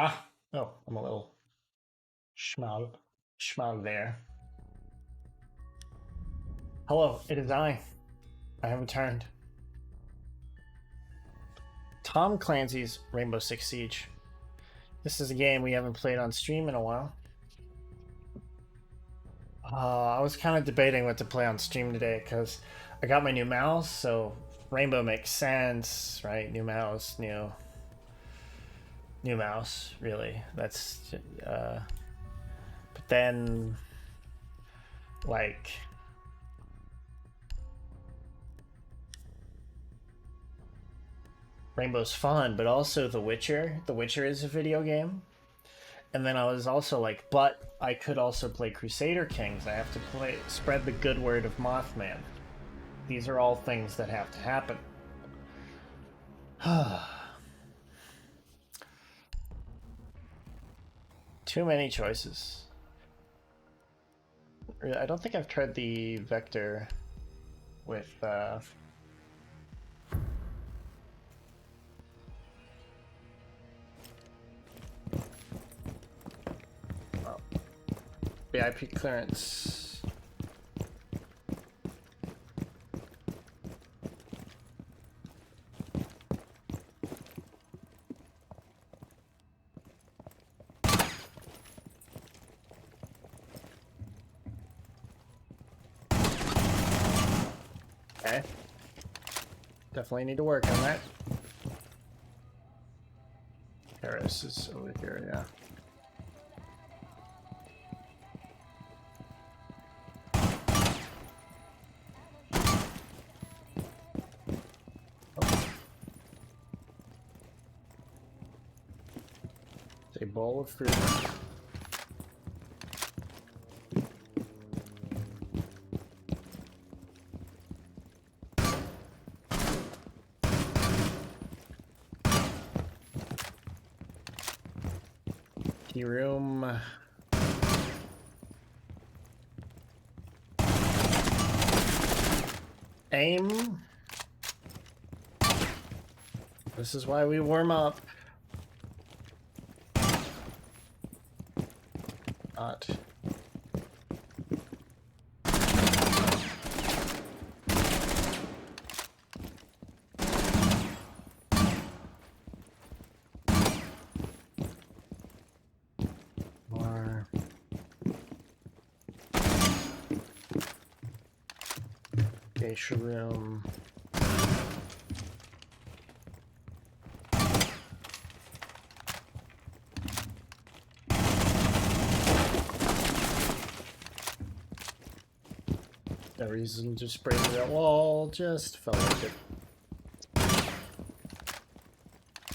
Ah, oh, I'm a little schmal there. Hello, it is I. I have returned. Tom Clancy's Rainbow Six Siege. This is a game we haven't played on stream in a while. I was kind of debating what to play on stream today because I got my new mouse, so Rainbow makes sense, right? New mouse, new mouse, really. That's, but then, like, Rainbow's fun, but also The Witcher. The Witcher is a video game. And then I was also like, but I could also play Crusader Kings. I have to spread the good word of Mothman. These are all things that have to happen. Too many choices. I don't think I've tried the Vector with VIP clearance. Okay. Definitely need to work on that. Paris is over here, yeah. A bowl of fruit. Key room. Aim. This is why we warm up. Not. More. Geisha room. No reason to spray that wall, just felt like it.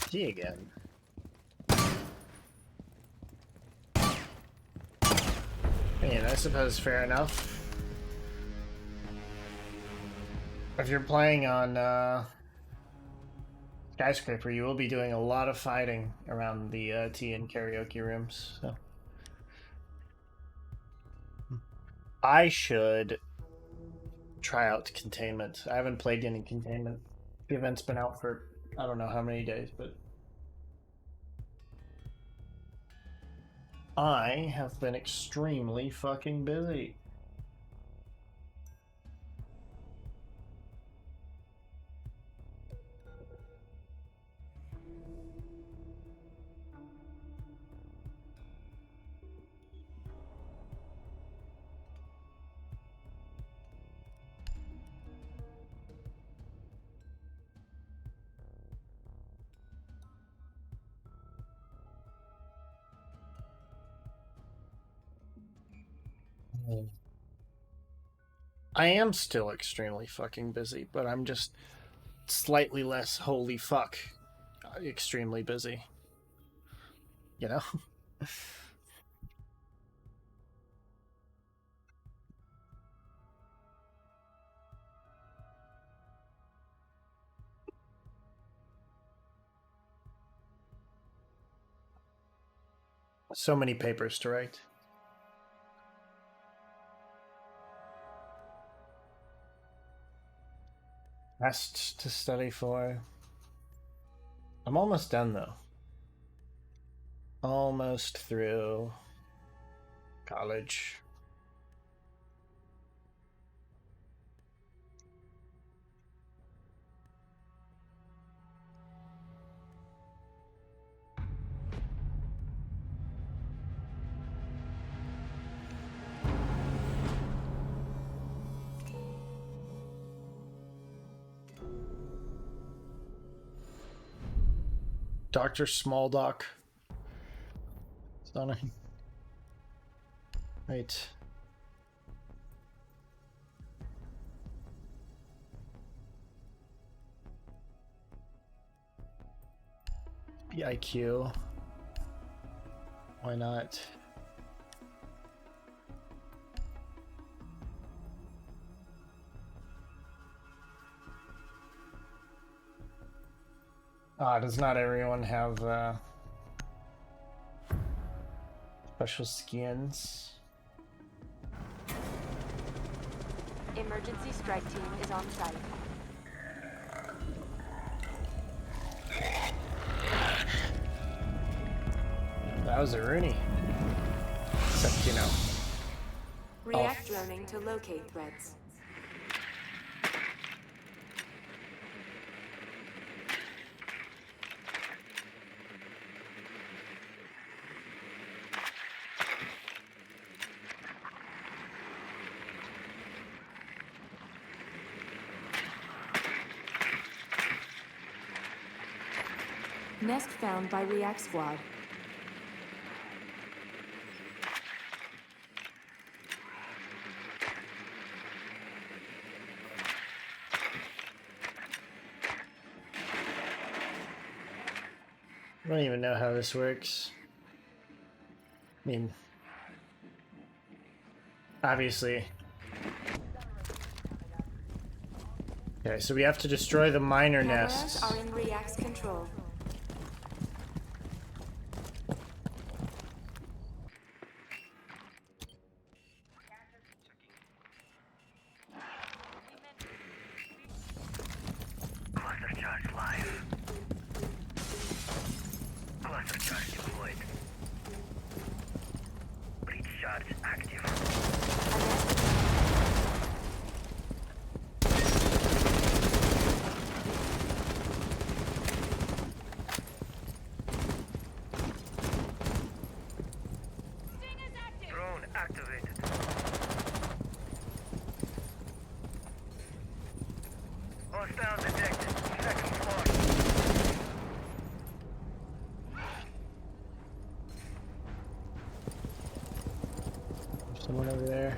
G again. And I suppose fair enough. If you're playing on Skyscraper, you will be doing a lot of fighting around the tea and karaoke rooms. So I should try out Containment. I haven't played any Containment. The event's been out for I don't know how many days, but I have been extremely fucking busy. I am still extremely fucking busy, but I'm just slightly less holy fuck extremely busy. You know? So many papers to write. Tests to study for. I'm almost done though. Almost through college. Dr. Smalldock. Stunning. Right. BIQ. Why not? Does not everyone have special skins? Emergency strike team is on site. That was a Rooney. Except, you know. React droning to locate threats. Nest found by React Squad. I don't even know how this works. I mean, obviously. Okay, so we have to destroy the miner nests. Cameras are in React's control. Cluster charge live. Cluster charge deployed. Breach charge active. Drone activated. Hostile detected. Second floor. There's someone over there.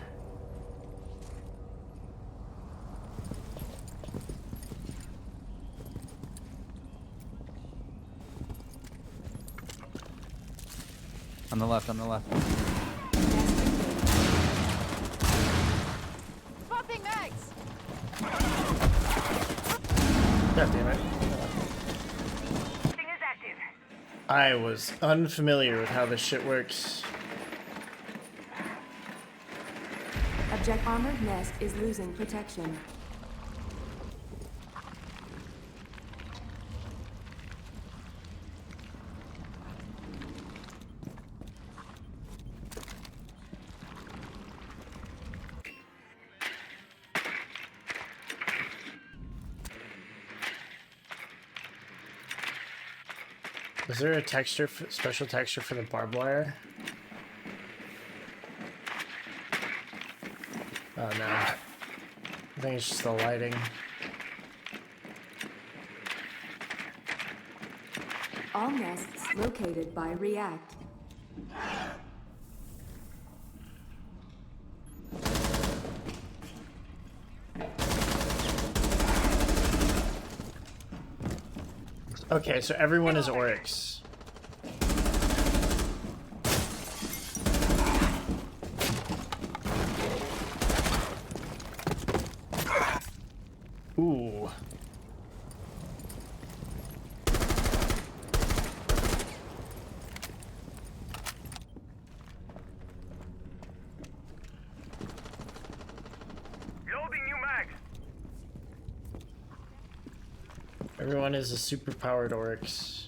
On the left, on the left. Swapping mags! God damn it. Thing is active. I was unfamiliar with how this shit works. Object armored nest is losing protection. Is there a texture, special texture for the barbed wire? Oh no. I think it's just the lighting. All nests located by React. Okay, so everyone is Oryx. Ooh. Loading new mags. Everyone is a super powered Oryx.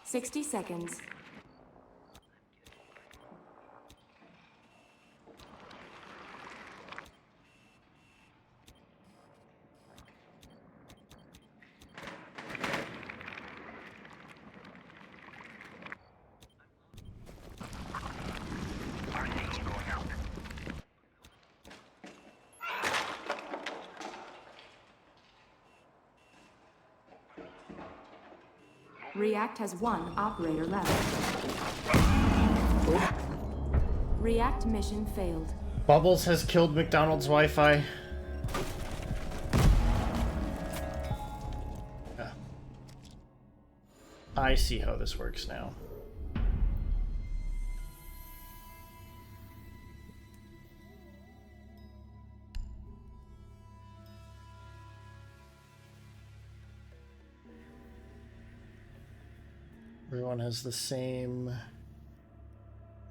60 seconds. RC's going out. React has one operator left. React mission failed. Bubbles has killed McDonald's Wi-Fi. Yeah. I see how this works now. Everyone has the same.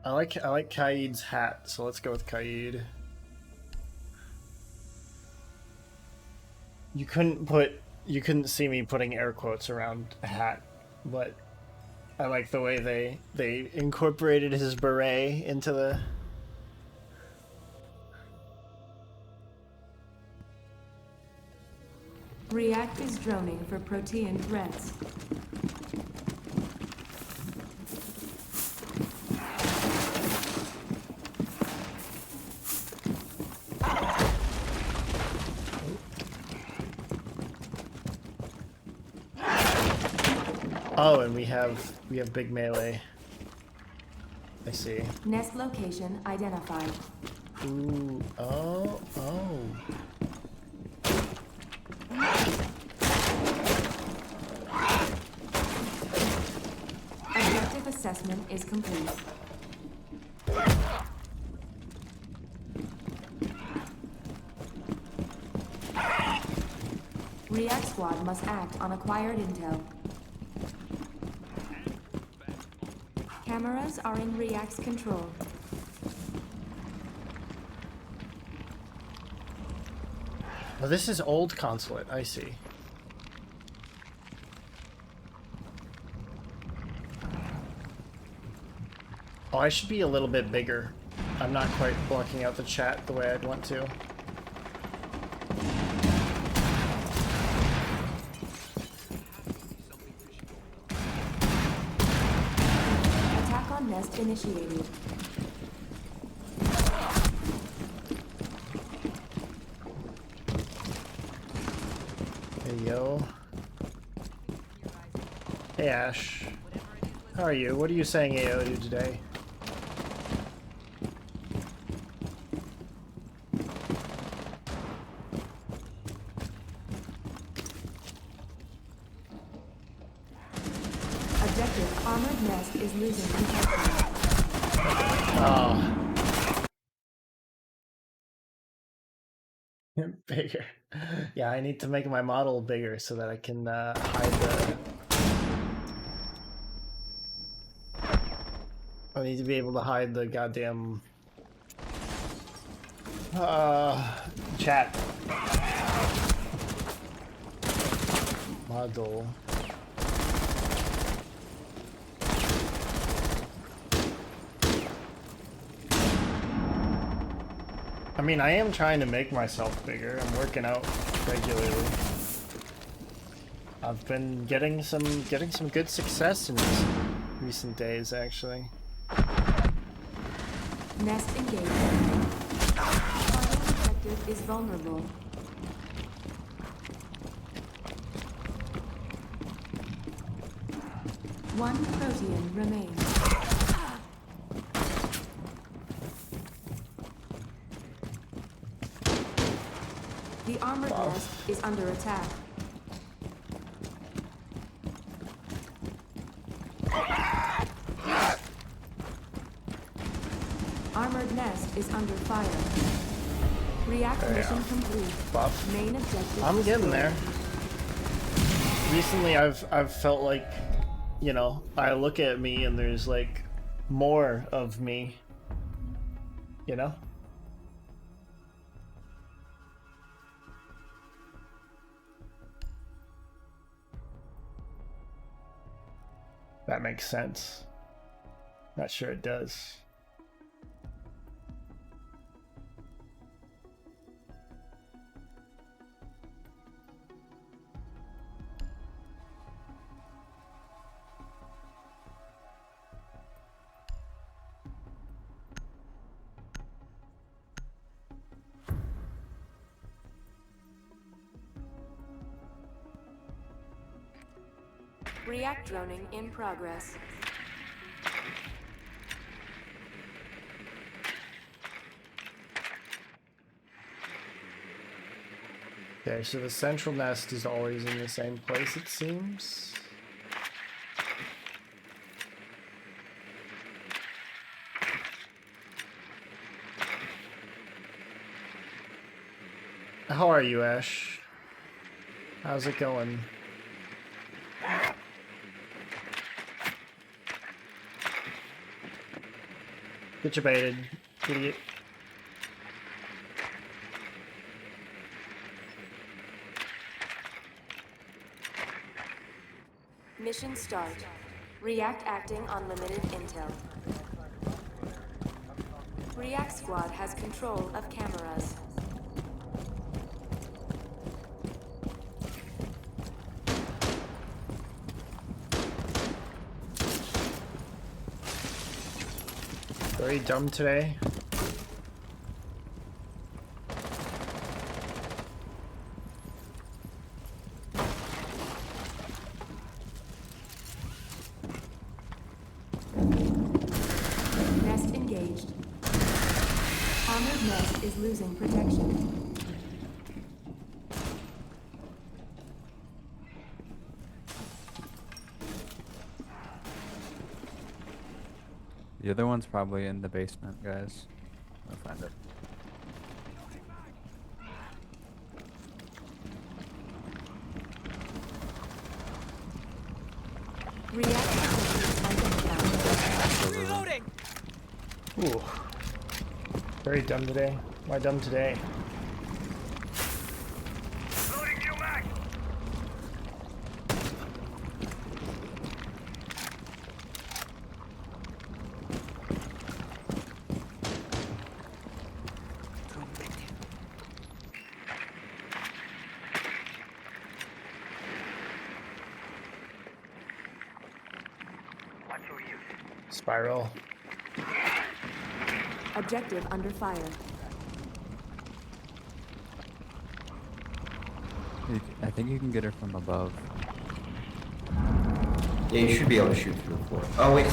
I like Kaid's hat, so let's go with Kaid. You couldn't see me putting air quotes around a hat, but I like the way they incorporated his beret into the. React is droning for Protean threats. Oh, and we have big melee. I see. Nest location identified. Ooh, oh. Objective assessment is complete. React squad must act on acquired intel. Cameras are in React's control. Oh, this is old consulate, I see. Oh, I should be a little bit bigger. I'm not quite blocking out the chat the way I'd want to. Attack on Nest initiated. Hey, yo. Hey, Ash. How are you? What are you saying AO to today? Objective armored nest is losing control. Oh. Bigger. Yeah, I need to make my model bigger so that I can hide the... I need to be able to hide the goddamn... chat. Model. I mean, I am trying to make myself bigger. I'm working out regularly. I've been getting some good success in recent days, actually. Nest engaged. Final objective is vulnerable. One Protean remains. The armored nest is under attack. Armored nest is under fire. React mission complete. Buff. Main objective. I'm getting there. Recently, I've felt like, you know, I look at me and there's like more of me. You know? That makes sense. Not sure it does. React droning in progress. Okay, so the central nest is always in the same place, it seems. How are you, Ash? How's it going? Get you baited, idiot. Mission start. React acting on limited intel. React squad has control of cameras. Very dumb today. Nest engaged. Armored nest is losing protection. The other one's probably in the basement, guys. I'll find it. React identified. Reloading! Ooh. Very dumb today. Why dumb today? Loading new mag! Watch your use. Spiral. Objective under fire. I think you can get her from above. Yeah, you should be able to shoot through the floor. Oh, wait.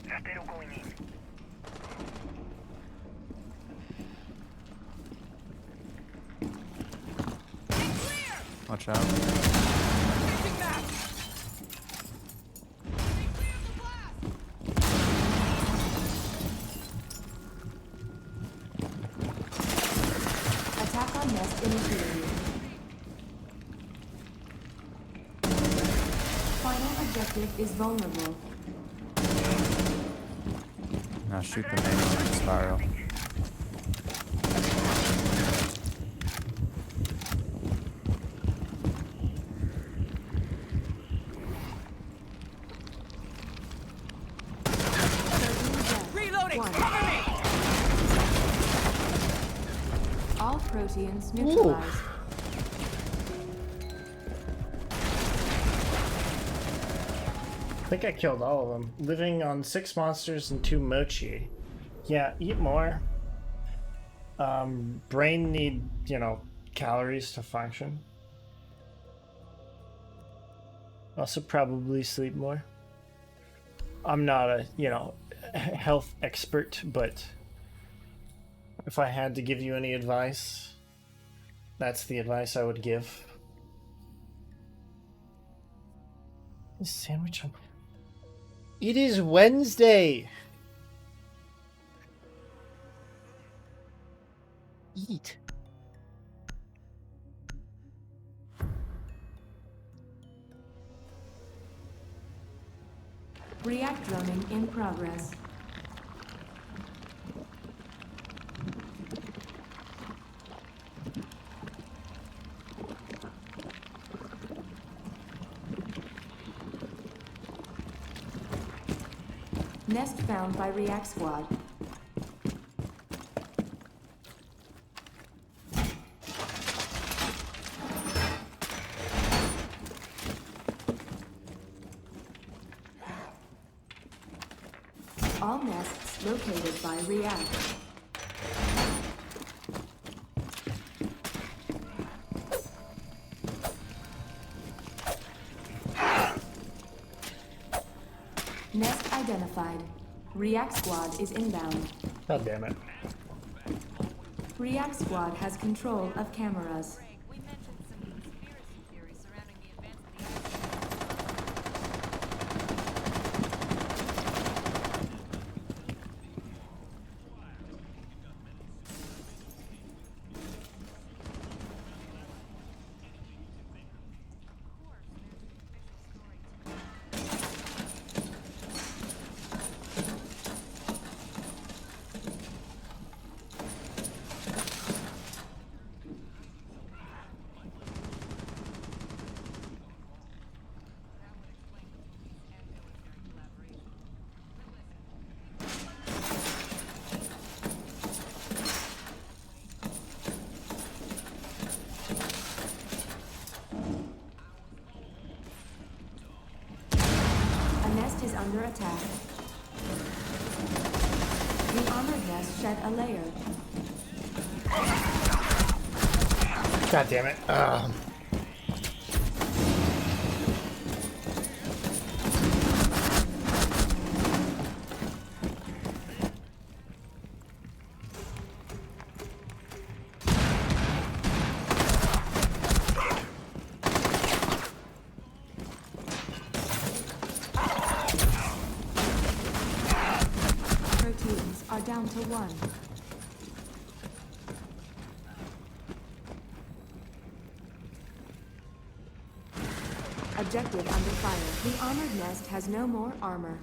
Rastero going in. Watch out. Changing back! Attack on nest initiated. Final objective is vulnerable. Now shoot the main one in spiral. Reloading! One. Cover me! All proteins neutralized. I think I killed all of them. Living on 6 monsters and 2 mochi. Yeah, eat more. Brain need, you know, calories to function. Also probably sleep more. I'm not a, you know, health expert, but if I had to give you any advice, that's the advice I would give. This sandwich. It is Wednesday. Eat. React droning in progress. Nest found by React Squad. All nests located by React. Nest identified. React Squad is inbound. God damn it. React Squad has control of cameras. We mentioned some conspiracy theories surrounding the advance of the A nest is under attack. The armored nest shed a layer. God damn it. Proteins are down to 1. Objective under fire. The armored nest has no more armor.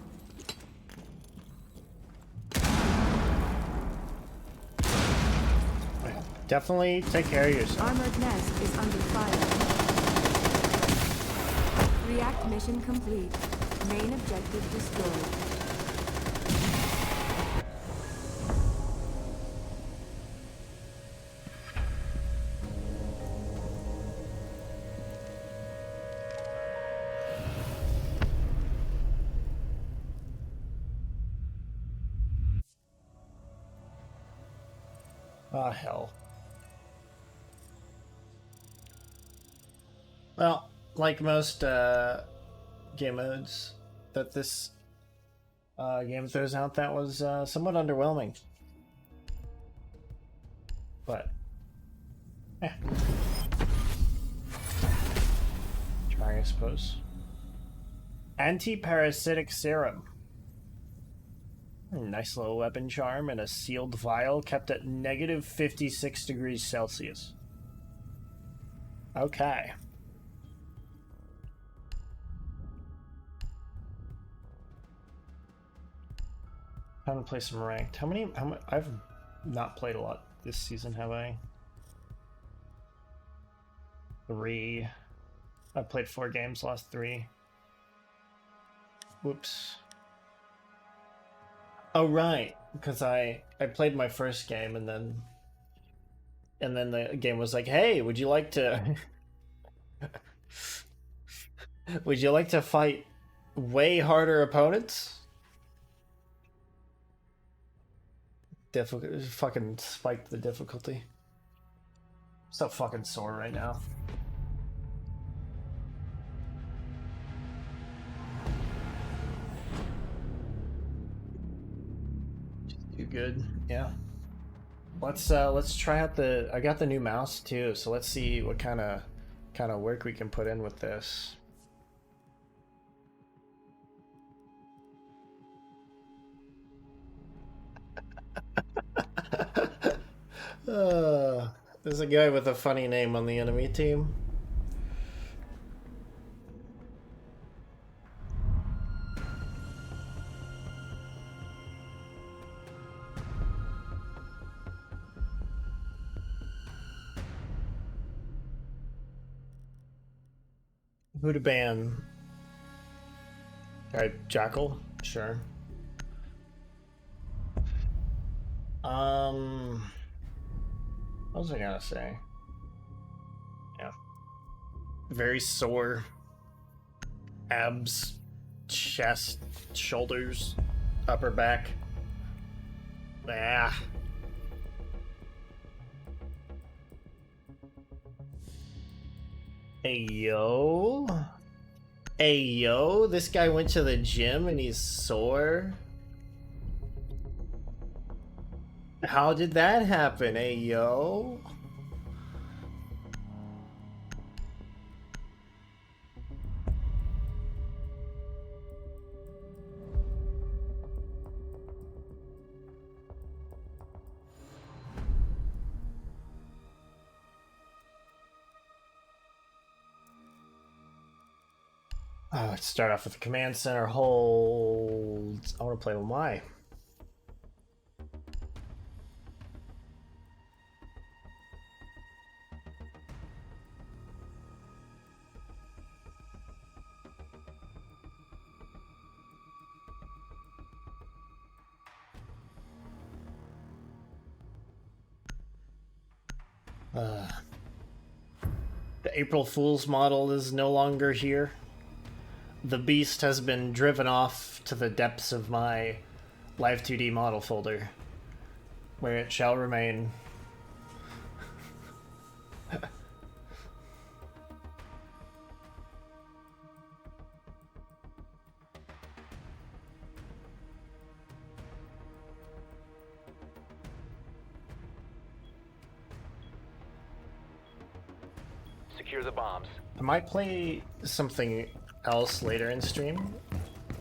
Definitely take care of yourself. Armored nest is under fire. React mission complete. Main objective destroyed. Ah, hell. Well, like most game modes that this game throws out, that was somewhat underwhelming. But, yeah. Try, I suppose. Anti-parasitic serum. Nice little weapon charm and a sealed vial kept at negative 56 degrees Celsius. Okay. Time to play some ranked. How many? I've not played a lot this season, have I? 3. I've played 4 games, lost 3. Whoops. Oh right, because I played my first game and then the game was like, "Hey, would you like to would you like to fight way harder opponents?" Fucking spiked the difficulty. So fucking sore right now. Too good, yeah. Let's try out I got the new mouse too, so let's see what kind of work we can put in with this. There's a guy with a funny name on the enemy team. Who to ban? Alright, Jackal? Sure. What was I gonna say? Yeah. Very sore. Abs, chest, shoulders, upper back. Yeah. Hey yo. Hey yo, this guy went to the gym and he's sore. How did that happen? Hey yo. Let's start off with the command center hold. I want to play with my. The April Fool's model is no longer here. The beast has been driven off to the depths of my Live 2D model folder, where it shall remain. Secure the bombs. I might play something else later in stream.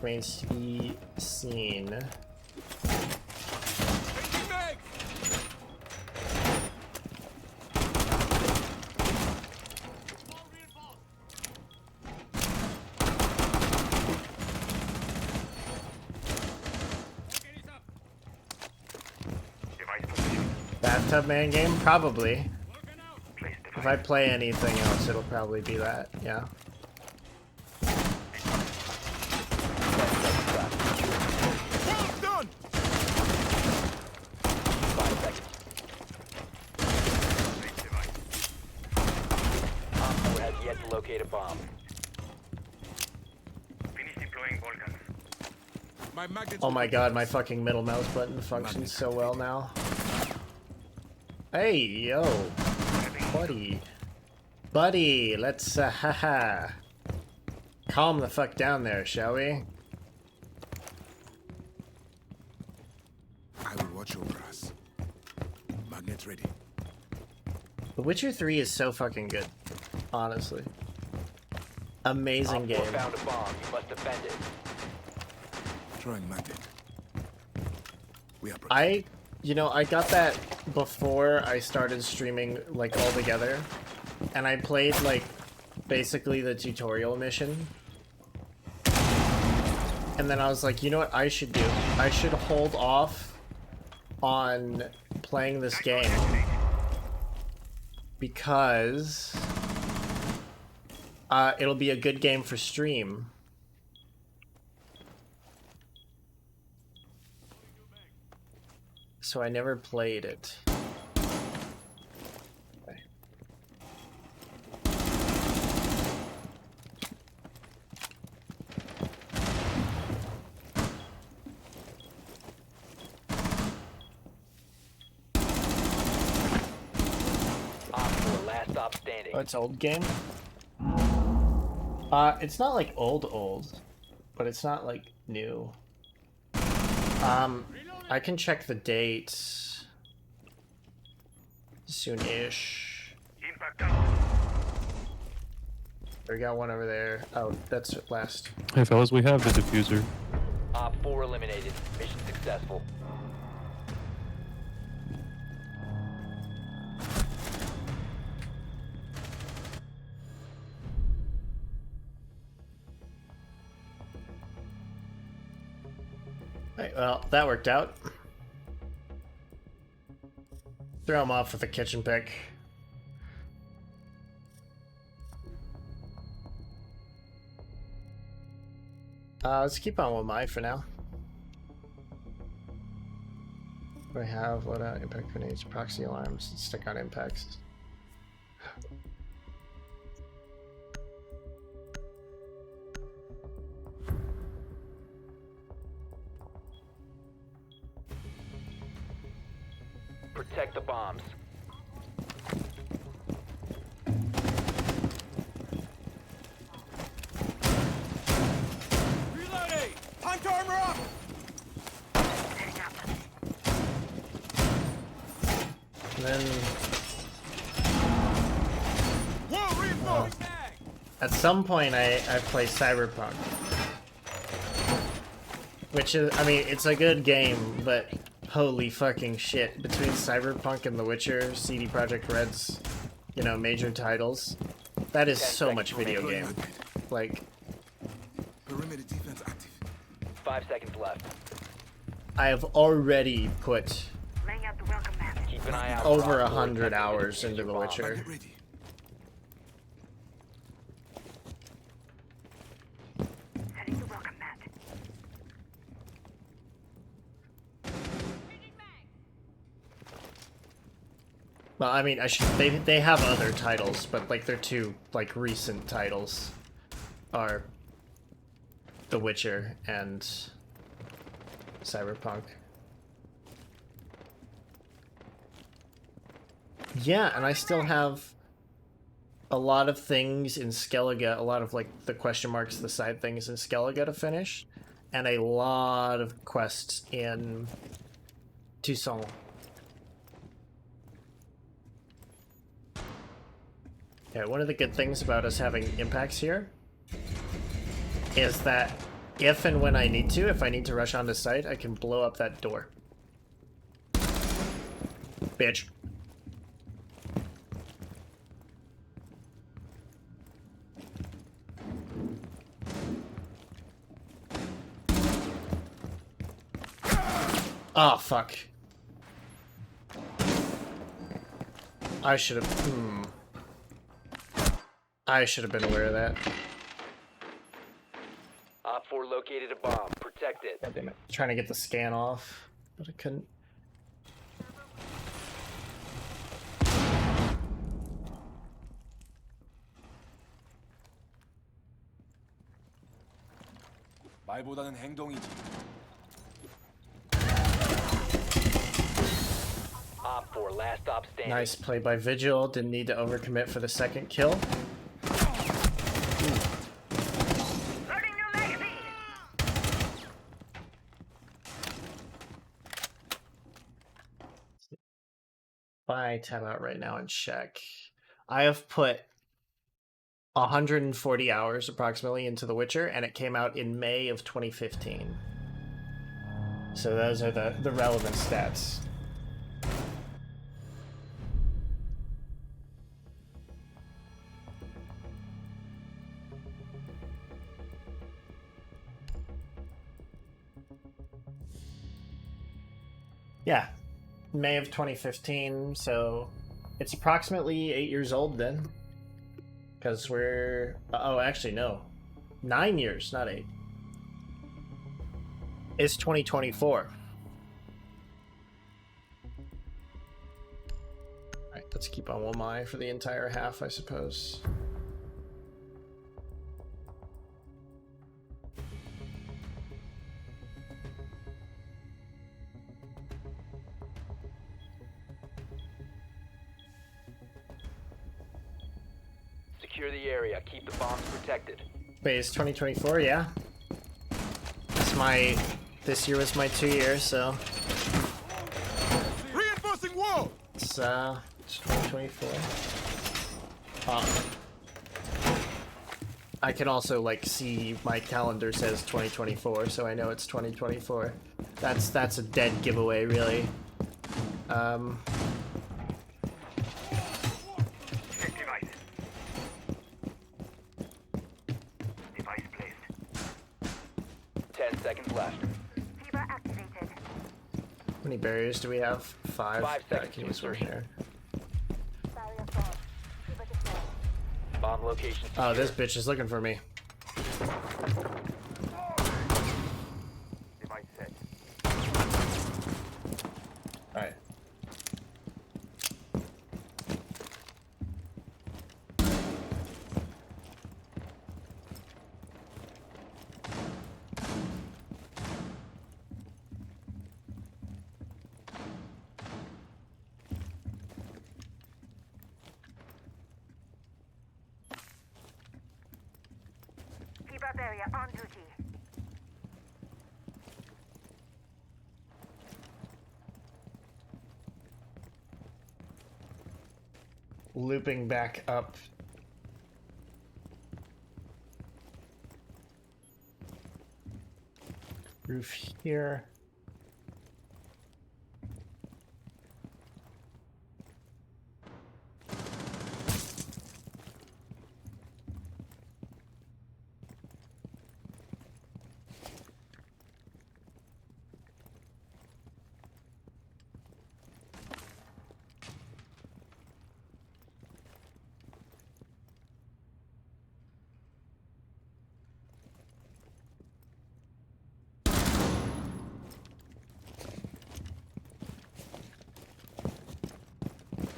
Remains to be seen. Bathtub Man game? Probably. If I play anything else, it'll probably be that, yeah. Done. 5 seconds. Op 4 has yet to locate a bomb. Finish deploying Volcans. My magnets Oh my god, my fucking middle mouse button functions so well now. Hey, yo. Buddy. Buddy, let's, haha. Calm the fuck down there, shall we? I will watch over us. Magnets ready. The Witcher 3 is so fucking good. Honestly. Amazing Op 4 game. found a bomb. You must defend it. Throwing magnet. We are You know, I got that before I started streaming, like, all together. And I played, like, basically the tutorial mission. And then I was like, you know what I should do? I should hold off on playing this game. Because it'll be a good game for stream. So I never played it. Okay. Op 4 last stop standing. Oh, it's old game? It's not like old, but it's not like new. I can check the date soon-ish. Impact out. We got one over there. Oh, that's last. Hey fellas, we have the diffuser. Op 4 eliminated. Mission successful. Right, well, that worked out. Throw him off with a kitchen pick. Let's keep on with my for now. We have loadout, impact grenades, proxy alarms, stick on impacts. Protect the bombs. Reloading! Hunt armor up! And then Whoa, reinforced! at some point I play Cyberpunk. Which is, I mean, it's a good game, but holy fucking shit. Between Cyberpunk and The Witcher, CD Projekt Red's, you know, major titles, that is 10 so much seconds video remaining. game. Like, Perimeter defense active. 5 seconds left. I have already put Keep an eye out. over for 100 attempting to hours defuse into your The bomb. Witcher. Magnet ready. Well, I mean, I should. They have other titles, but like their two like recent titles are The Witcher and Cyberpunk. Yeah, and I still have a lot of things in Skellige, a lot of like the question marks, the side things in Skellige to finish, and a lot of quests in Toussaint. Yeah, one of the good things about us having impacts here is that if and when I need to, if I need to rush onto site, I can blow up that door. Bitch. Oh, fuck. I should have... I should have been aware of that. Op 4 located a bomb. Protect it. God damn it. Trying to get the scan off, but I couldn't. 말보다는 행동이지. Op 4, last stop standing. Nice play by Vigil. Didn't need to overcommit for the second kill. If I tab out right now and check, I have put 140 hours approximately into The Witcher, and it came out in May of 2015. So those are the relevant stats. Yeah, May of 2015, so it's approximately 8 years old then. Because we're... Oh, actually, no. 9 years, not 8. It's 2024. Alright, let's keep on one eye for the entire half, I suppose. Secure the area. Keep the bombs protected. Wait, it's 2024, yeah? It's my... This year was my 2 years, so... Reinforcing wall! It's 2024. I can also, like, see my calendar says 2024, so I know it's 2024. That's a dead giveaway, really. Check device. Device placed. 10 seconds left. How many barriers do we have? 5? 5 Yeah, I seconds can to use one insertion. here. Bomb location. Oh, secure. this bitch is looking for me. That area on duty. Looping back up. Roof here.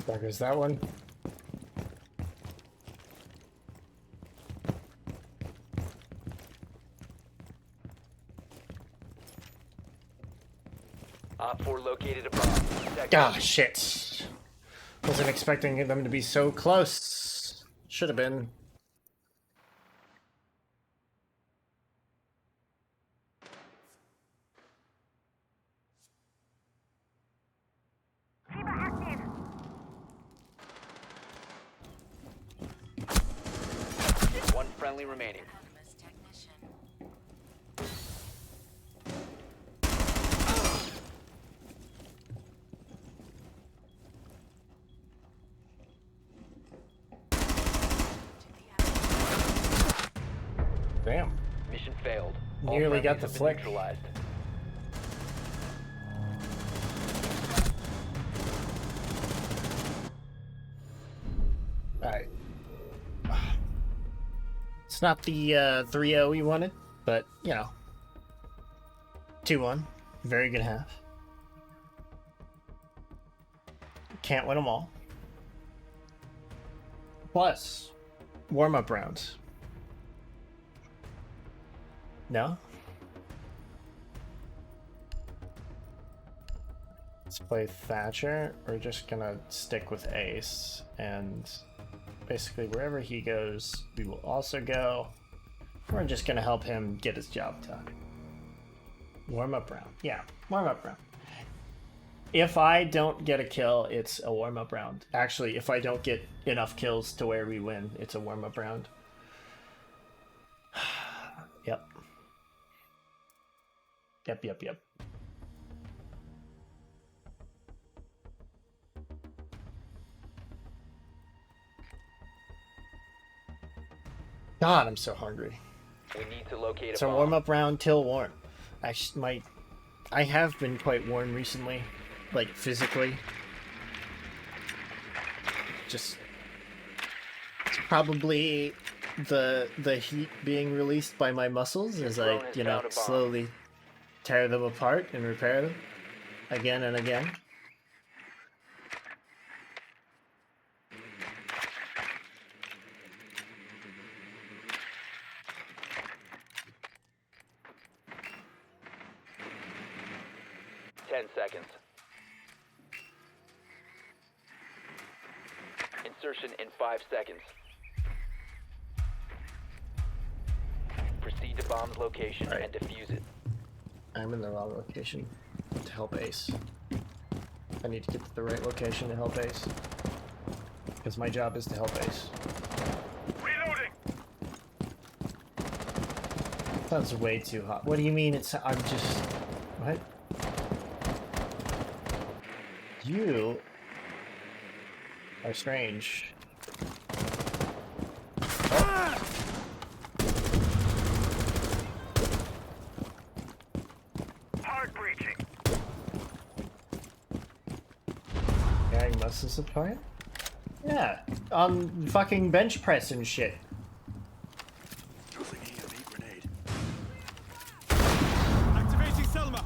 There goes that one. Op 4 located a bomb. Protect Ah, shit. Wasn't expecting them to be so close. Should have been. One friendly remaining. Damn. Mission failed. All Nearly got friendlies the have been flick. neutralized. Alright. It's not the 3-0 we wanted, but, you know. 2-1. Very good half. Can't win them all. Plus, warm-up rounds. No? Let's play Thatcher. We're just gonna stick with Ace, and basically wherever he goes, we will also go. We're just gonna help him get his job done. Warm-up round. Yeah, warm-up round. If I don't get a kill, it's a warm-up round. Actually, if I don't get enough kills to where we win, it's a warm-up round. Yep. Yep. God, I'm so hungry. We need to locate It's a a bomb. warm-up round till warm. I have been quite warm recently, like physically. Just it's probably the heat being released by my muscles as I, Drone has you know, found a bomb. slowly tear them apart and repair them again and again. Seconds. Insertion in 5 seconds. Proceed to bomb's location Right. and defuse it. I'm in the wrong location to help Ace. I need to get to the right location to help Ace. Because my job is to help Ace. Reloading. Sounds way too hot. What do you mean it's... I'm just... What? You... are strange. Hard breaching. Carrying muscles apart? Yeah, on fucking bench press and shit. Using EMP grenade. Activating Selma.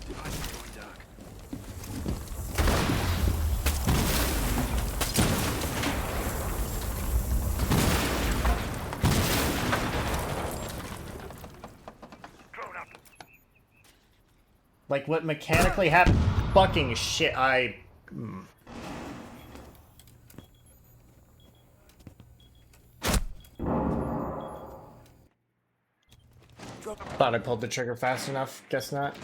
Device going dark. Drone up. Like what mechanically happened? Fucking shit, I... Thought I pulled the trigger fast enough. Guess not.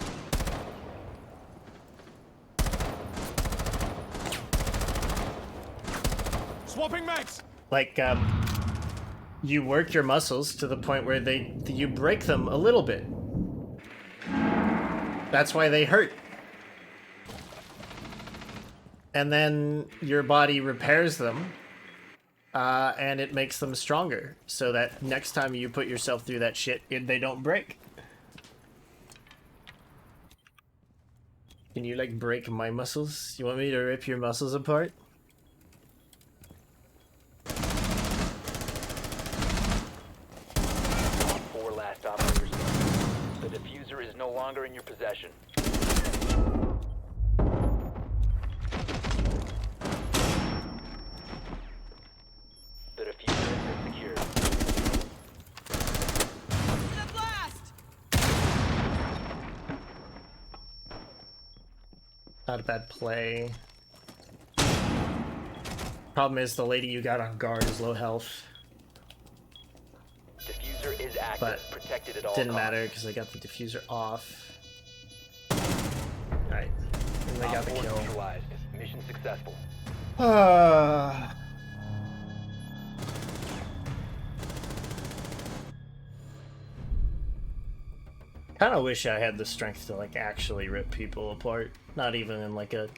Swapping mags. Like, you work your muscles to the point where you break them a little bit. That's why they hurt. And then your body repairs them, and it makes them stronger, so that next time you put yourself through that shit, they don't break. Can you, like, break my muscles? You want me to rip your muscles apart? Four last operators. The diffuser is no longer in your possession. The diffuser has been secured. The blast! Not a bad play. Problem is, the lady you got on guard is low health. Diffuser is active, But protected at all didn't costs. matter because I got the diffuser off. Alright. And they got the Op 4 kill. neutralized. Mission successful. Kind of wish I had the strength to, like, actually rip people apart. Not even in, like, a,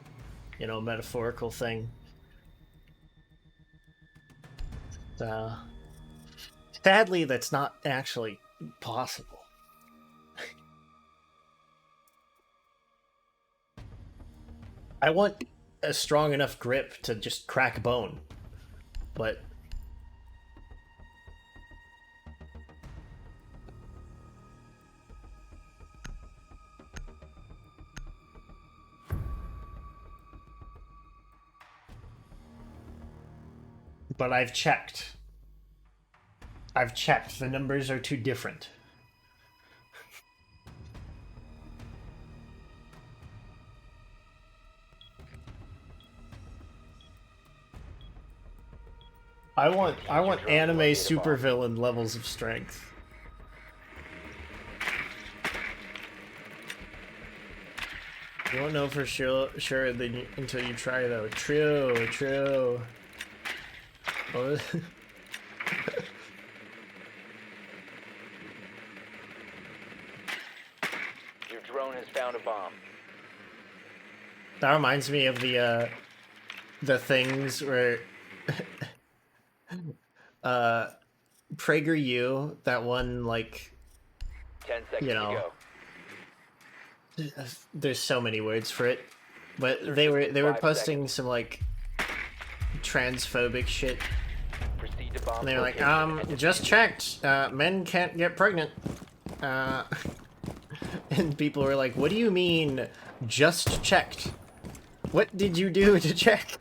you know, metaphorical thing. Sadly, that's not actually possible. I want a strong enough grip to just crack bone, but I've checked. I've checked. The numbers are too different. I want anime supervillain levels of strength. You won't know for sure until you try, though. True. What was Your drone has found a bomb. That reminds me of the things where PragerU, that one, like, 10 seconds you know, to go. there's so many words for it, but they were 5 posting seconds. some, like, transphobic shit, Proceed to bomb and they were like, location and just defuse it. checked, men can't get pregnant, and people were like, what do you mean, just checked? What did you do to check?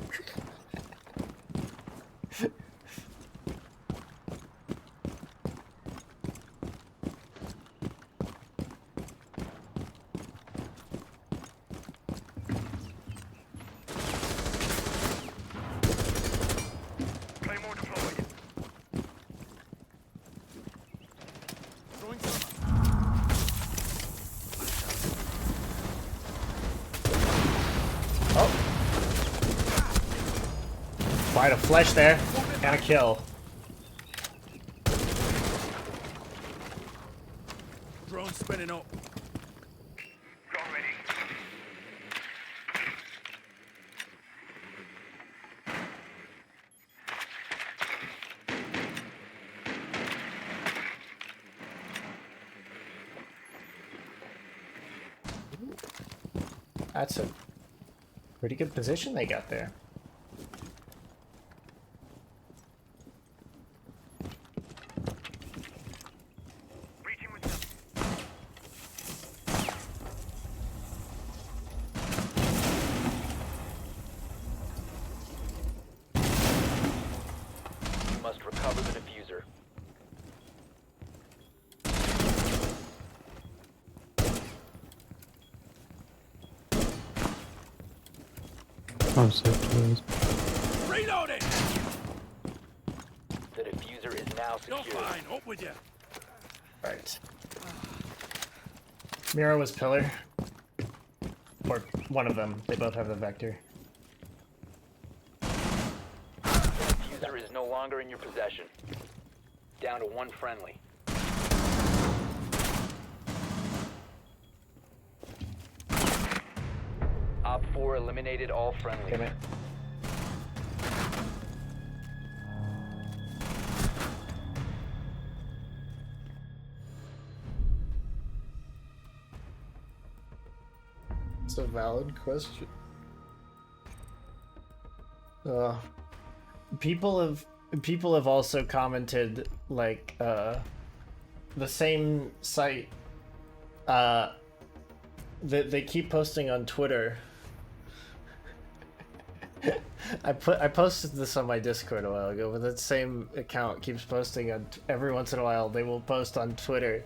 Claymore deployed. Throwing some. Oh. Quite a flesh there. And a kill. Drone spinning up. Drone ready. That's a pretty good position they got there. Breaching with them. You must recover the diffuser. I'm so close. Reloading. The diffuser is now You're secured. fine. Up with you. Right. Mira was pillar. Or one of them. They both have the vector. Diffuser is no longer in your possession. Down to one friendly. Op 4 eliminated all friendly. Damn it. It's a valid question. People have also commented like the same site that they keep posting on Twitter. I posted this on my Discord a while ago, but that same account keeps posting on every once in a while. They will post on Twitter.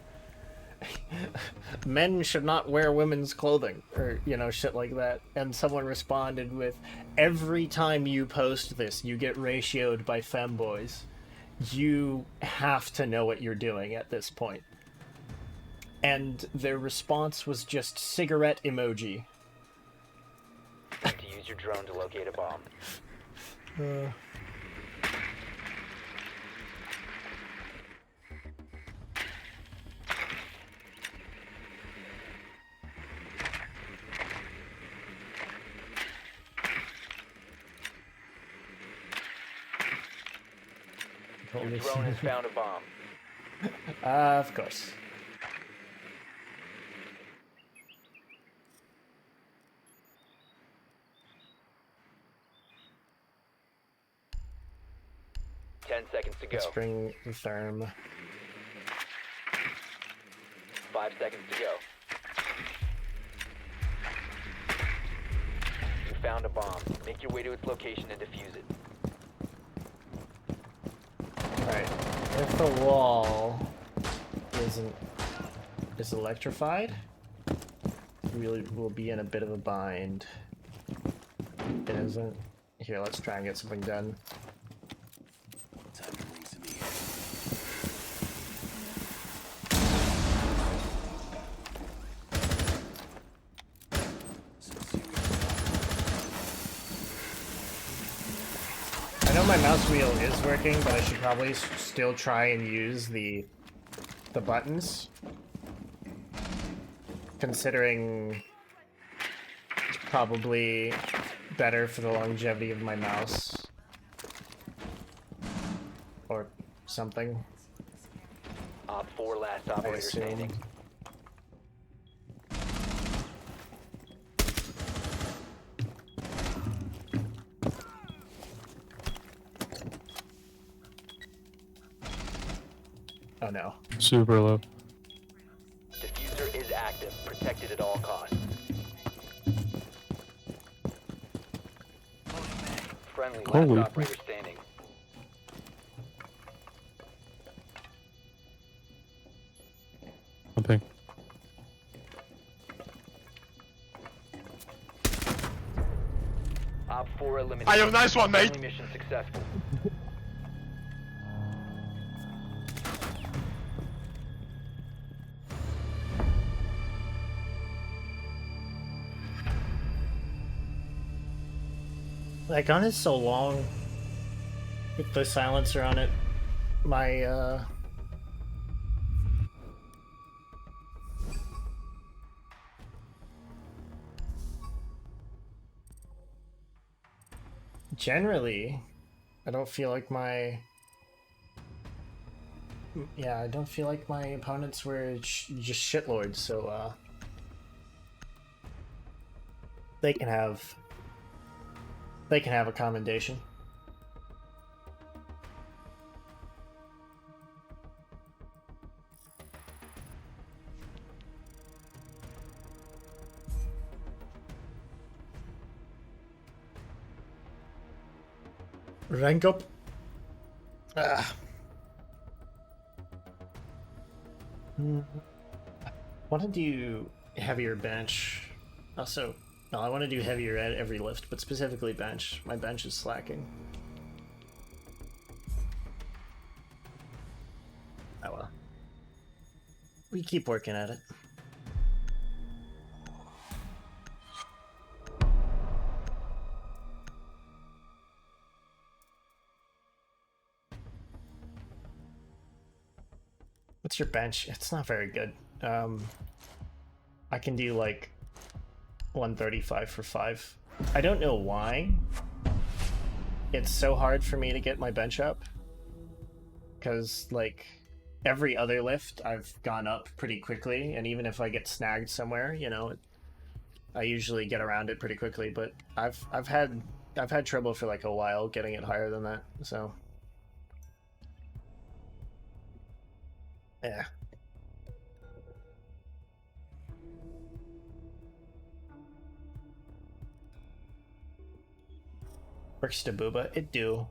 Men should not wear women's clothing, or shit like that. And someone responded with, every time you post this, you get ratioed by femboys. You have to know what you're doing at this point. And their response was just cigarette emoji. To use your drone to locate a bomb. Your drone has found a bomb. Of course. Ten seconds to go. Let's bring the therm. 5 seconds to go. You found a bomb. Make your way to its location and defuse it. Alright. If the wall is electrified, we'll be in a bit of a bind. It isn't. Here, let's try and get something done. I know my mouse wheel is working, but I should probably still try and use the buttons. Considering it's probably better for the longevity of my mouse. Or something. Op 4 last I operator assume. standing. Oh no. Super low. Diffuser is active, protected at all costs. Friendly last Holy. operator standing. Something. Op 4 eliminated. Hey, nice one, mate. Friendly mission successful. That gun is so long. With the silencer on it. My, generally, I don't feel like my... Yeah, I don't feel like my opponents were just shitlords, so, they can have a commendation. Rank up. Want to do heavier bench. Also, no, I want to do heavier at every lift, but specifically bench. My bench is slacking. Oh well. We keep working at it. What's your bench? It's not very good. I can do like 135 for 5. I don't know why it's so hard for me to get my bench up. Because, like, every other lift I've gone up pretty quickly, and even if I get snagged somewhere, you know, I usually get around it pretty quickly. But I've had trouble for like a while getting it higher than that. So yeah. Works to booba. It do.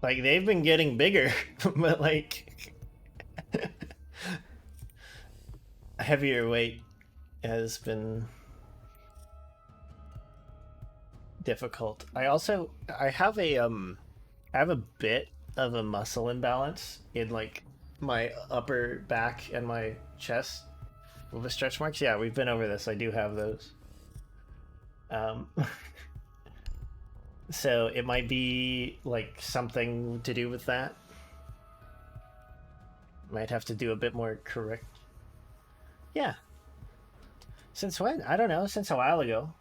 Like, they've been getting bigger, but like heavier weight has been difficult. I have a bit of a muscle imbalance in like my upper back and my chest with the stretch marks. Yeah, we've been over this. I do have those. So it might be like something to do with that. Might have to do a bit more correct. Yeah. Since when? I don't know. Since a while ago.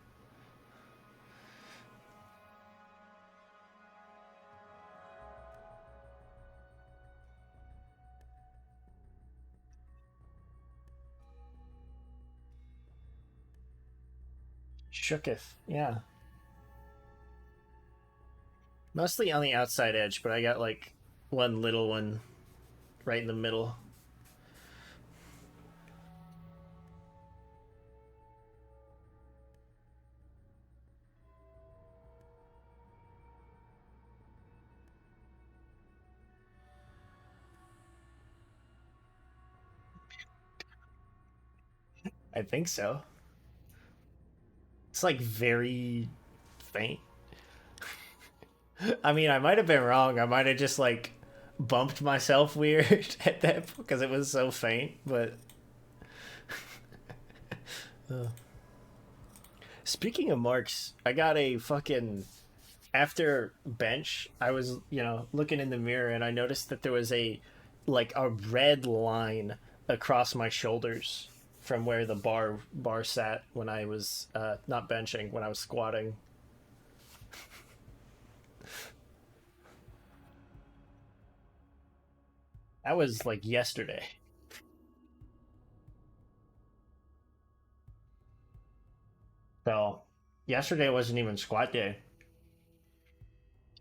Shooketh. Yeah. Mostly on the outside edge, but I got like one little one right in the middle. I think so. It's like very faint. I mean, I might have been wrong. I might have just like bumped myself weird at that because it was so faint, but Speaking of marks, I got a fucking after bench. I was, looking in the mirror and I noticed that there was a red line across my shoulders from where the bar sat when I was not benching, when I was squatting. That was like yesterday. So yesterday wasn't even squat day.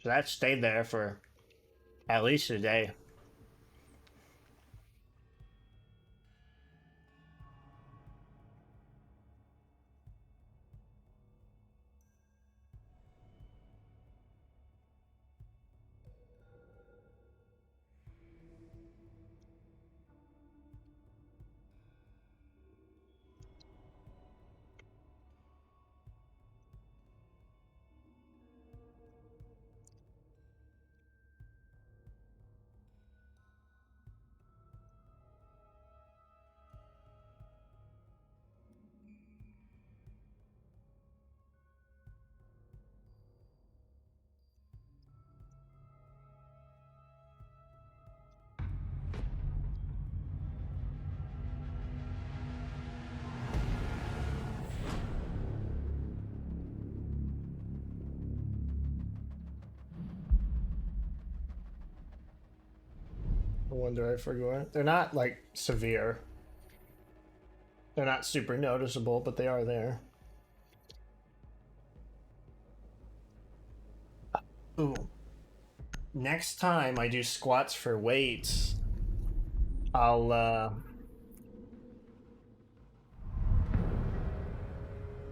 So that stayed there for at least a day. I wonder I forgot. They're not like severe. They're not super noticeable, but they are there. Ooh. Next time I do squats for weights,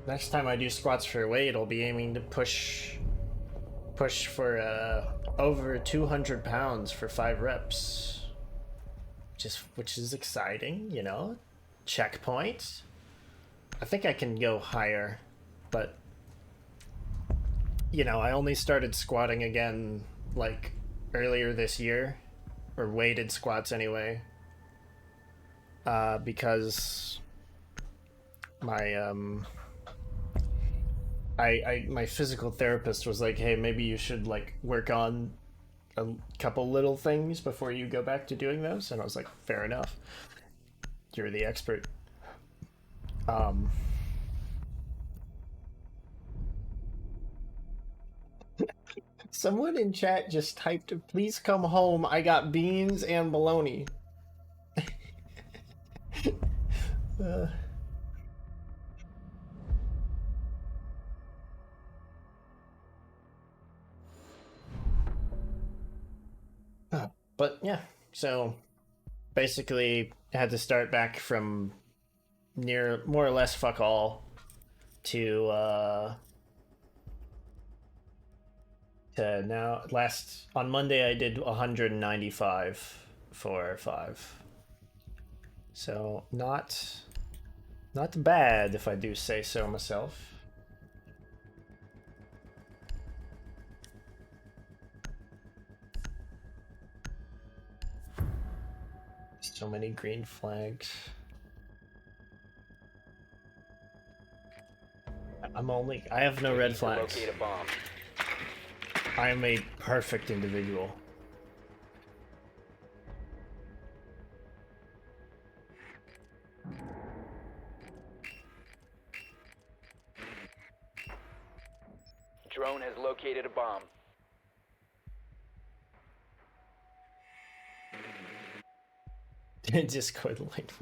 next time I do squats for weight, I'll be aiming to push for over 200 pounds for 5 reps. Which is exciting, checkpoint. I think I can go higher, but I only started squatting again like earlier this year, or weighted squats anyway. because my my physical therapist was like, hey, maybe you should like work on a couple little things before you go back to doing those. And I was like, fair enough. You're the expert. Someone in chat just typed, please come home. I got beans and bologna. uh. But yeah, so basically had to start back from near more or less fuck all to now. Last on Monday I did 195 for 5. So not bad if I do say so myself. So many green flags. I have no red flags. Locate a bomb. I am a perfect individual. Drone has located a bomb. Discord light.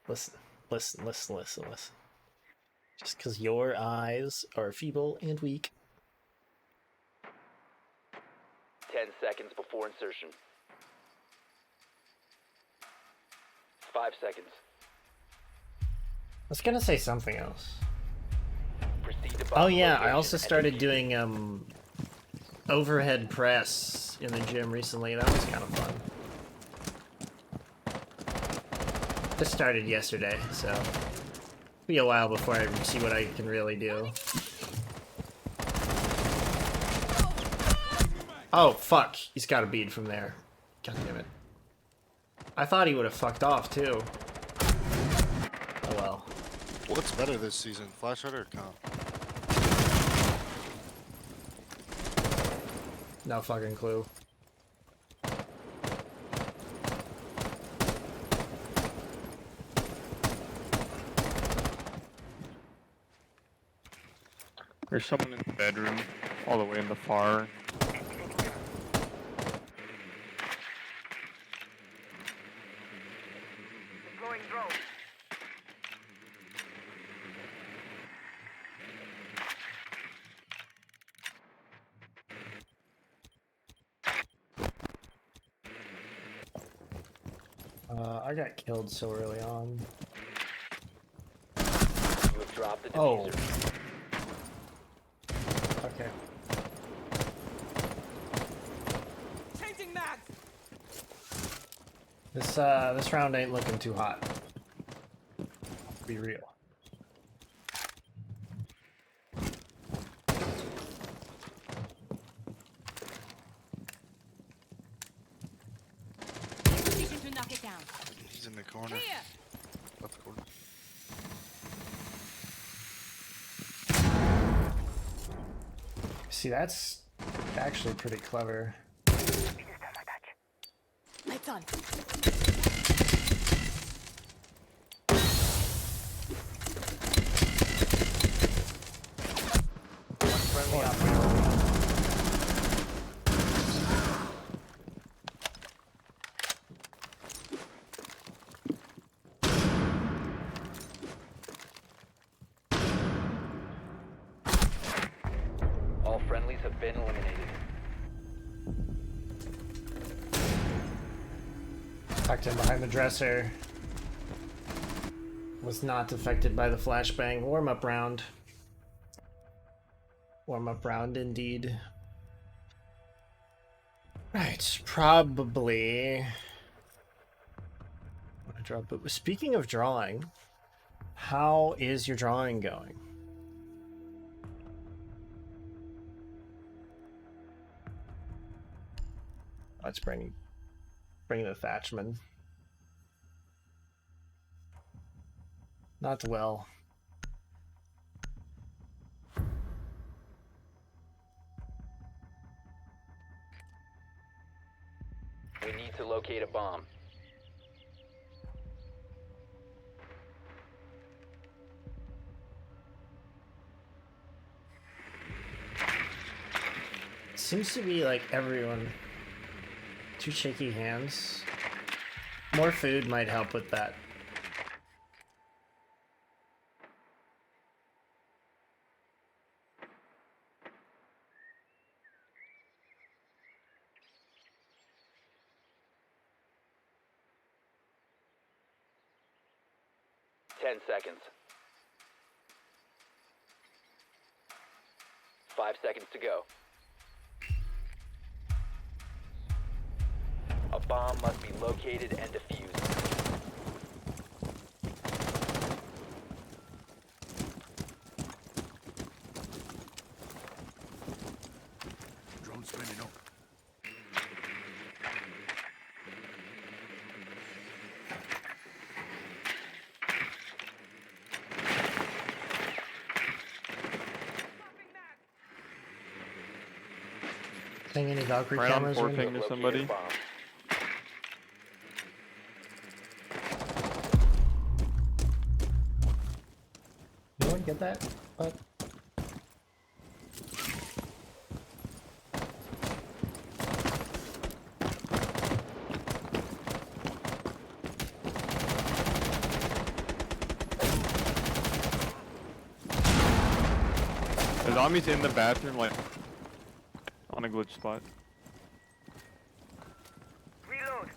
Listen. Just because your eyes are feeble and weak. 10 seconds before insertion. 5 seconds. I was gonna say something else. Proceed to Oh bomb yeah, I location also and started defuse. doing overhead press in the gym recently. That was kind of fun. Just started yesterday, so it'll be a while before I see what I can really do. Oh fuck, he's got a bead from there. God damn it. I thought he would have fucked off too. Oh well. What's better this season, flashlight or comp? No fucking clue. There's someone in the bedroom, all the way in the far. Deploying drone. I got killed so early on. You have dropped the diffuser. Okay. Changing mags. This round ain't looking too hot. Be real. Position to knock it down. He's in the corner. Here. Left corner. See, that's actually pretty clever. Lights on. Friendly operator. All friendlies have been eliminated. Tucked in behind the dresser. Was not affected by the flashbang. Warm-up round. Warm-up round indeed. Right, probably. But speaking of drawing, how is your drawing going? Let's bring the Thatchman. Not well. We need to locate a bomb. Seems to be like everyone. Two shaky hands. More food might help with that. Ten seconds. 5 seconds to go. A bomb must be located and defused. Drone spinning up. Seeing any Valkyrie Right on cameras? or anything? forking to Located somebody. a bomb. No one get that? What? The zombie's in the bathroom, like on a glitch spot. Reload.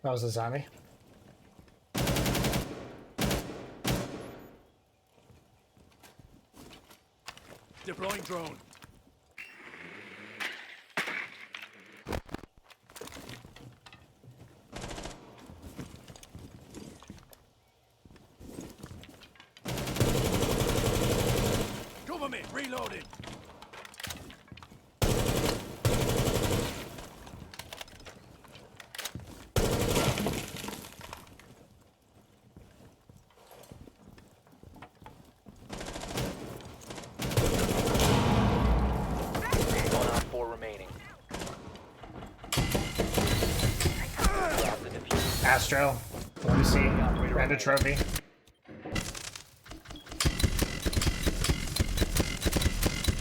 That was a zombie. Deploying drone. Cover me. Reloading. One on 4 remaining. Drop the diffuser. Astro. Let me see. Random trophy.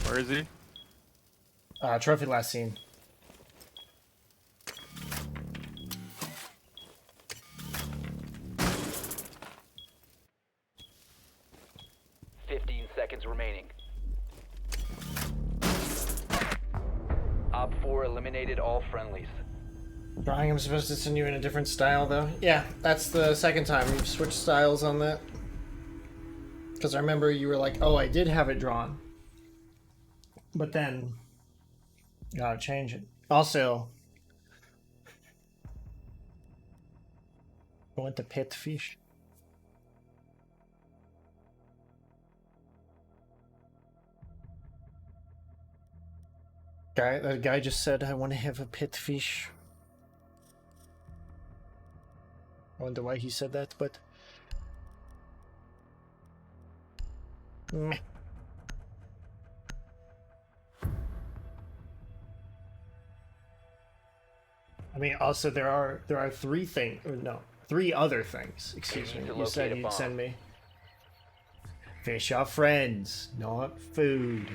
Where is he? Trophy last scene. Seconds remaining. Op 4 eliminated all friendlies. Drawing, I'm supposed to send you in a different style, though. Yeah, that's the second time we've switched styles on that. Because I remember you were like, oh, I did have it drawn. But then, gotta change it. Also, I went to pit fish. That guy just said, I want to have a pit fish. I wonder why he said that, but... Meh. I mean, also there are three things, or no, three other things. Excuse me. You said you'd send me. Fish are friends, not food.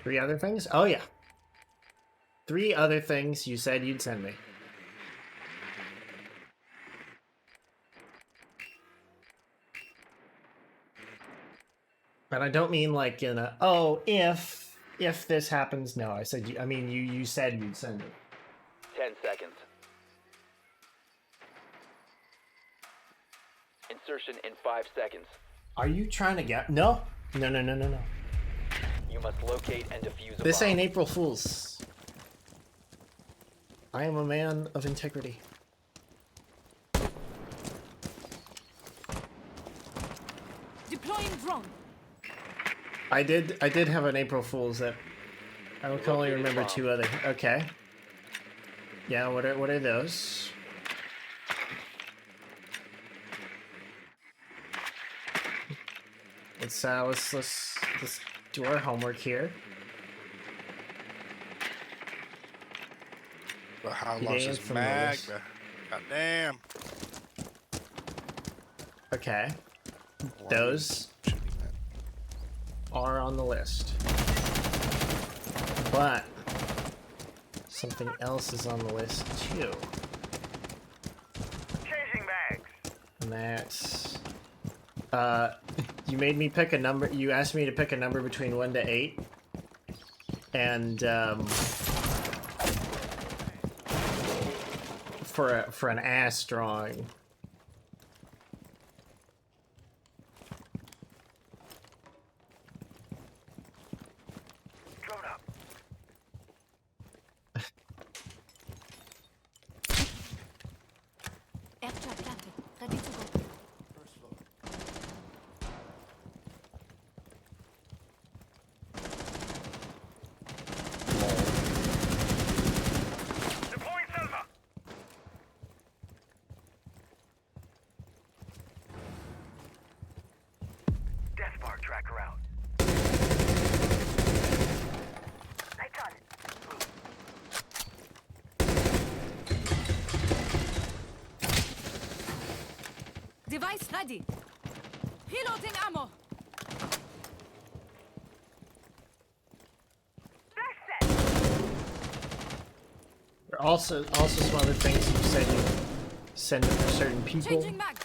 Three other things? Oh yeah. Three other things you said you'd send me. And I don't mean like in a, oh, if this happens. No, I said, I mean, you said you'd send it. 10 seconds. Insertion in 5 seconds. Are you trying to get, no. No. You must locate and defuse a This bomb. ain't April Fool's. I am a man of integrity. Deploying drone. I did have an April Fool's that I can only remember two other. Okay. Yeah, what are those? Let's do our homework here. But how He long's danced this from the mag, list. bro? God damn. Okay. Those are on the list. But something else is on the list too. Changing bags. And that's you made me pick a number. You asked me to pick a number between 1 to 8. And for an ass drawing. Drone up. Aircraft planted. Ready to go. Deploying silver. Death bar tracker out. Lights on. Device ready. Reloading ammo. There are also some other things you said you send it for certain people. Changing mags.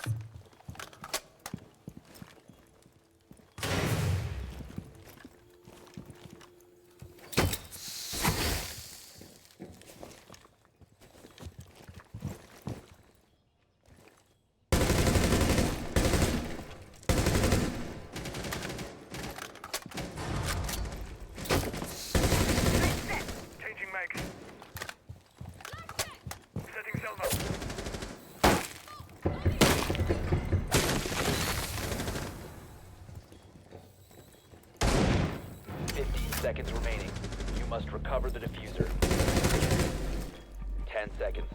Changing mags. Setting silver. 15 seconds remaining. You must recover the diffuser. 10 seconds.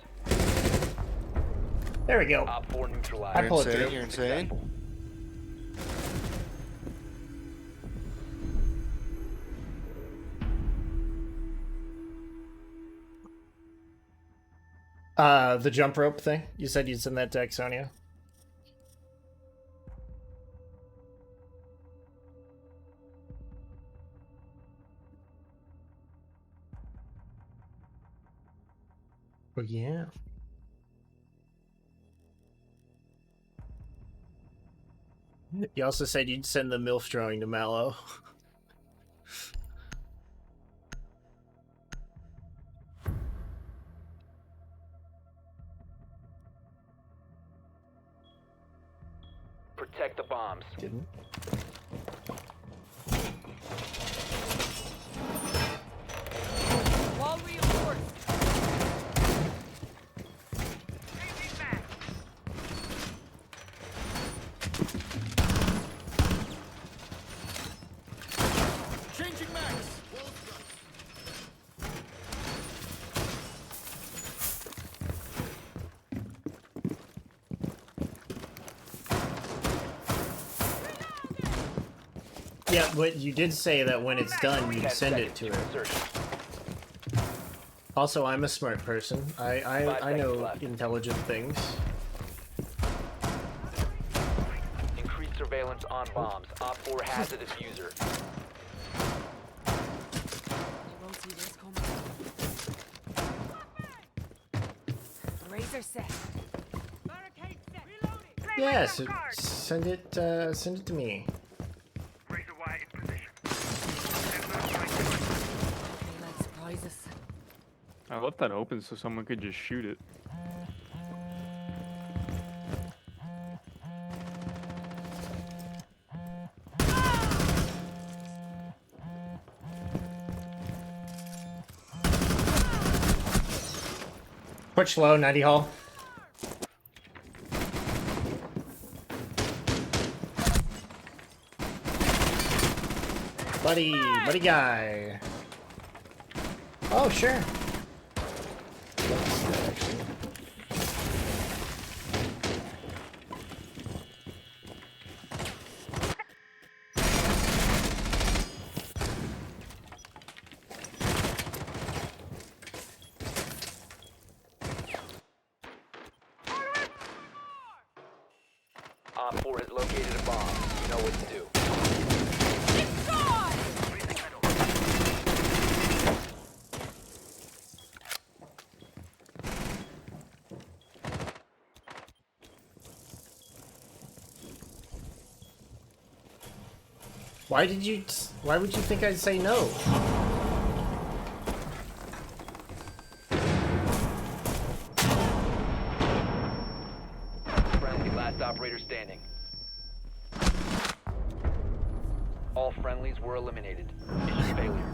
There we go. Op 4 neutralized. I pull it Insane, through. you're insane. The jump rope thing. You said you'd send that to Exonia. Oh yeah. You also said you'd send the MILF drawing to Mallow. Protect the bombs. Didn't. Wall reinforced. Changing mags. Changing mags. Yeah, but you did say that when it's done, you'd 10 send it seconds to her. insertion. Also, I'm a smart person. I 5 seconds know left. intelligent things. Increased surveillance on bombs. Op 4 has a diffuser. You won't see this coming. Razor set. Barricade set. Reloading. Yeah, so send it to me. Razor wire I left that open so someone could just shoot it. Push low, 90 hall. Buddy guy. Oh, sure. Op 4 has located a bomb. You know what to do. Why would you think I'd say no? Friendly, last operator standing. All friendlies were eliminated. Mission failure.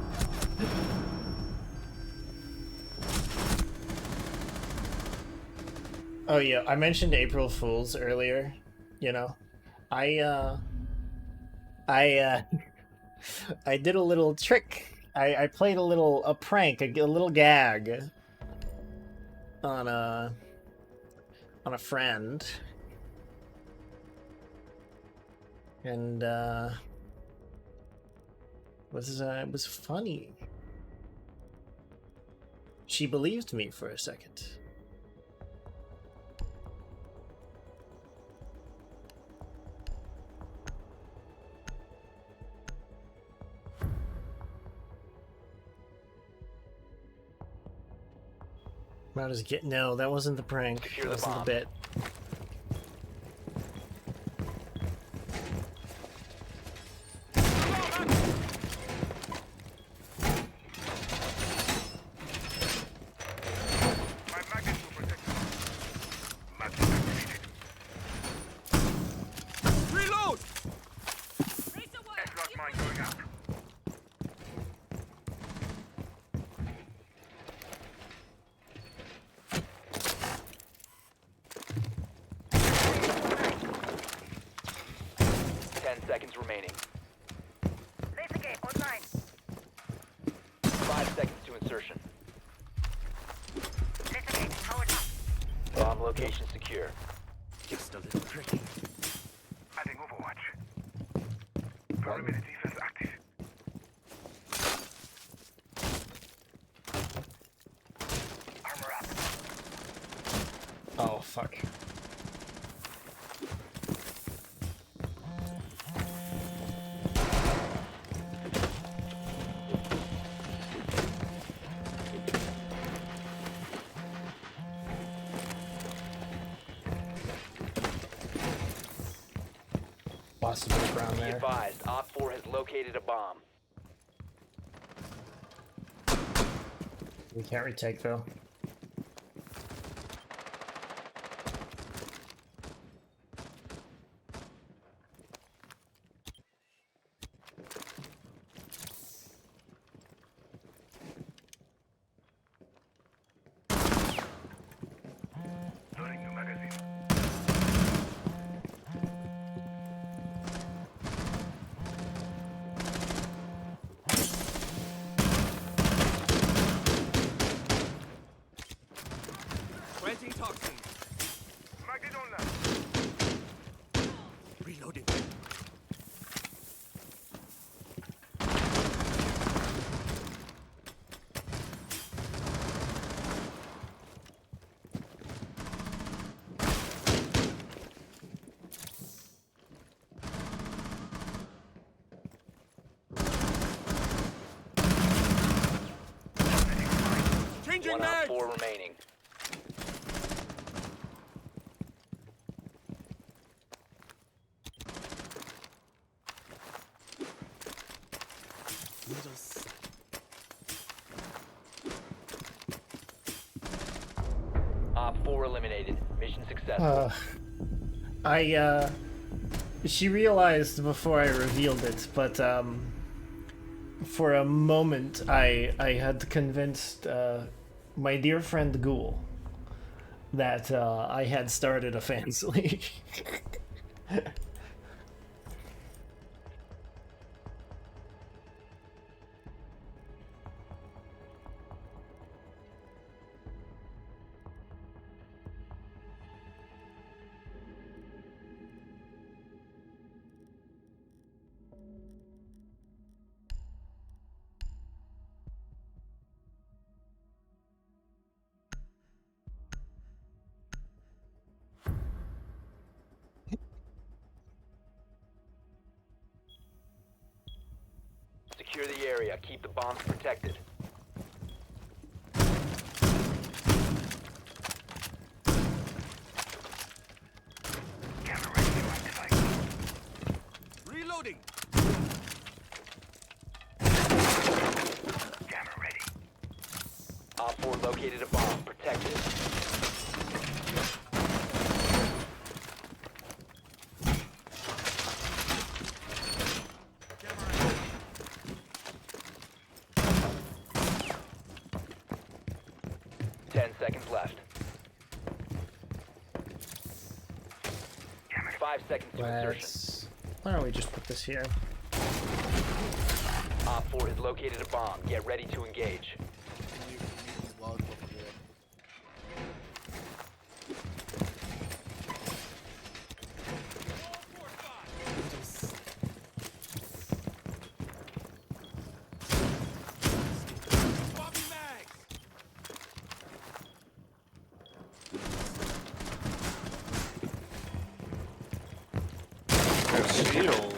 Oh yeah, I mentioned April Fools earlier. You know, I I did a little trick. I played a prank, a little gag on a friend, and it was funny. She believed me for a second. How does it get? No, that wasn't the prank. Secure That the wasn't the bomb. bit. My magnets will protect you. Magnet activated. Reload! S-lock mine going up. Seconds remaining. Laser gate online. 5 seconds to insertion. Laser gate powered up. Bomb location secure. Just a little tricky. Adding Overwatch. Perimeter defense active. Armor up. Oh fuck. Lost a bit of ground Be there. advised, Op 4 has located a bomb. We can't retake though. Loading new magazine. Planting toxins. Magnet online. Reloading. Changing One Op mag! 4 remaining. 4 eliminated. Mission successful. She realized before I revealed it, but for a moment I had convinced my dear friend Ghoul that I had started a fans league. Secure the area. Keep the bombs protected. Reloading. Op 4 located a bomb. Protect it. Seconds left. 5 seconds to insertion. Why don't we just put this here? Op 4 has located a bomb. Get ready to engage. Shield.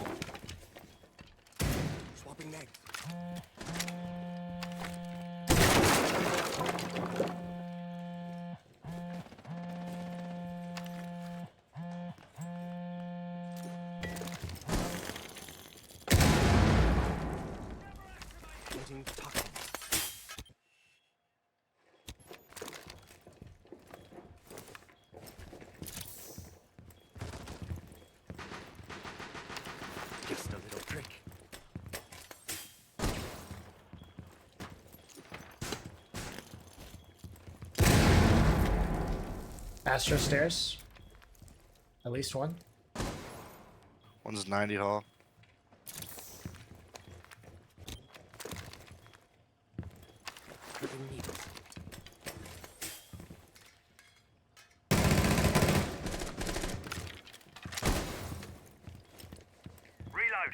Swapping mags. Planting toxins. Just a little trick. Astro stairs. At least one. One's 90 hall. Dripping needles. Reload.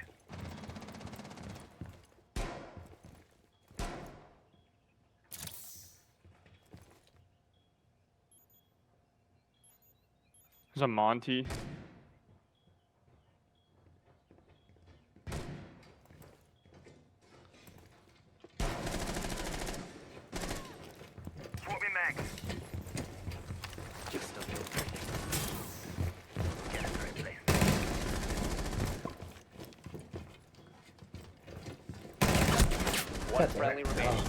There's a Monty. Swapping mags. Just a little trick. Get in the right place. One friendly remaining.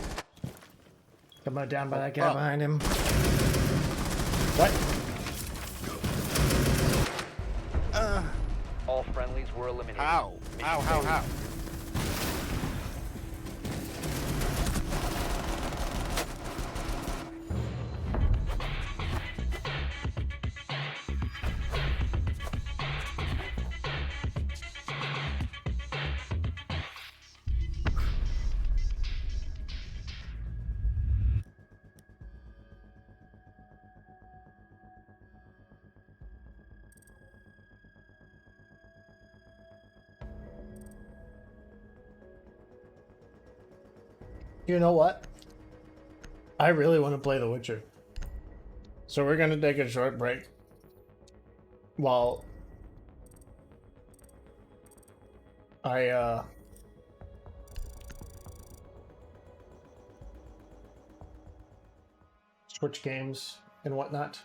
Come on down by that guy behind him. What? All friendlies were eliminated. How? How? You know what? I really want to play The Witcher. So we're gonna take a short break. While I switch games and whatnot.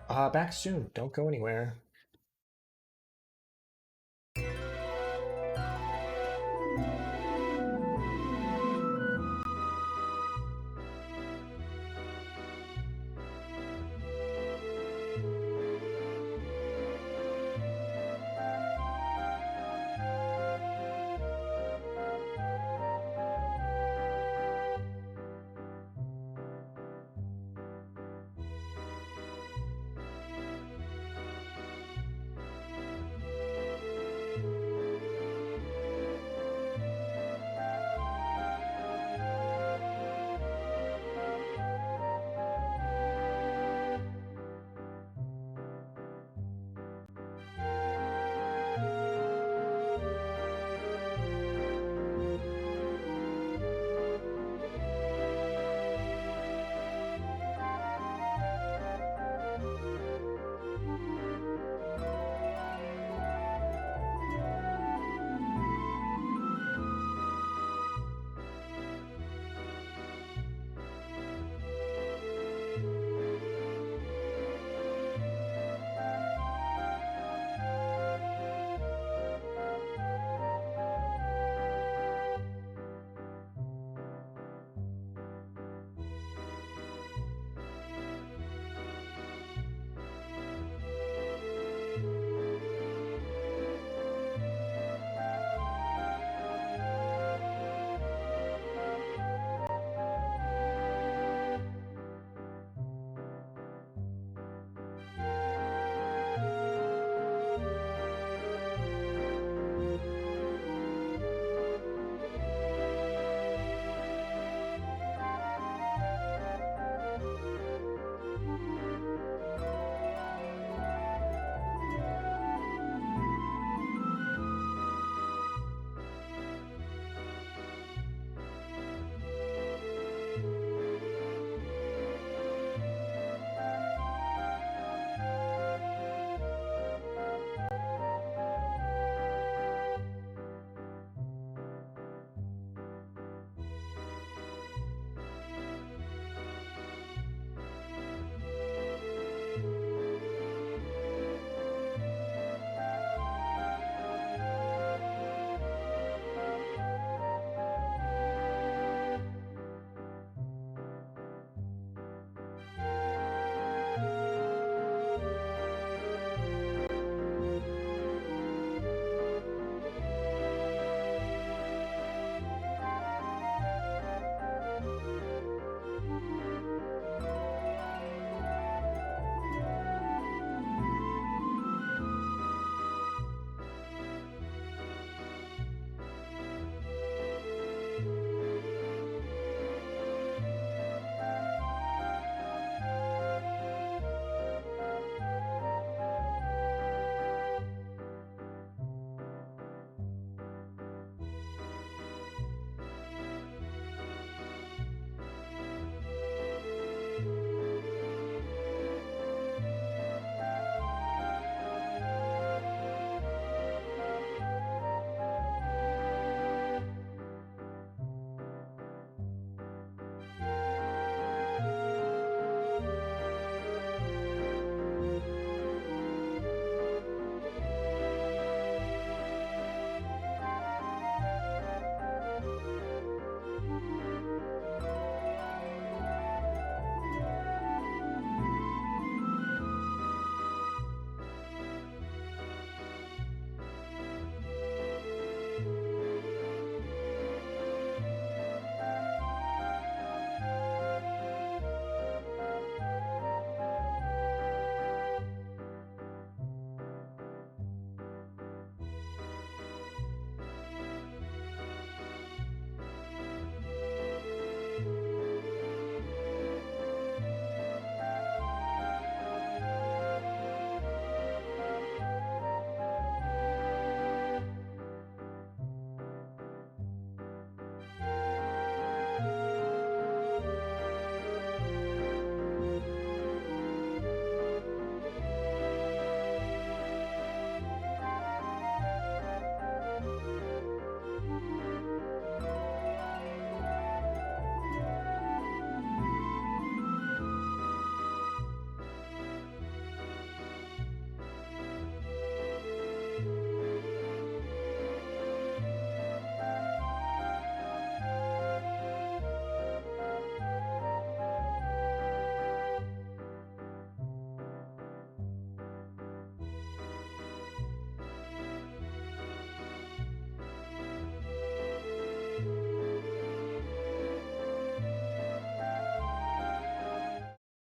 Back soon. Don't go anywhere.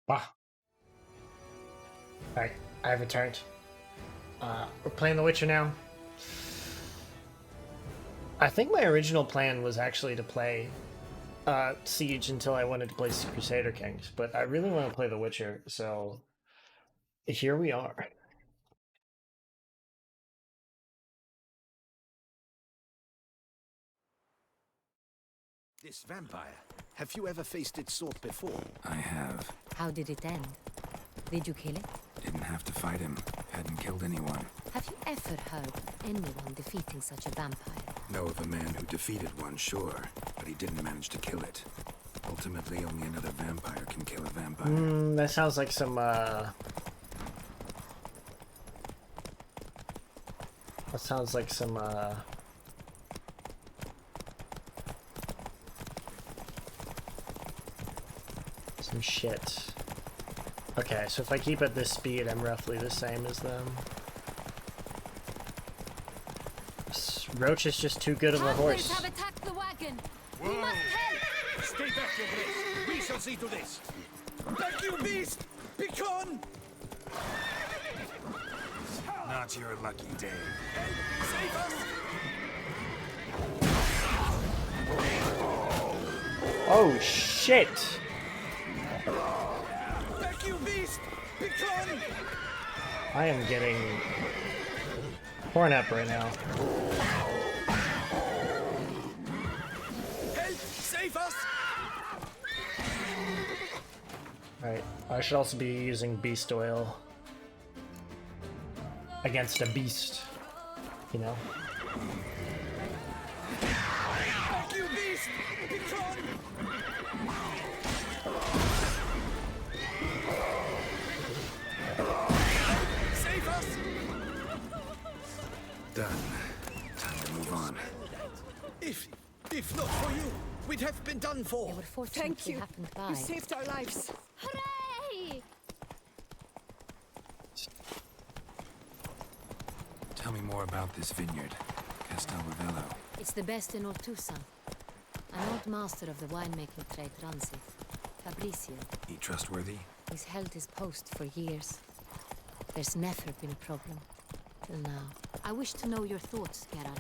Wow. Alright, I have returned. We're playing The Witcher now. I think my original plan was actually to play Siege until I wanted to play Crusader Kings, but I really want to play The Witcher, so here we are. This vampire. Have you ever faced its sort before? I have. How did it end? Did you kill it? Didn't have to fight him. Hadn't killed anyone. Have you ever heard of anyone defeating such a vampire? Know of a man who defeated one, sure, but he didn't manage to kill it. Ultimately, only another vampire can kill a vampire. That sounds like some, That sounds like some, some shit. Okay, so if I keep at this speed, I'm roughly the same as them. Roach is just too good of a horse. Have attacked the wagon. Whoa. We must help. Stay back, your grace. We shall see to this. Back, you beast! Begone! Not your lucky day. Save us! Oh shit! Back, you beast! Begone! I am getting torn up right now. Help! Save us! Right, I should also be using beast oil against a beast, you know? Back, you beast! Begone! Save us! Done. Time to move on. If not for you, we'd have been done for. They were fortunately happened by. You saved our lives. Hooray! Tell me more about this vineyard, Castel Ravello. It's the best in Ortusa. An old master of the winemaking trade runs it. Fabricio. He trustworthy? He's held his post for years. There's never been a problem. Till now. I wish to know your thoughts, Geralt.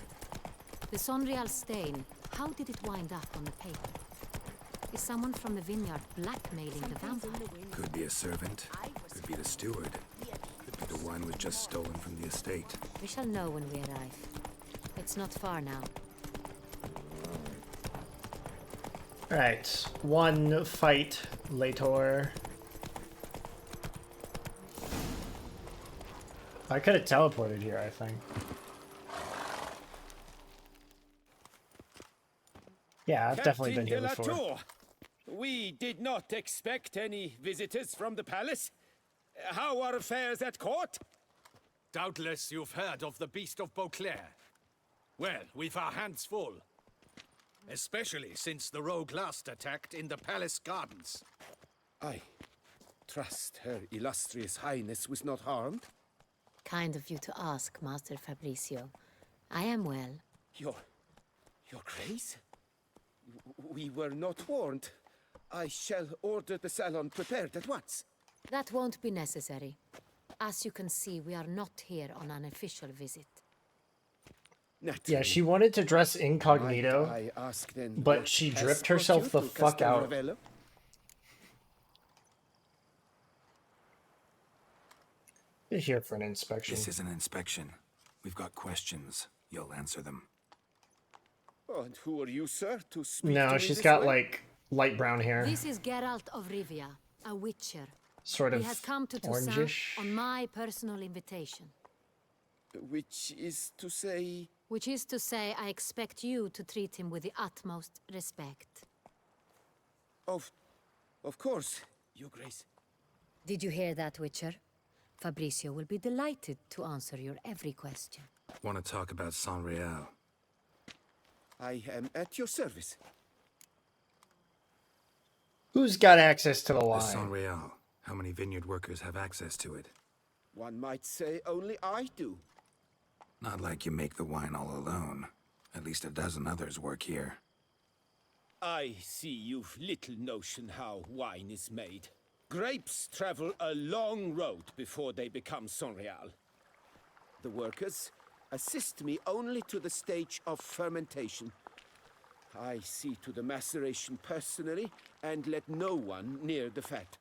The Sonreal stain, how did it wind up on the paper? Is someone from the vineyard blackmailing the vampire? Could be a servant. Could be the steward. Could be the wine was just stolen from the estate. We shall know when we arrive. It's not far now. Alright, one fight later. I could have teleported here, I think. Yeah, I've definitely been here before. We did not expect any visitors from the palace. How are affairs at court? Doubtless you've heard of the Beast of Beauclair. Well, we've our hands full. Especially since the rogue last attacked in the palace gardens. I trust Her Illustrious Highness was not harmed? Kind of you to ask, Master Fabricio. I am well. Your Grace? We were not warned. I shall order the salon prepared at once. That won't be necessary. As you can see, we are not here on an official visit. Naturally. Yeah, she wanted to dress incognito, I ask then, but she dripped herself the fuck out. You're here for an inspection. This is an inspection. We've got questions. You'll answer them. Oh, and who are you, sir, to speak to No, me she's this got way? like light brown hair. This is Geralt of Rivia, a witcher. Sort of He has come to Toussaint orangish. on my personal invitation. Which is to say... Which is to say, I expect you to treat him with the utmost respect. Of course, Your Grace. Did you hear that, Witcher? Fabricio will be delighted to answer your every question. Want to talk about Sonreal? I am at your service. Who's got access to the The wine? Sonreal. How many vineyard workers have access to it? One might say only I do. Not like you make the wine all alone. At least a dozen others work here. I see you've little notion how wine is made. Grapes travel a long road before they become Sonreal. The workers assist me only to the stage of fermentation. I see to the maceration personally and let no one near the fat.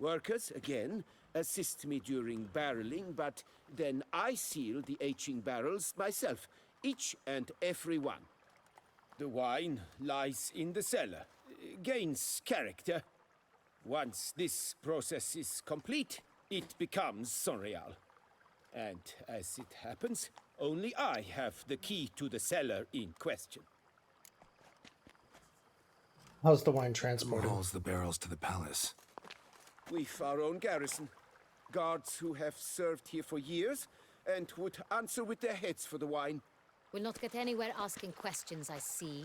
Workers, again, assist me during barreling, but then I seal the aging barrels myself, each and every one. The wine lies in the cellar, gains character. Once this process is complete, it becomes Sonreal. And as it happens, only I have the key to the cellar in question. How's the wine Who transported? hauls the barrels to the palace? We've our own garrison. Guards who have served here for years and would answer with their heads for the wine. We'll not get anywhere asking questions, I see.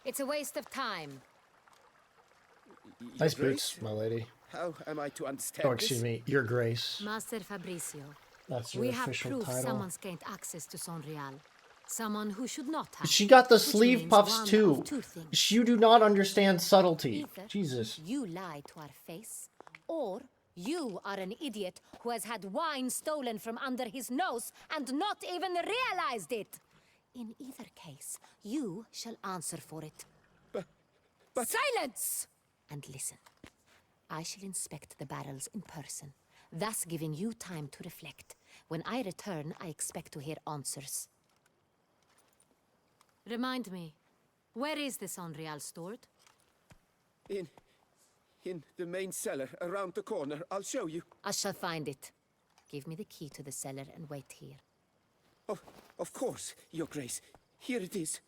It's a waste of time. Nice Your boots, Grace? my lady. How am I to understand Oh, excuse this? me, Your Grace. Master Fabricio, That's your we have official proof title. someone's gained access to Sonreal. Someone who should not have. She got the Which sleeve means puffs one too. of two things. You do not understand subtlety. Either Jesus. you lie to our face, or you are an idiot who has had wine stolen from under his nose and not even realized it. In either case, you shall answer for it. But Silence! And listen. I shall inspect the barrels in person, thus giving you time to reflect. When I return, I expect to hear answers. Remind me, where is the Sonreal stored? in the main cellar around the corner, I'll show you. I shall find it. Give me the key to the cellar and wait here. Oh, of course, Your Grace. Here it is.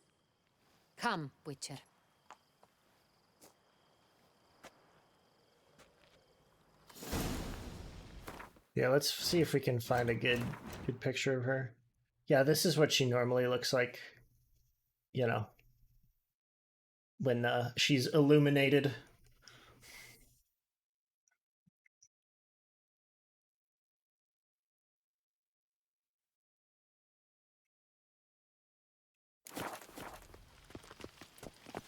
Come, Witcher. Yeah, let's see if we can find a good picture of her. Yeah, this is what she normally looks like. You know, when she's illuminated.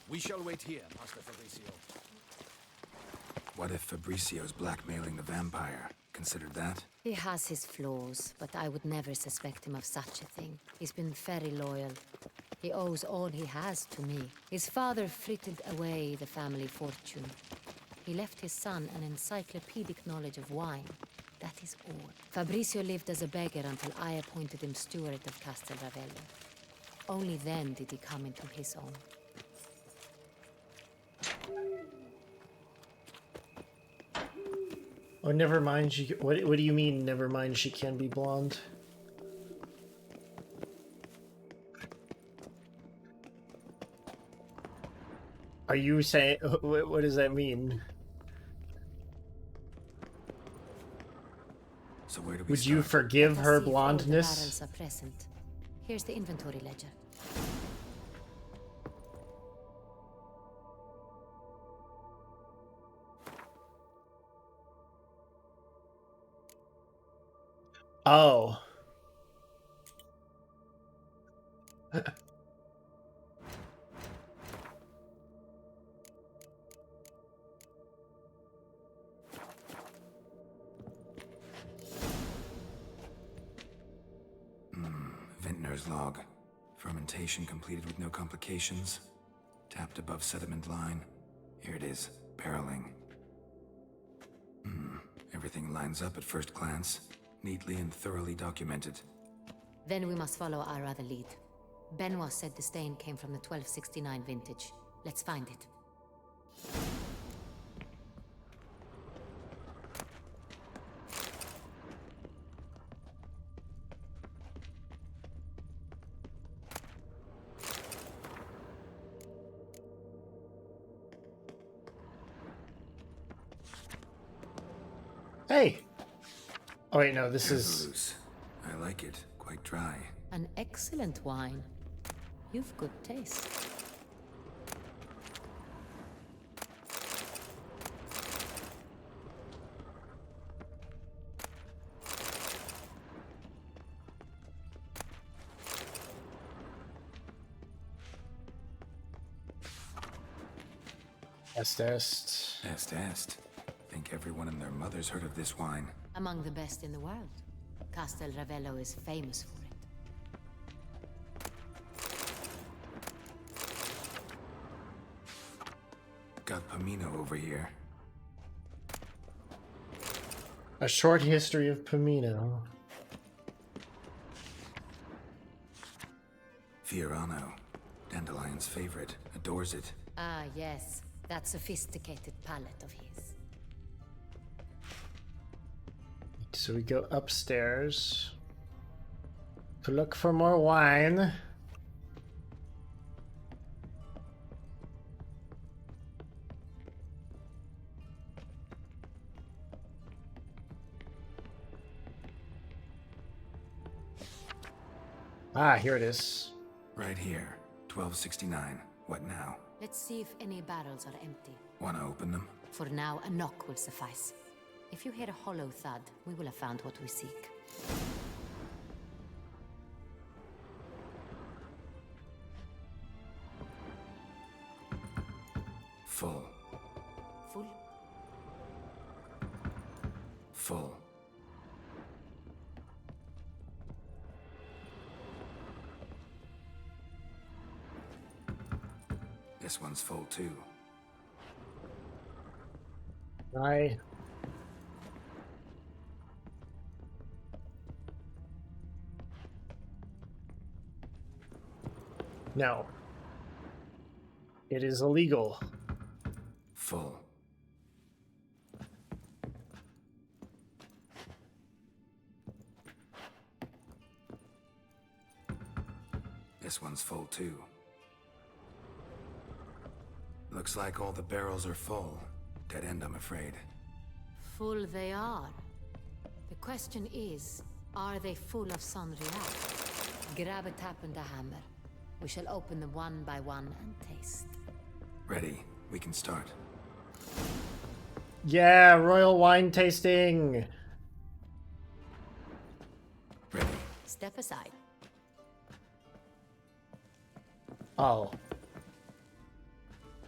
We shall wait here, Master Fabricio. What if Fabricio's blackmailing the vampire? Considered that? He has his flaws, but I would never suspect him of such a thing. He's been very loyal. He owes all he has to me. His father frittered away the family fortune. He left his son an encyclopedic knowledge of wine. That is all. Fabricio lived as a beggar until I appointed him steward of Castel Ravello. Only then did he come into his own. Oh, never mind. What do you mean? Never mind. She can be blonde. Are you saying? What does that mean? So where do we Would you start? forgive Let us her see if all the blondness? barrels are present. Here's the inventory ledger. Oh. Vintner's log. Fermentation completed with no complications. Tapped above sediment line. Here it is. Barreling. Everything lines up at first glance. Neatly and thoroughly documented. Then we must follow our other lead. Benoit said the stain came from the 1269 vintage. Let's find it. Hey. Oh wait, no. This There's is. the loose. I like it. Quite dry. An excellent wine. You've good taste. Est. Est. think everyone and their mother's heard of this wine. Among the best in the world. Castel Ravello is famous for it. Got Pomino over here. A short history of Pomino. Fiorano, Dandelion's favorite, adores it. Ah, yes. That sophisticated palate of his. So we go upstairs to look for more wine. Ah, here it is. Right here, 1269. What now? Let's see if any barrels are empty. Wanna open them? For now, a knock will suffice. If you hear a hollow thud, we will have found what we seek. Full. Full? Full. This one's full too. Right. No. It is illegal. Full. This one's full too. Looks like all the barrels are full. Dead end, I'm afraid. Full they are. The question is, are they full of Sanrial? Grab a tap and a hammer. We shall open them one by one and taste. Ready. We can start. Yeah, royal wine tasting. Ready. Step aside. Oh.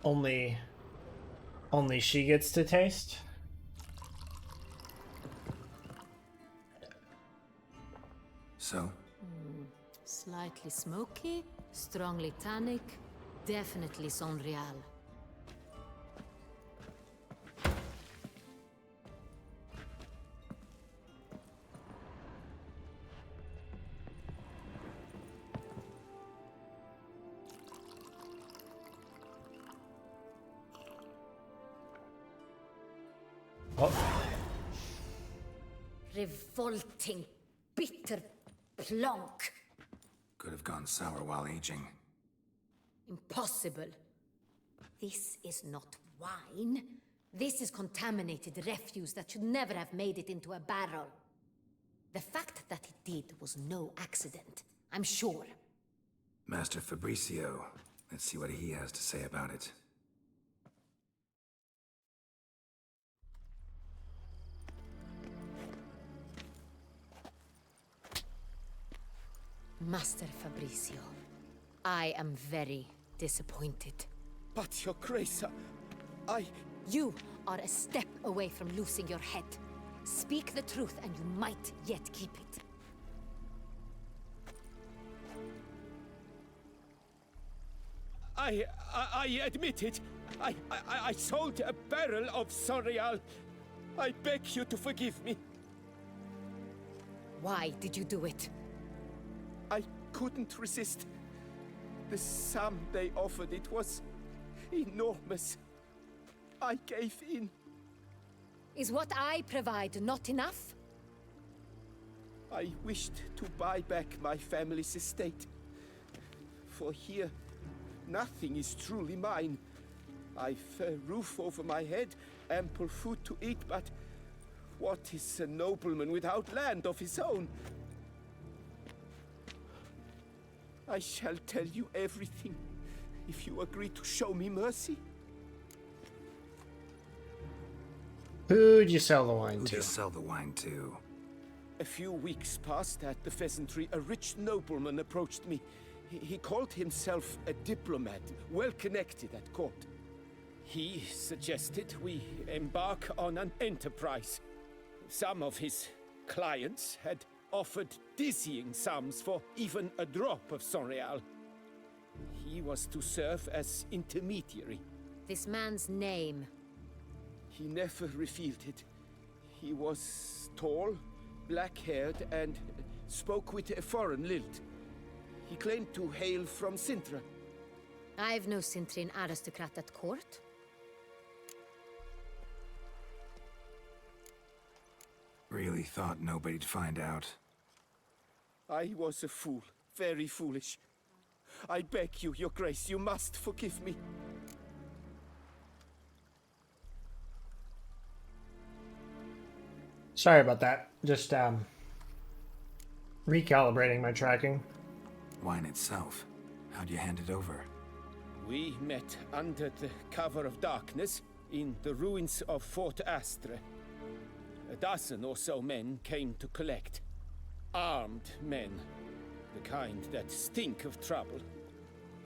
Only she gets to taste? So? Slightly smoky, strongly tannic, definitely Sanrial. Oh. Revolting, bitter plonk. Could have gone sour while aging. Impossible. This is not wine. This is contaminated refuse that should never have made it into a barrel. The fact that it did was no accident, I'm sure. Master Fabricio. Let's see what he has to say about it. Master Fabricio, I am very disappointed. But, Your Grace, You are a step away from losing your head. Speak the truth and you might yet keep it. I admit it. I sold a barrel of Sanrial. I beg you to forgive me. Why did you do it? I couldn't resist. The sum they offered, it was enormous. I gave in. Is what I provide not enough? I wished to buy back my family's estate. For here, nothing is truly mine. I've a roof over my head, ample food to eat, but what is a nobleman without land of his own? I shall tell you everything, if you agree to show me mercy. Who'd you sell the wine Who'd to? you sell the wine to? A few weeks past at the Pheasantry, a rich nobleman approached me. He called himself a diplomat, well connected at court. He suggested we embark on an enterprise. Some of his clients had offered dizzying sums for even a drop of Sonreal. He was to serve as intermediary. This man's name. He never revealed it. He was tall, black-haired, and spoke with a foreign lilt. He claimed to hail from Sintra. I've no Sintrin aristocrat at court. Really thought nobody'd find out. I was a fool, very foolish. I beg you, Your Grace, you must forgive me. Sorry about that. Just recalibrating my tracking. Wine itself. How'd you hand it over? We met under the cover of darkness in the ruins of Fort Astre. A dozen or so men came to collect. Armed men. The kind that stink of trouble.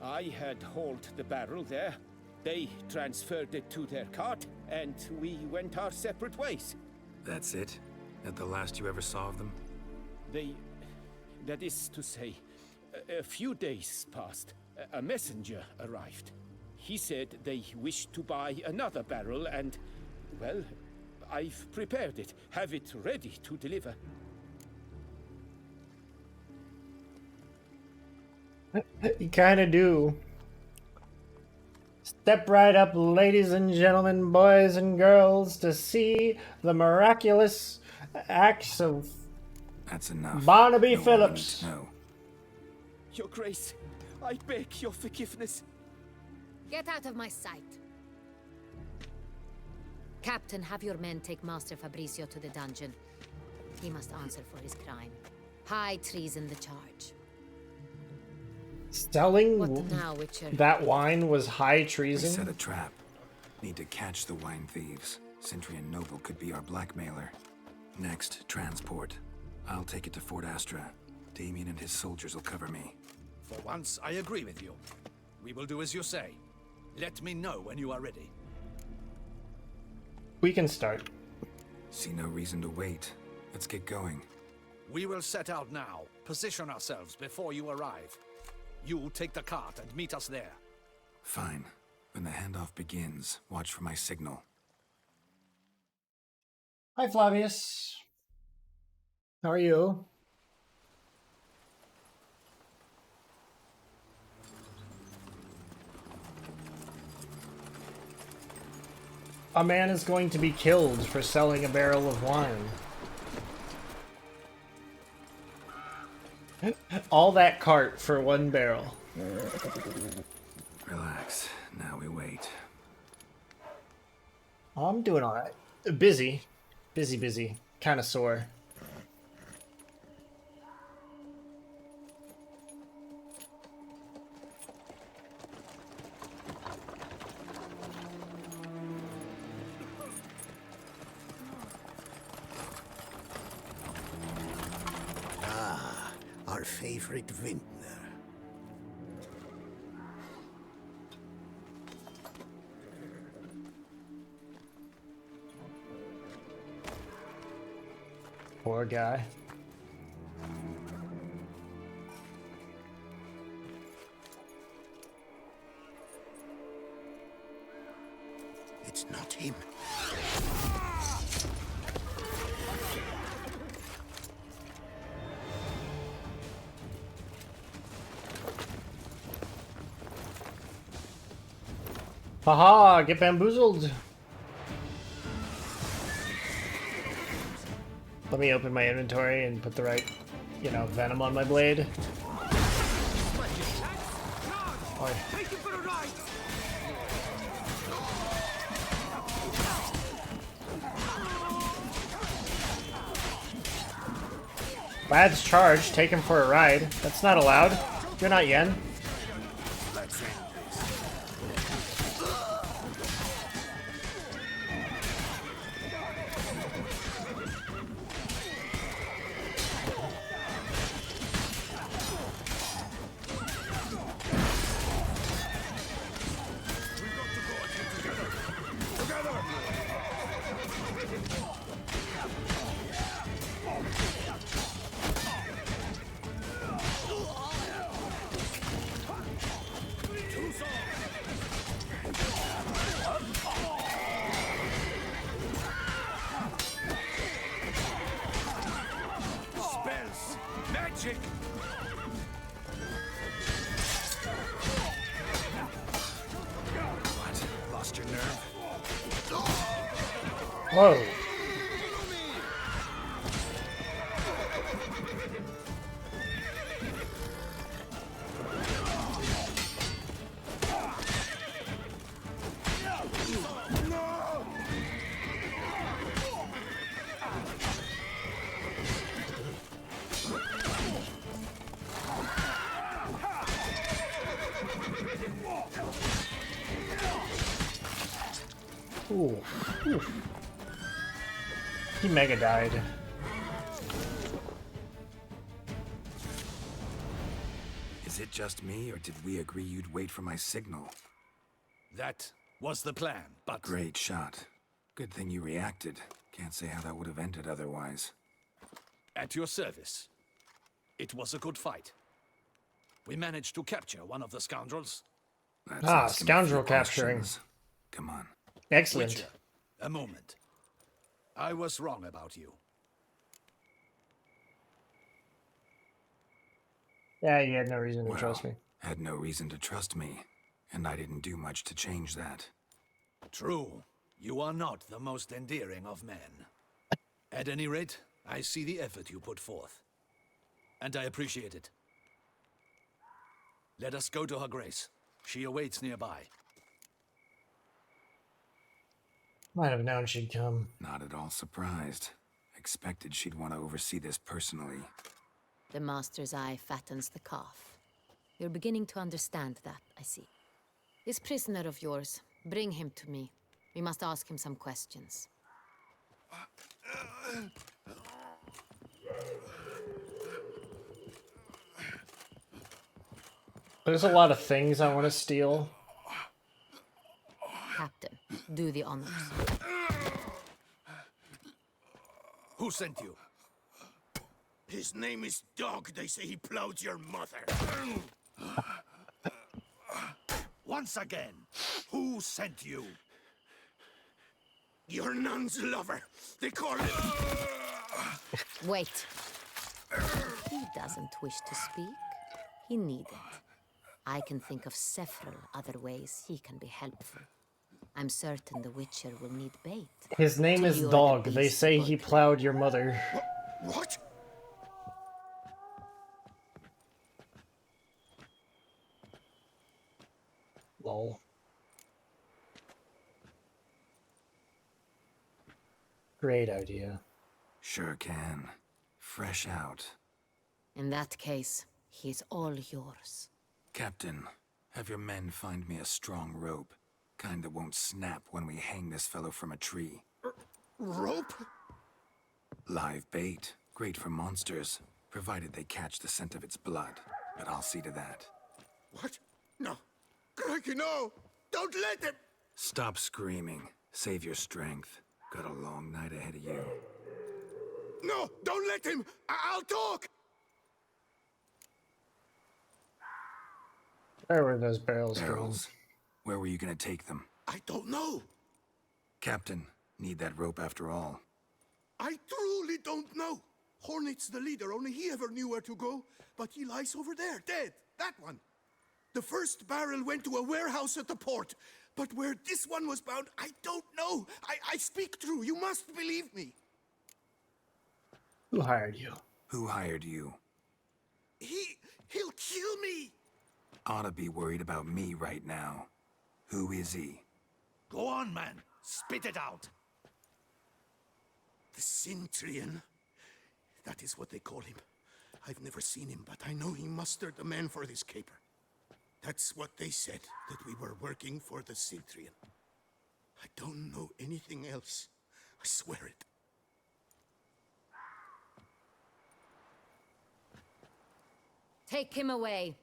I had hauled the barrel there. They transferred it to their cart, and we went our separate ways. That's it? That the last you ever saw of them? That is to say, a few days passed. A messenger arrived. He said they wished to buy another barrel and, well, I've prepared it. Have it ready to deliver. You kinda do. Step right up, ladies and gentlemen, boys and girls, to see the miraculous acts of That's enough. Barnaby No Phillips. No. Your Grace, I beg your forgiveness. Get out of my sight. Captain, have your men take Master Fabrizio to the dungeon. He must answer for his crime. High treason the charge. Selling What now, Witcher? that wine was high We treason. set a trap. Need to catch the wine thieves. Sentry and Noble could be our blackmailer. Next, transport. I'll take it to Fort Astra. Damien and his soldiers will cover me. For once, I agree with you. We will do as you say. Let me know when you are ready. We can start. See no reason to wait. Let's get going. We will set out now. Position ourselves before you arrive. You take the cart and meet us there. Fine. When the handoff begins, watch for my signal. Hi, Flavius. How are you? A man is going to be killed for selling a barrel of wine. All that cart for one barrel. Relax. Now we wait. I'm doing alright. Busy. Busy. Kind of sore. Our favorite vintner. Poor guy. It's not him. Haha, get bamboozled. Let me open my inventory and put the right, venom on my blade. Oi. Lad's charged, take him for a ride. That's not allowed. You're not Yen. magic. What? Lost your nerve? Whoa. Ooh. Ooh. He mega died. Is it just me, or did we agree you'd wait for my signal? That was the plan, but... Great shot. Good thing you reacted. Can't say how that would have ended otherwise. At your service. It was a good fight. We managed to capture one of the scoundrels. Let's Ah, ask him a scoundrel few capturing. questions. Come on. Excellent. Witcher, a moment. I was wrong about you. Yeah, you had no reason to trust me. Had no reason to trust me, and I didn't do much to change that. True. You are not the most endearing of men. At any rate, I see the effort you put forth. And I appreciate it. Let us go to her grace. She awaits nearby. Might have known she'd come. Not at all surprised. Expected she'd want to oversee this personally. The master's eye fattens the calf. You're beginning to understand that, I see. This prisoner of yours, bring him to me. We must ask him some questions. There's a lot of things I want to steal. Captain, do the honors. Who sent you? His name is Dog. They say he plowed your mother. Once again, who sent you? Your nun's lover. They call him... Wait. He doesn't wish to speak. He needn't. I can think of several other ways he can be helpful. I'm certain the Witcher will need bait. His name is Dog. They say he plowed your mother. What? Lol. Great idea. Sure can. Fresh out. In that case, he's all yours. Captain, have your men find me a strong rope. Kind that won't snap when we hang this fellow from a tree. Rope? Live bait. Great for monsters, provided they catch the scent of its blood. But I'll see to that. What? No. Crikey, no! Don't let him! Stop screaming. Save your strength. Got a long night ahead of you. No! Don't let him! I'll talk! Where were those barrels Barrels? Where were you gonna take them? I don't know. Captain, need that rope after all. I truly don't know. Hornet's the leader, only he ever knew where to go. But he lies over there, dead. That one. The first barrel went to a warehouse at the port. But where this one was bound, I don't know. I speak true. You must believe me. Who hired you? Who hired you? He'll kill me. Ought to be worried about me right now. Who is he? Go on, man. Spit it out. The Cintrian. That is what they call him. I've never seen him, but I know he mustered the men for this caper. That's what they said, that we were working for the Cintrian. I don't know anything else. I swear it. Take him away.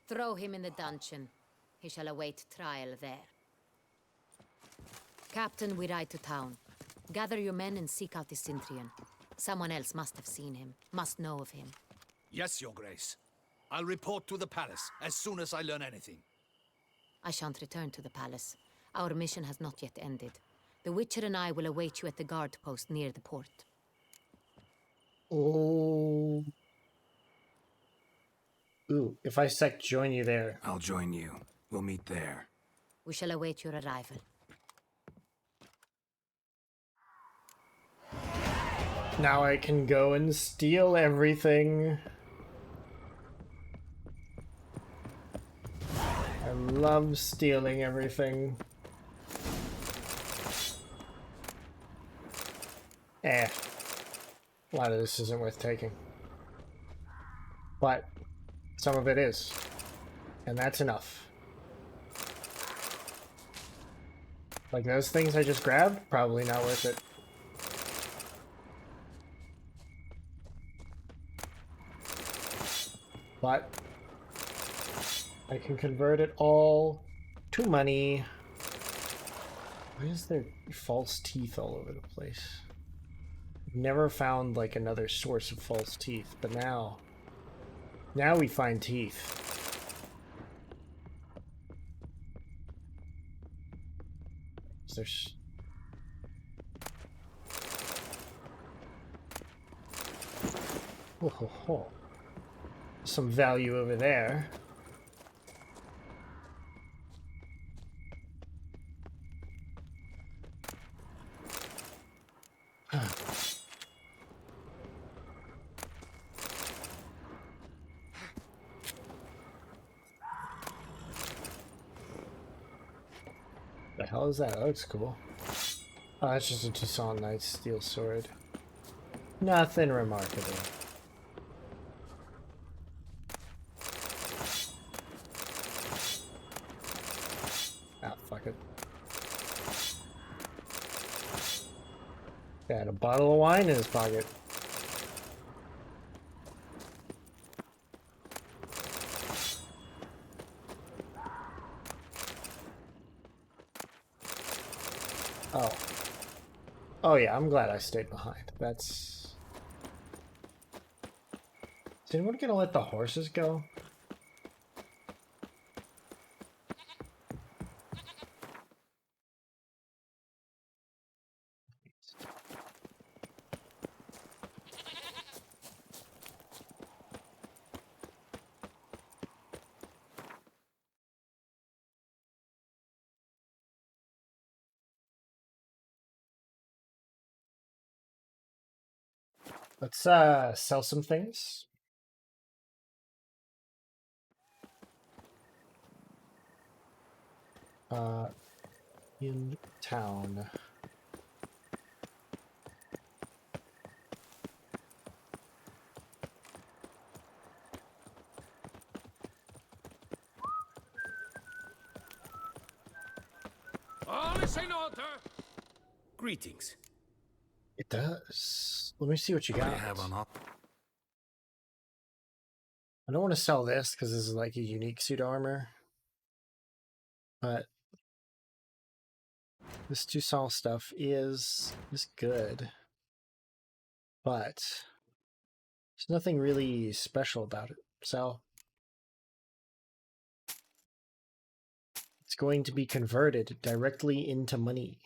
Throw him in the dungeon. He shall await trial there. Captain, we ride to town. Gather your men and seek out the Cintrian. Someone else must have seen him, must know of him. Yes, Your Grace. I'll report to the palace as soon as I learn anything. I shan't return to the palace. Our mission has not yet ended. The Witcher and I will await you at the guard post near the port. Oh. Ooh, if I sec join you there. I'll join you. We'll meet there. We shall await your arrival. Now I can go and steal everything. I love stealing everything. A lot of this isn't worth taking. But some of it is. And that's enough. Like those things I just grabbed, probably not worth it. But I can convert it all to money. Why is there false teeth all over the place? Never found like another source of false teeth, but now we find teeth. There's some value over there. The hell is that? That looks cool. Oh, that's just a Tucson Knight steel sword. Nothing remarkable. Ah, fuck it. Got a bottle of wine in his pocket. Oh. Oh yeah, I'm glad I stayed behind. That's... Is anyone gonna let the horses go? Let's sell some things. In town. All is in order. Greetings. It does. Let me see what you got. I have on all. I don't want to sell this because this is like a unique suit armor. But this Tucson stuff is good. But there's nothing really special about it. So it's going to be converted directly into money.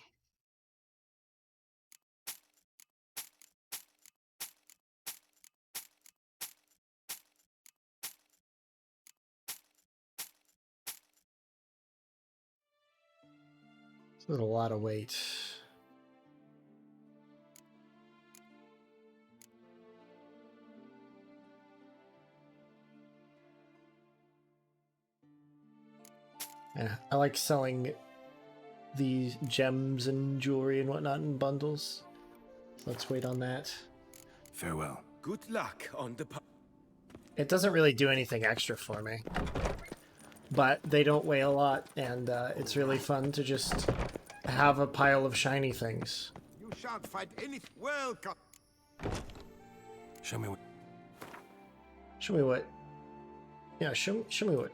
This is a lot of weight. Yeah, I like selling these gems and jewelry and whatnot in bundles. Let's wait on that. Farewell. Good luck on the... It doesn't really do anything extra for me. But they don't weigh a lot, and it's really fun to just have a pile of shiny things. You shan't find anything. Welcome. Show me what. Show me what. Yeah, show me what.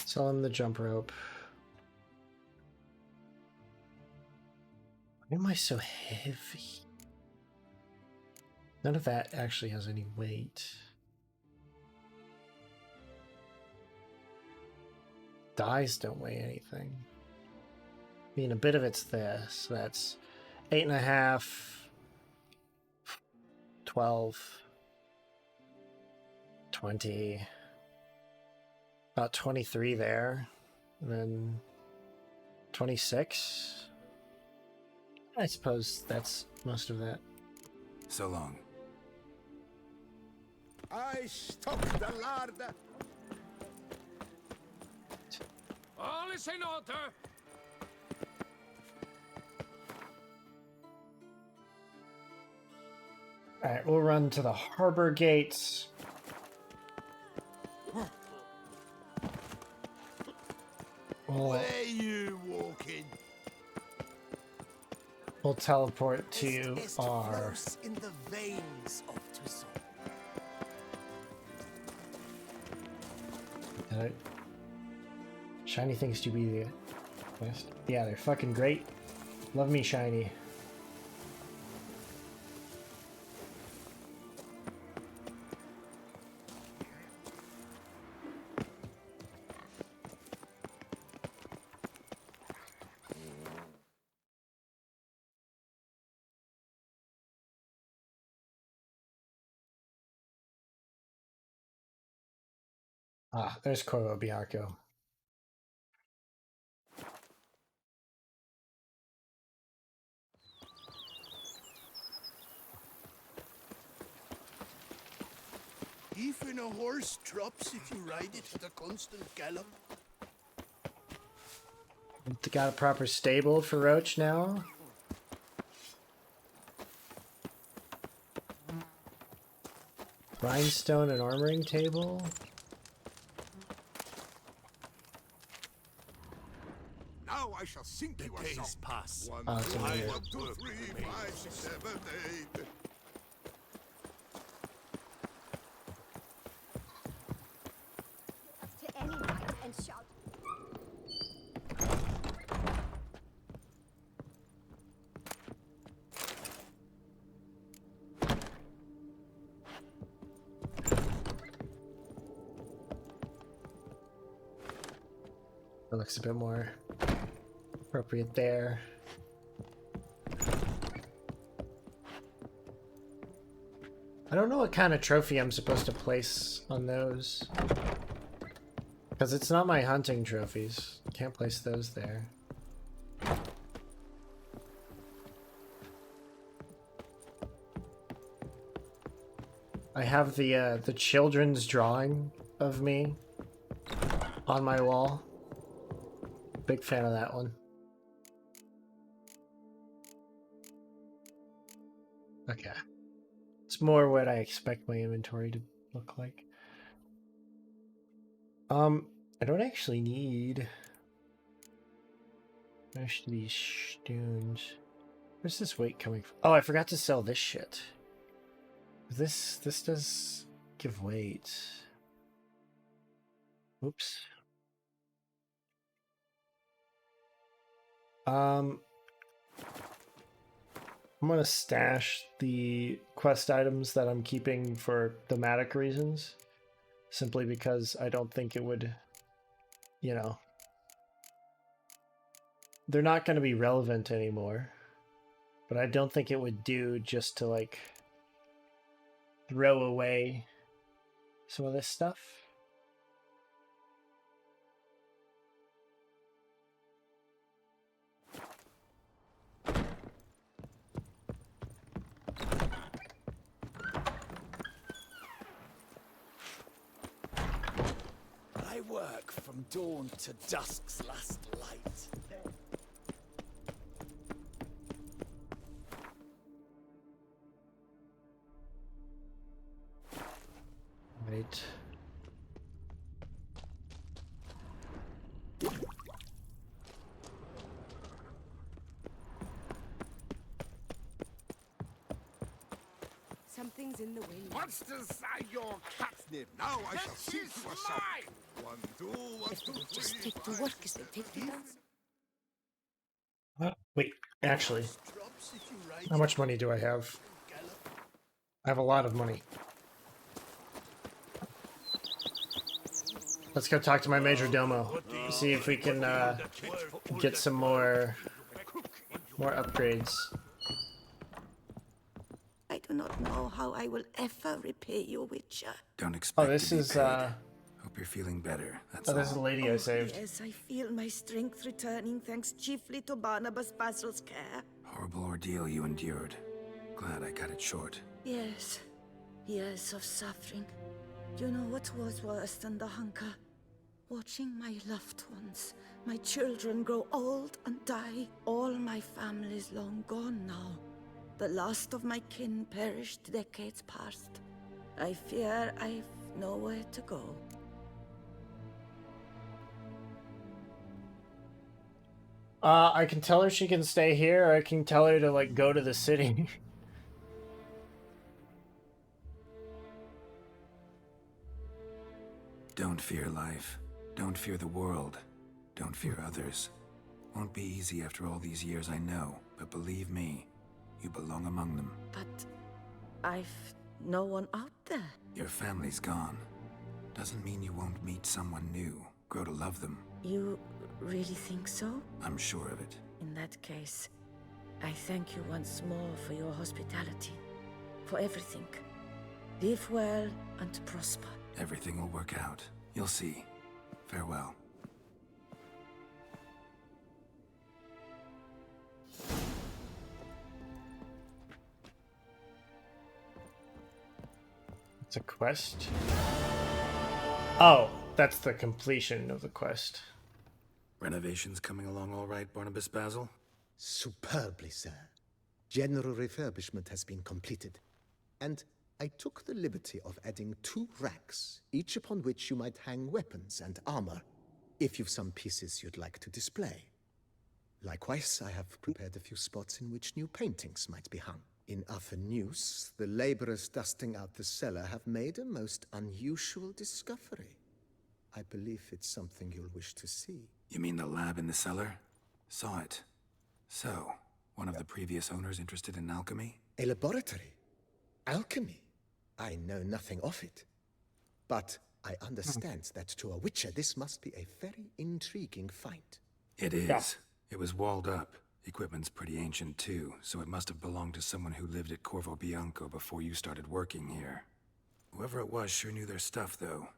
Sell him the jump rope. Why am I so heavy? None of that actually has any weight. Dyes don't weigh anything. I mean, a bit of it's this. So that's 8.5, 12, 20, about 23 there, and then 26. I suppose that's most of that. So long. I stock the larder. All is in order. Alright, we'll run to the harbor gates. Where you walking? We'll teleport to our... in the veins of Toussaint. Shiny things to be the best. Yeah, they're fucking great. Love me shiny. Ah, there's Corvo Bianco. Even a horse drops if you ride it at a constant gallop. Got a proper stable for Roach now. Rhinestone and armoring table. Now I shall sink you a song. Pass. 1, Oh, it's 2, over here. 1, 2, 3, 5, 6, 7, 8. To any right and shout. That looks a bit more appropriate there. I don't know what kind of trophy I'm supposed to place on those. Because it's not my hunting trophies. Can't place those there. I have the children's drawing of me on my wall. Big fan of that one. Okay. It's more what I expect my inventory to look like. I don't actually need most of these stones. Where's this weight coming from? Oh, I forgot to sell this shit. This does give weight. Oops. I'm gonna stash the quest items that I'm keeping for thematic reasons, simply because I don't think it would, you know, they're not going to be relevant anymore, but I don't think it would do just to like throw away some of this stuff. I work from dawn to dusk's last light. Right. Something's in the wind. What's inside your catnip? Now I shall sink you a song. 1, 2, 1, If 2, they 3, just take to 5, work as they take to dance. Wait, actually, drops if you ride how much money do I have? gallop. I have a lot of money. Let's go talk to my major domo. See if we can get some more upgrades. I do not know how I will ever repay you, Witcher. Don't expect this to be is paid. Hope you're feeling better. That's this is all. the lady I saved. Yes, I feel my strength returning thanks chiefly to Barnabas Basil's care. Horrible ordeal you endured. Glad I cut it short. Yes, years of suffering. You know what was worse than the hunger? Watching my loved ones, my children grow old and die. All my family's long gone now. The last of my kin perished decades past. I fear I've nowhere to go. I can tell her she can stay here, or I can tell her to like go to the city. Don't fear life. Don't fear the world. Don't fear others. Won't be easy after all these years, I know. But believe me, you belong among them. But I've no one out there. Your family's gone. Doesn't mean you won't meet someone new. Grow to love them. You really think so? I'm sure of it. In that case, I thank you once more for your hospitality. For everything. Live well and prosper. Everything will work out. You'll see. Farewell. It's a quest. Oh, that's the completion of the quest. Renovations coming along all right, Barnabas Basil? Superbly, sir. General refurbishment has been completed. And I took the liberty of adding 2 racks, each upon which you might hang weapons and armor, if you've some pieces you'd like to display. Likewise, I have prepared a few spots in which new paintings might be hung. In other news, the laborers dusting out the cellar have made a most unusual discovery. I believe it's something you'll wish to see. You mean the lab in the cellar? Saw it. So, one of the previous owners interested in alchemy? A laboratory? Alchemy? I know nothing of it. But I understand that to a witcher this must be a very intriguing find. It is. Yeah. It was walled up. Equipment's pretty ancient too, so it must have belonged to someone who lived at Corvo Bianco before you started working here. Whoever it was sure knew their stuff, though.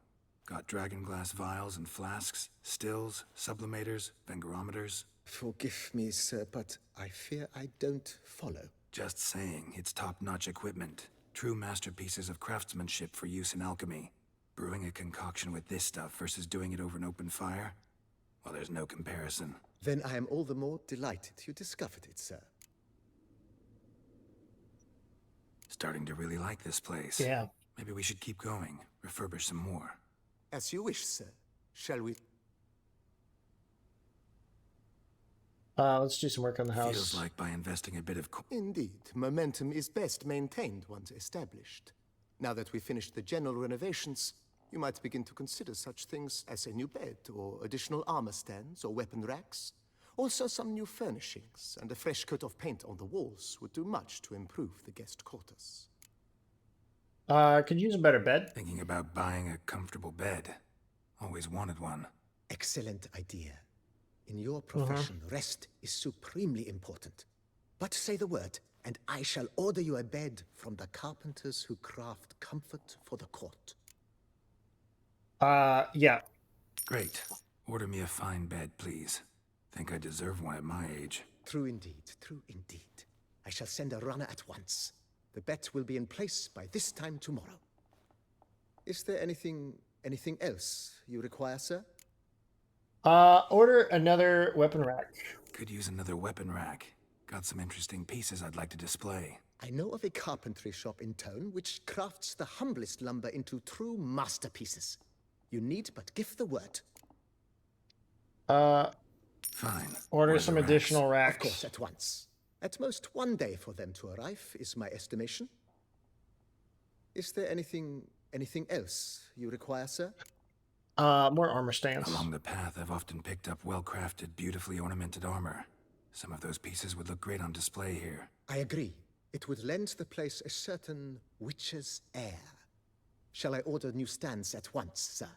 Got dragon glass vials and flasks, stills, sublimators, vengerometers. Forgive me, sir, but I fear I don't follow. Just saying, it's top-notch equipment. True masterpieces of craftsmanship for use in alchemy. Brewing a concoction with this stuff versus doing it over an open fire? Well, there's no comparison. Then I am all the more delighted you discovered it, sir. Starting to really like this place. Yeah. Maybe we should keep going, refurbish some more. As you wish, sir. Shall we? Let's do some work on the house. Feels like by investing a bit of Indeed, momentum is best maintained once established. Now that we've finished the general renovations, you might begin to consider such things as a new bed, or additional armor stands, or weapon racks. Also some new furnishings, and a fresh coat of paint on the walls would do much to improve the guest quarters. Could use a better bed. Thinking about buying a comfortable bed. Always wanted one. Excellent idea. In your profession, rest is supremely important. But say the word, and I shall order you a bed from the carpenters who craft comfort for the court. Yeah. Great. Order me a fine bed, please. Think I deserve one at my age. True indeed, true indeed. I shall send a runner at once. The bet will be in place by this time tomorrow. Is there anything else you require, sir? Order another weapon rack. Could use another weapon rack. Got some interesting pieces I'd like to display. I know of a carpentry shop in town which crafts the humblest lumber into true masterpieces. You need but give the word. Fine. Order some additional racks. Of course, at once. At most 1 day for them to arrive, is my estimation. Is there anything else you require, sir? More armor stands. Along the path, I've often picked up well-crafted, beautifully ornamented armor. Some of those pieces would look great on display here. I agree. It would lend the place a certain witcher's air. Shall I order new stands at once, sir?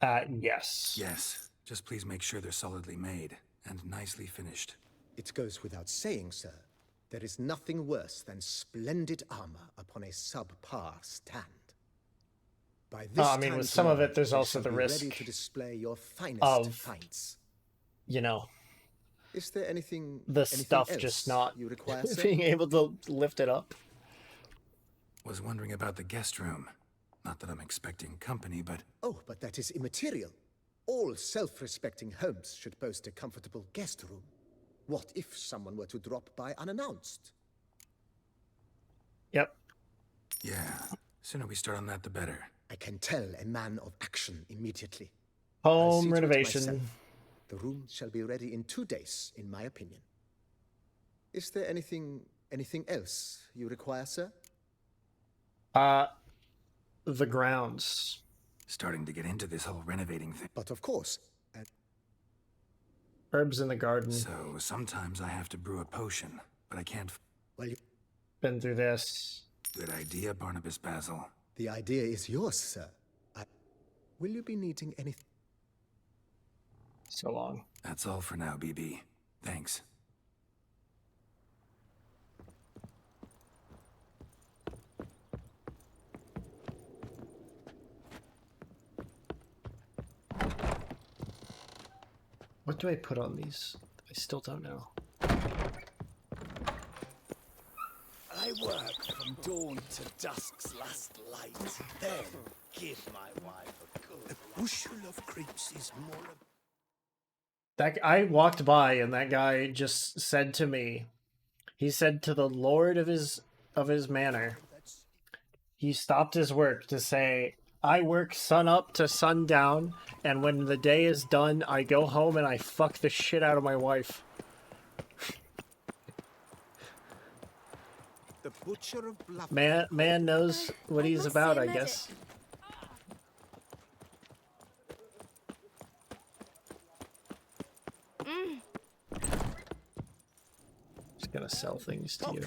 Yes. Yes. Just please make sure they're solidly made and nicely finished. It goes without saying, sir. There is nothing worse than splendid armor upon a subpar stand. By this I mean, time with some of tomorrow, it, there's you also shall the be risk ready to display your finest of, fights. you know, Is there anything stuff else just not you require, sir? being able to lift it up. Was wondering about the guest room. Not that I'm expecting company, but... Oh, but that is immaterial. All self-respecting homes should boast a comfortable guest room. What if someone were to drop by unannounced? Yep. Yeah. Sooner we start on that, the better. I can tell a man of action immediately. Home renovation. Myself. The room shall be ready in 2 days, in my opinion. Is there anything else you require, sir? The grounds. Starting to get into this whole renovating thing. But of course. Herbs in the garden. So sometimes I have to brew a potion, but I can't. Well, been through this. Good idea, Barnabas Basil. The idea is yours, sir. Will you be needing anything? So long. That's all for now, BB. Thanks. What do I put on these? I still don't know. I work from dawn to dusk's last light. Then give my wife a good. A bushel of grapes is more. I walked by and that guy just said to me, he said to the lord of his manor, he stopped his work to say, I work sun up to sundown, and when the day is done, I go home and I fuck the shit out of my wife. The butcher of Bluff. Man knows what he's about, I guess. Just gonna sell things to you.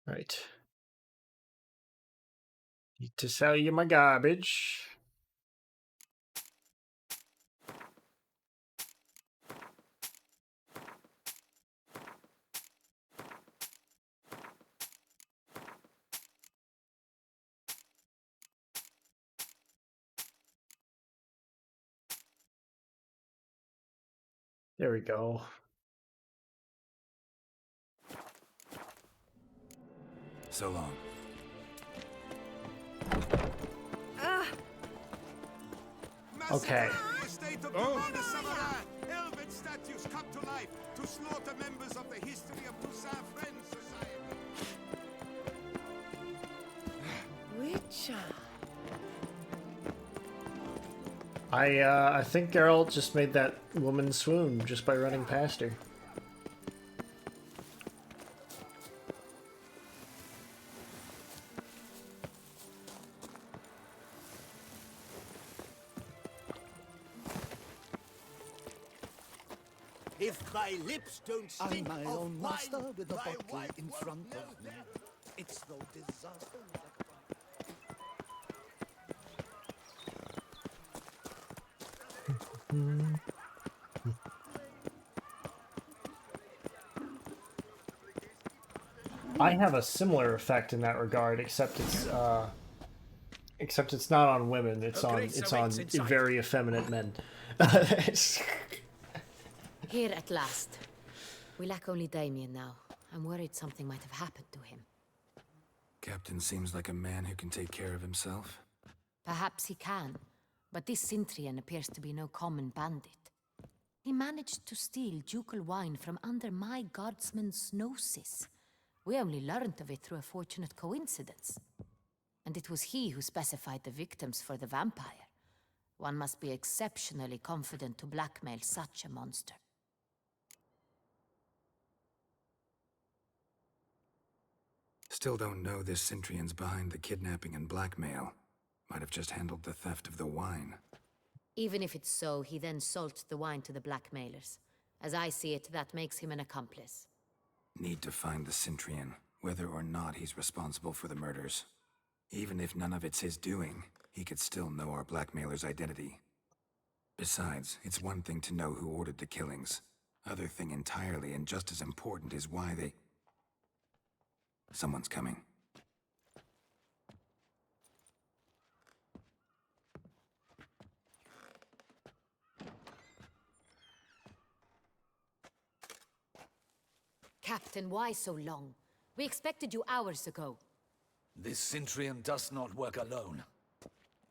Right. Need to sell you my garbage. There we go. So long. Okay. Elven statues come to life to slaughter members of the History of Toussaint Friends Society. Witcher. I think Geralt just made that woman swoon just by running past her. If my lips don't stink I'm my of own wine, master with a my bottle wife in will front know of me. that. It's no disaster. I have a similar effect in that regard, except it's not on women. It's on very effeminate men. Here at last. We lack only Damien now. I'm worried something might have happened to him. Captain seems like a man who can take care of himself. Perhaps he can, but this Cintrian appears to be no common bandit. He managed to steal ducal wine from under my guardsman's noses. We only learned of it through a fortunate coincidence. And it was he who specified the victims for the vampire. One must be exceptionally confident to blackmail such a monster. Still don't know this Cintrian's behind the kidnapping and blackmail. Might have just handled the theft of the wine. Even if it's so, he then sold the wine to the blackmailers. As I see it, that makes him an accomplice. Need to find the Cintrian. whether or not he's responsible for the murders. Even if none of it's his doing, he could still know our blackmailer's identity. Besides, it's one thing to know who ordered the killings. Other thing entirely, and just as important, is why they... Someone's coming. Captain, why so long? We expected you hours ago. This Centurion does not work alone.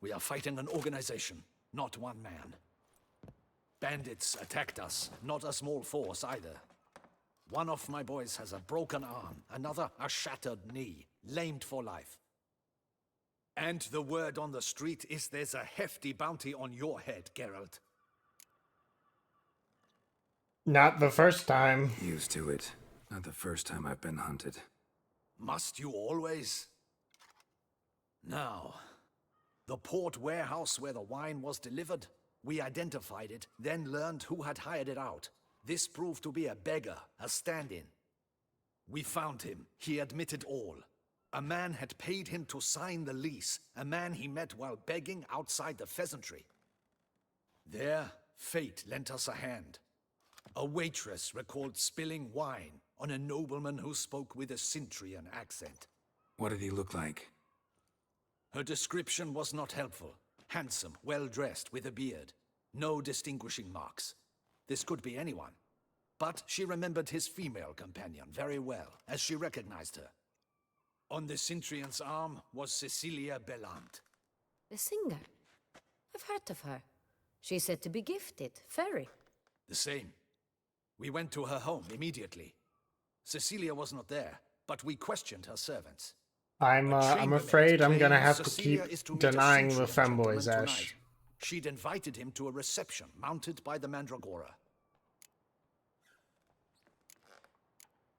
We are fighting an organization, not one man. Bandits attacked us, not a small force either. One of my boys has a broken arm, another a shattered knee, lamed for life. And the word on the street is there's a hefty bounty on your head, Geralt. Not the first time. Used to it. Not the first time I've been hunted. Must you always? Now, the port warehouse where the wine was delivered, we identified it, then learned who had hired it out. This proved to be a beggar, a stand-in. We found him. He admitted all. A man had paid him to sign the lease, a man he met while begging outside the pheasantry. There, fate lent us a hand. A waitress recalled spilling wine on a nobleman who spoke with a Centurion accent. What did he look like? Her description was not helpful. Handsome, well-dressed, with a beard. No distinguishing marks. This could be anyone. But she remembered his female companion very well, as she recognized her. On the Centurion's arm was Cecilia Bellant. The singer? I've heard of her. She's said to be gifted. Fairy. The same. We went to her home immediately. Cecilia was not there, but we questioned her servants. I'm afraid I'm gonna have to keep denying the femboys, Ash. She'd invited him to a reception mounted by the Mandragora.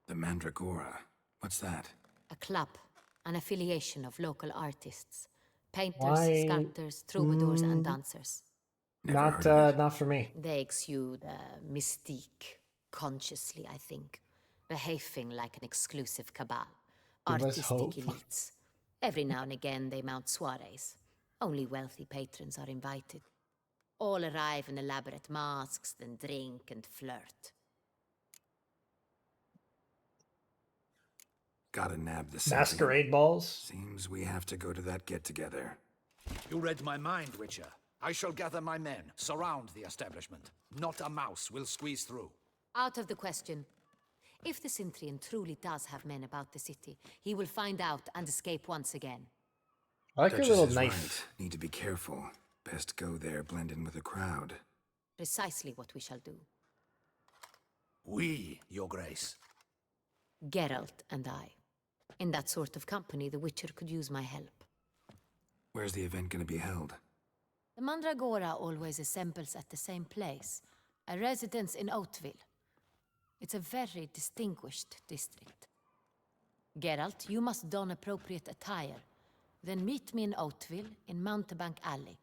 The Mandragora? What's that? A club, an affiliation of local artists. Painters, sculptors, troubadours, and dancers. Not for me. They exude mystique, consciously, I think. Behaving like an exclusive cabal. Artistic elites. Every now and again they mount soirees. Only wealthy patrons are invited. All arrive in elaborate masks, then drink and flirt. Gotta nab the masquerade balls? Seems we have to go to that get-together. You read my mind, Witcher. I shall gather my men, surround the establishment. Not a mouse will squeeze through. Out of the question. If the Centurion truly does have men about the city, he will find out and escape once again. I like your little knife. Right. Need to be careful. Best go there, blend in with the crowd. Precisely what we shall do. We, Your Grace. Geralt and I. In that sort of company, the Witcher could use my help. Where's the event gonna be held? The Mandragora always assembles at the same place, a residence in Oatville. It's a very distinguished district. Geralt, you must don appropriate attire. Then meet me in Oatville, in Mountebank Alley.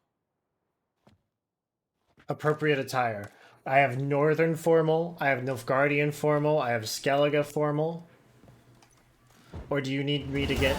Appropriate attire. I have Northern formal, I have Nilfgaardian formal, I have Skellige formal. Or do you need me to get...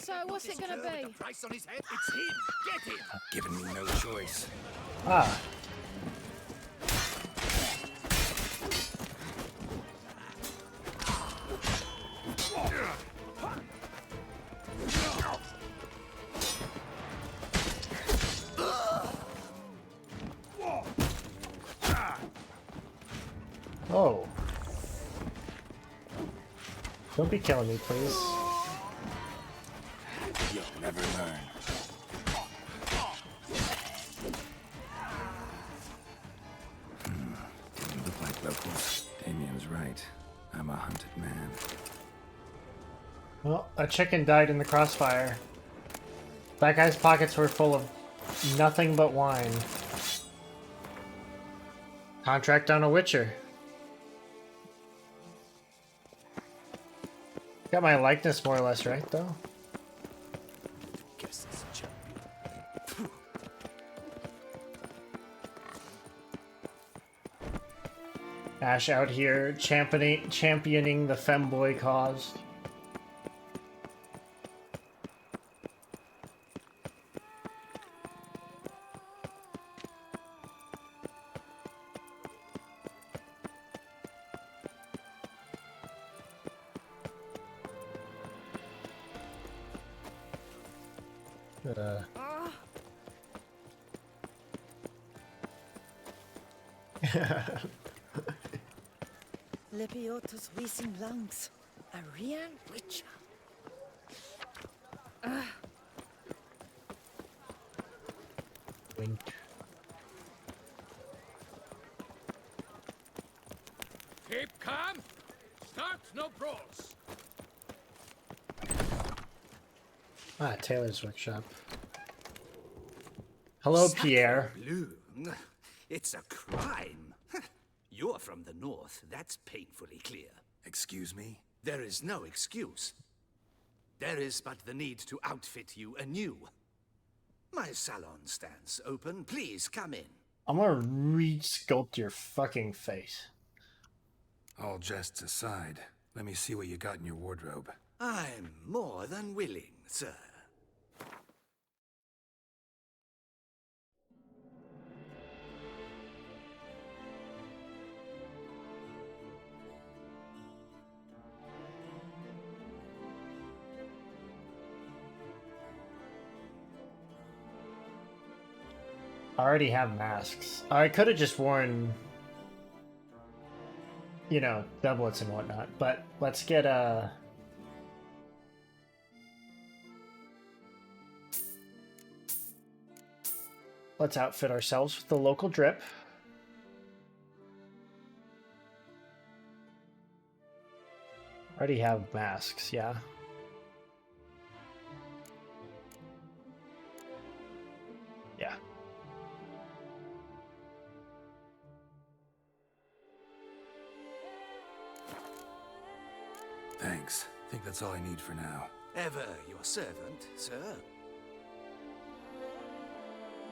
So what's it gonna be? The price on his head? It's him! Get him! Giving me no choice. Ah. Oh. Don't be killing me, please. You'll never learn. Didn't look like locals. Damien's right. I'm a hunted man. Well, a chicken died in the crossfire. That guy's pockets were full of nothing but wine. Contract on a Witcher. Got my likeness more or less right, though. Guess this champion. Ash out here championing the femboy cause. Lepiotus wheezing lungs. A real witcher. Wink. Keep calm. Start no brawls. Ah, Taylor's workshop. Hello, Pierre. Bloom. It's a crime. You're from the north, that's painfully clear. Excuse me? There is no excuse. There is but the need to outfit you anew. My salon stands open. Please come in. I'm gonna re-sculpt your fucking face. All jests aside, let me see what you got in your wardrobe. I'm more than willing, sir. I already have masks. I could have just worn, you know, doublets and whatnot, but let's get let's outfit ourselves with the local drip. Already have masks, yeah. Yeah. Thanks. I think that's all I need for now. Ever your servant, sir.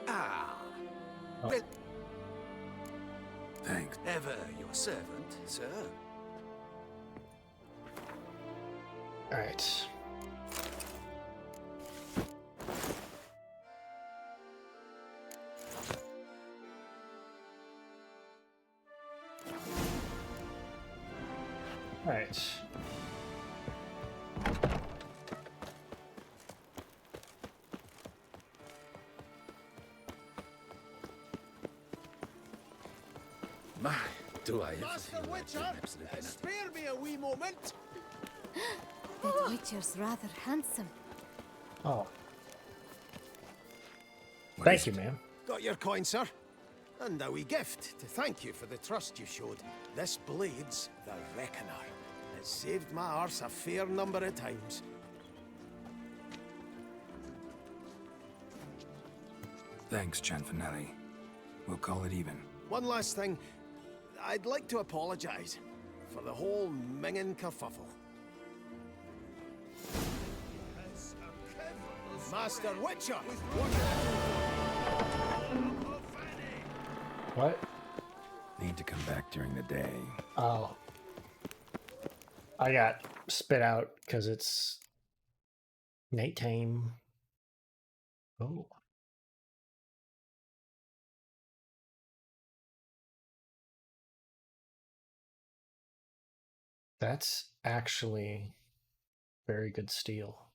Ah. Oh. Well, Thanks. ever your servant, sir. All right. All right. My, do I ever Master feel like Witcher, an absolute nut. spare me a wee moment. That Witcher's rather handsome. Oh, What thank is you, it? ma'am. Got your coin, sir. And a wee gift to thank you for the trust you showed. This blade's the Reckoner. It saved my arse a fair number of times. Thanks, Chanfinelli. We'll call it even. One last thing. I'd like to apologize for the whole mingin' kerfuffle. Master Witcher! What? Need to come back during the day. Oh. I got spit out because it's nighttime. Oh. That's actually very good steel.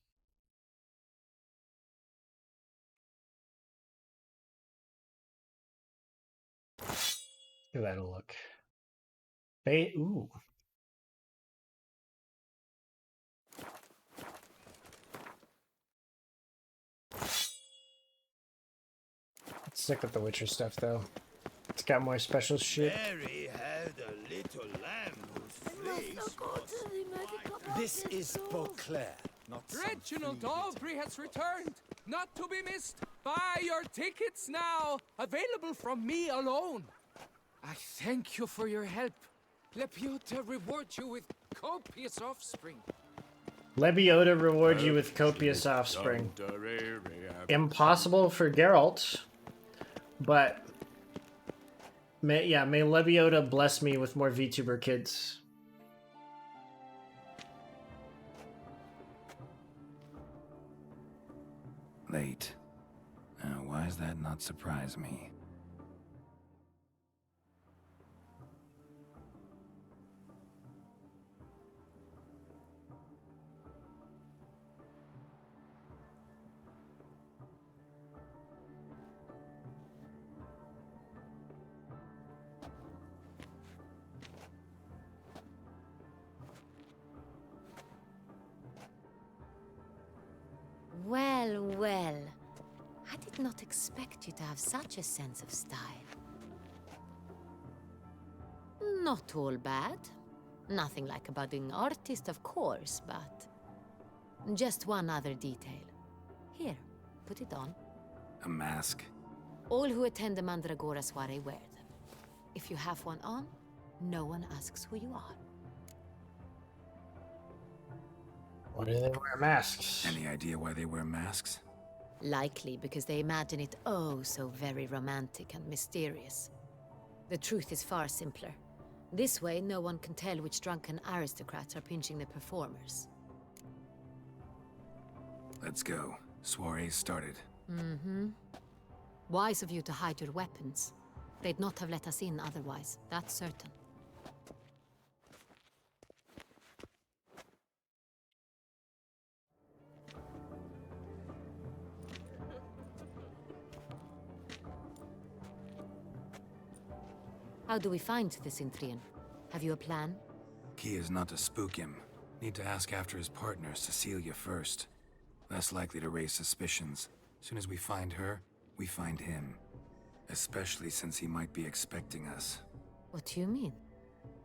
Give that a look. Hey, ooh. Let's stick with the Witcher stuff, though. It's got more special shit. Mary had a little lamb whose face was... This is Beauclair, not some Reginald flea bit. Aubrey has returned, not to be missed. Buy your tickets now. Available from me alone. I thank you for your help. Lepiota reward you with copious offspring. Lebiota reward you with copious offspring. Impossible for Geralt, but may Lebiota bless me with more VTuber kids. Late. Why does that not surprise me? Well, well. I did not expect you to have such a sense of style. Not all bad. Nothing like a budding artist, of course, but... just one other detail. Here, put it on. A mask? All who attend the Mandragora soiree wear them. If you have one on, no one asks who you are. Why do they wear masks? Any idea why they wear masks? Likely because they imagine it oh so very romantic and mysterious. The truth is far simpler. This way, no one can tell which drunken aristocrats are pinching the performers. Let's go. Soiree started. Mm-hmm. Wise of you to hide your weapons. They'd not have let us in otherwise, that's certain. How do we find the Cintrian? Have you a plan? Key is not to spook him. Need to ask after his partner, Cecilia, first. Less likely to raise suspicions. Soon as we find her, we find him. Especially since he might be expecting us. What do you mean?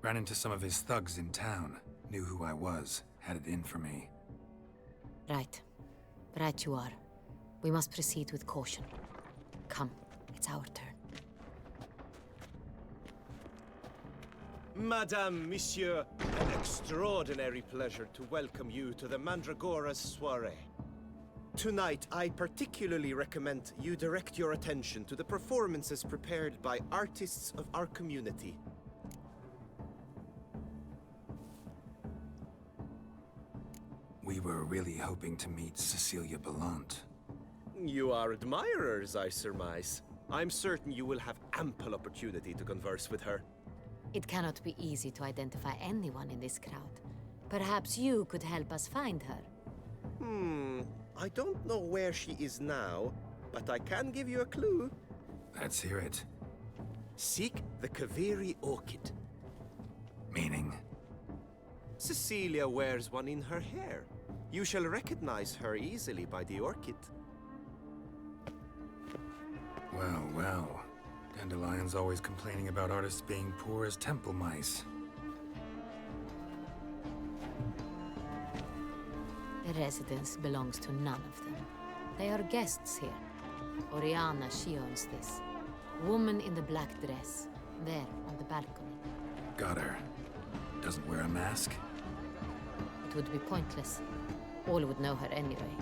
Ran into some of his thugs in town. Knew who I was. Had it in for me. Right. Right you are. We must proceed with caution. Come, it's our turn. Madame, Monsieur, an extraordinary pleasure to welcome you to the Mandragora's soiree. Tonight, I particularly recommend you direct your attention to the performances prepared by artists of our community. We were really hoping to meet Cecilia Belant. You are admirers, I surmise. I'm certain you will have ample opportunity to converse with her. It cannot be easy to identify anyone in this crowd. Perhaps you could help us find her. I don't know where she is now, but I can give you a clue. Let's hear it. Seek the Kaviri orchid. Meaning? Cecilia wears one in her hair. You shall recognize her easily by the orchid. Well, well. Dandelion's always complaining about artists being poor as temple mice. The residence belongs to none of them. They are guests here. Oriana, she owns this. Woman in the black dress. There, on the balcony. Got her. Doesn't wear a mask? It would be pointless. All would know her anyway.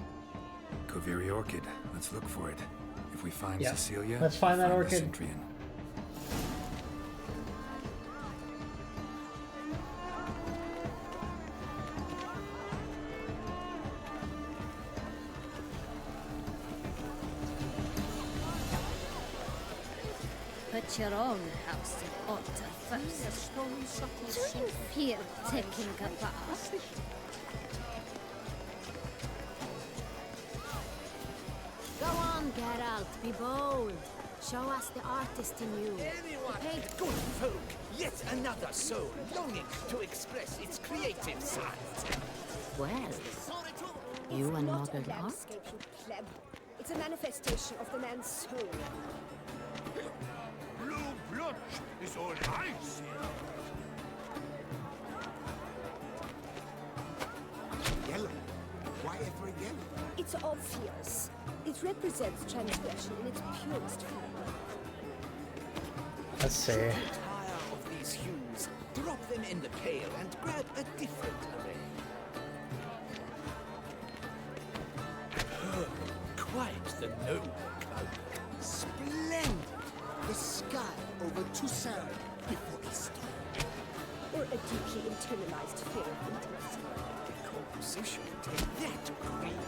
Kaviri orchid. Let's look for it. If we find Yeah. Cecilia, Let's find that the orchid. Cintrian. Put your own house in order first. Do you fear taking a bath? Go on, Geralt, be bold. Show us the artist in you. Anyone, good folk, yet another soul longing to express its creative side. Well, you and modern art? It's a manifestation of the man's soul. Blue blood is all I see. Yellow? Why ever yellow? It's obvious. It represents transgression in its purest form. Let's see. these hues, drop them in the pail, and grab a different array. Quite the noble color. Splendid! The sky over Toussaint before Easter. Or a deeply internalized fear of intimacy. The composition take that green,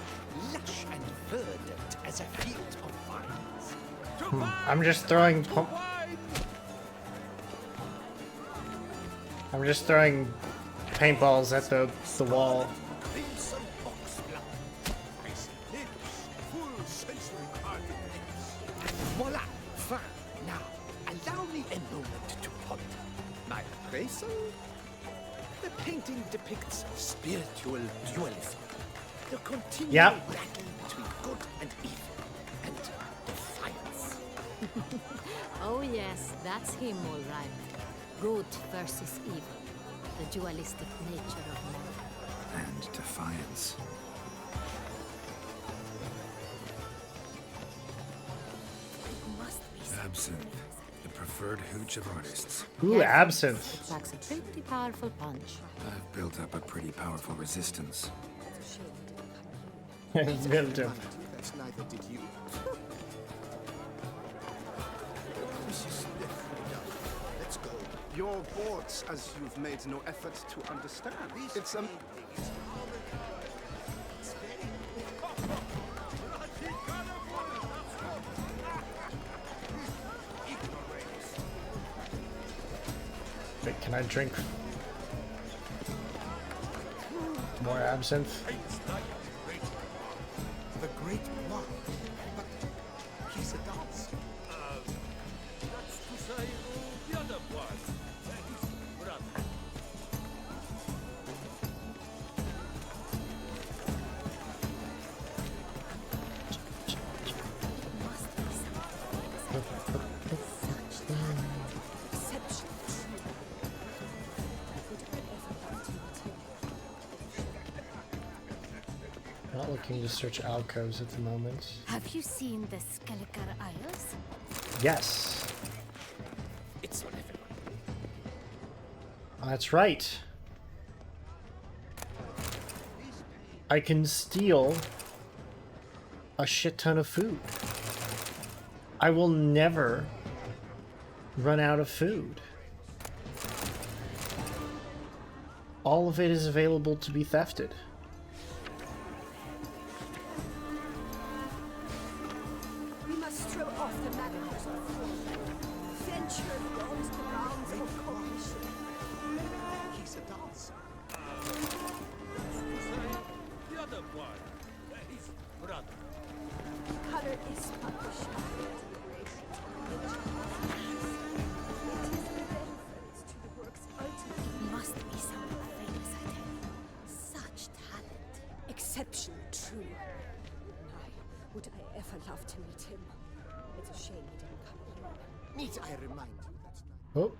lush and verdant as a field of vines. I'm just throwing. I'm just throwing paintballs at the wall. Crimson oxblood, icy lips, full sensory cartilage. Voila! Fine. Now, allow me a moment to ponder. My appraisal? The painting depicts spiritual dualism. The continual battle between good and evil, and defiance. Oh yes, that's him all right. Good versus evil. The dualistic nature of man. And defiance. Absinthe, the preferred hooch of artists. Ooh, absinthe. It packs a pretty powerful punch. I've built up a pretty powerful resistance. It's built up. That's neither did you. Let's go. Your boards, as you've made no effort to understand. It's Wait, can I drink more absinthe? The great one. But he's a dancer. That's to say, the other one. Brother. Not looking to search alcoves at the moment. Have you seen the Skelliger Isles? Yes. It's on everyone. That's right. I can steal a shit ton of food. I will never run out of food. All of it is available to be thefted. We must throw off the manacles of venture beyond the bounds of cognition. He's a dancer. The other one. His brother. Color is punishment. It must be someone famous, I tell you. Such talent. Exceptional, true. I, would I ever love to meet him? It's a shame he didn't come alone. Need I remind you that Oh.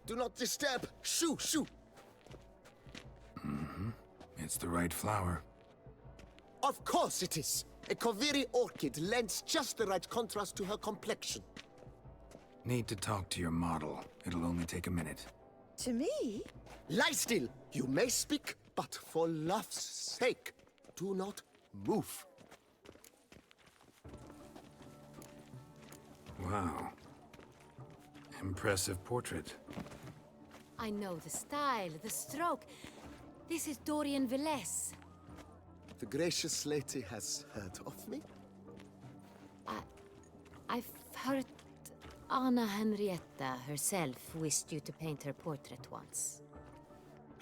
Do not disturb. Shoo, shoo. It's the right flower. Of course it is. A Koviri orchid lends just the right contrast to her complexion. Need to talk to your model. It'll only take a minute. To me? Lie still. You may speak, but for love's sake, do not move. Wow. Impressive portrait. I know the style, the stroke. This is Dorian Velez. The gracious lady has heard of me? I've heard Anna Henrietta herself wished you to paint her portrait once.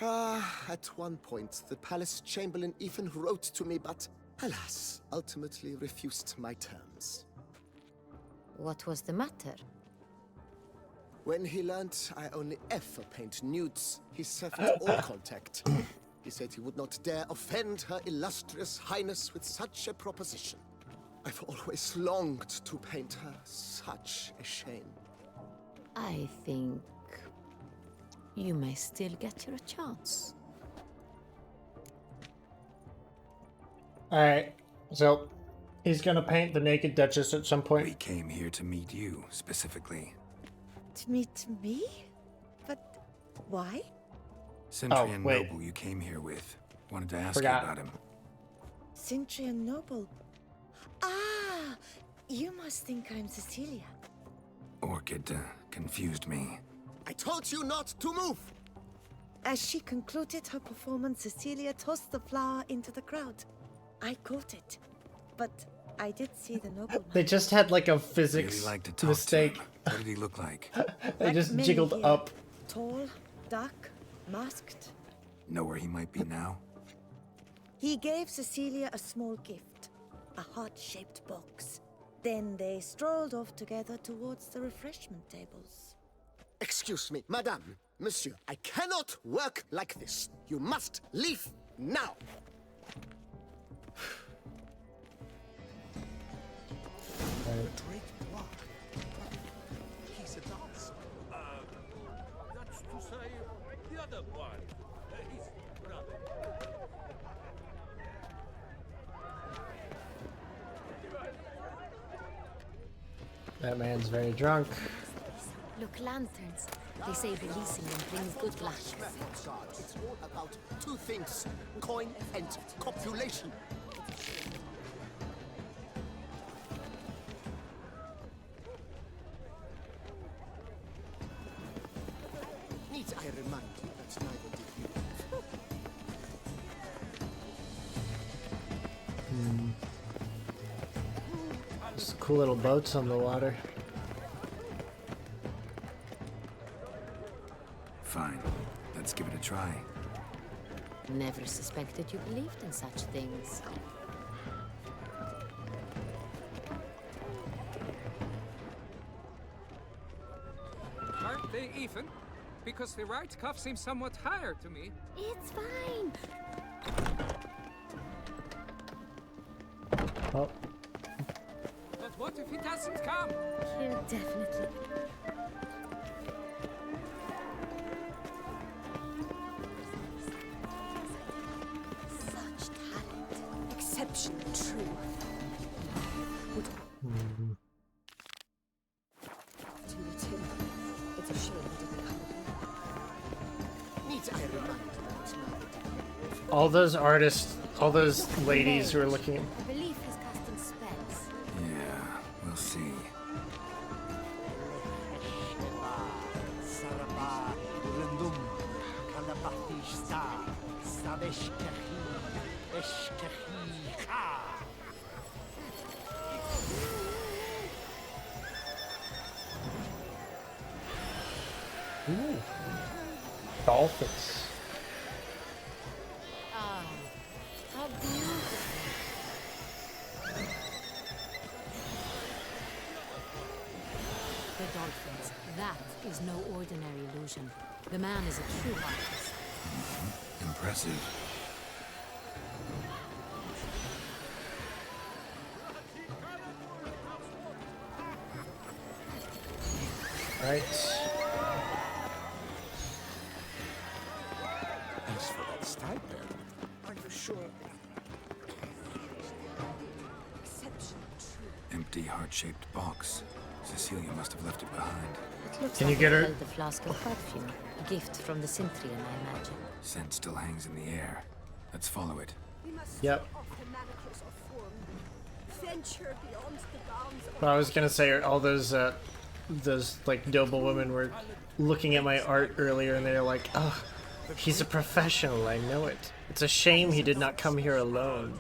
At one point, the palace chamberlain even wrote to me, but alas, ultimately refused my terms. What was the matter? When he learned I only ever paint nudes, he severed all contact. He said he would not dare offend her illustrious highness with such a proposition. I've always longed to paint her. Such a shame. I think you may still get your chance. Alright, so he's gonna paint the Naked Duchess at some point. We came here to meet you, specifically. To meet me? But why? Centurion wait. Noble you came here with. Wanted to ask Forgot. you about him. Centurion Noble. Ah! You must think I'm Cecilia. Orchid confused me. I told you not to move! As she concluded her performance, Cecilia tossed the flower into the crowd. I caught it, but I did see the nobleman. They just had like a physics Really like to talk mistake. To him. What did he look like? They Like just many jiggled here. up. Tall, dark, masked. Know where he might be now? He gave Cecilia a small gift, a heart-shaped box. Then they strolled off together towards the refreshment tables. Excuse me, madame, monsieur, I cannot work like this. You must leave now. He's a dancer. That's to say, the other one. His brother. That man's very drunk. Look, lanterns. They say releasing them brings good luck. It's all about two things, coin and copulation. Need I remind you that neither did you. Just cool little boats on the water. Fine. Let's give it a try. Never suspected you believed in such things. Aren't they even? Because the right cuff seems somewhat higher to me. It's fine. Oh, But what if he doesn't come? He'll definitely. Such talent. Exceptional, true. To meet him. It's a shame he didn't come. Need I remind you that neither did you. all those artists, all those ladies who are looking at... I believe he's casting spells. Yeah, we'll see. Ooh. Dolphins. Ah, how beautiful. The dolphins. That is no ordinary illusion. The man is a true artist. Impressive. Right. As for that stipend, are you sure? Empty heart-shaped box. Cecilia must have left it behind. It looks Can like you get it her- held the flask of perfume. A gift from the Cintrian, I imagine. Scent still hangs in the air. Let's follow it. Yep. Off the manacles of form. Venture beyond the bounds of Well, I was gonna say all those like noble women were looking at my art earlier, and they're like, "Oh, he's a professional. I know it. It's a shame he did not come here alone."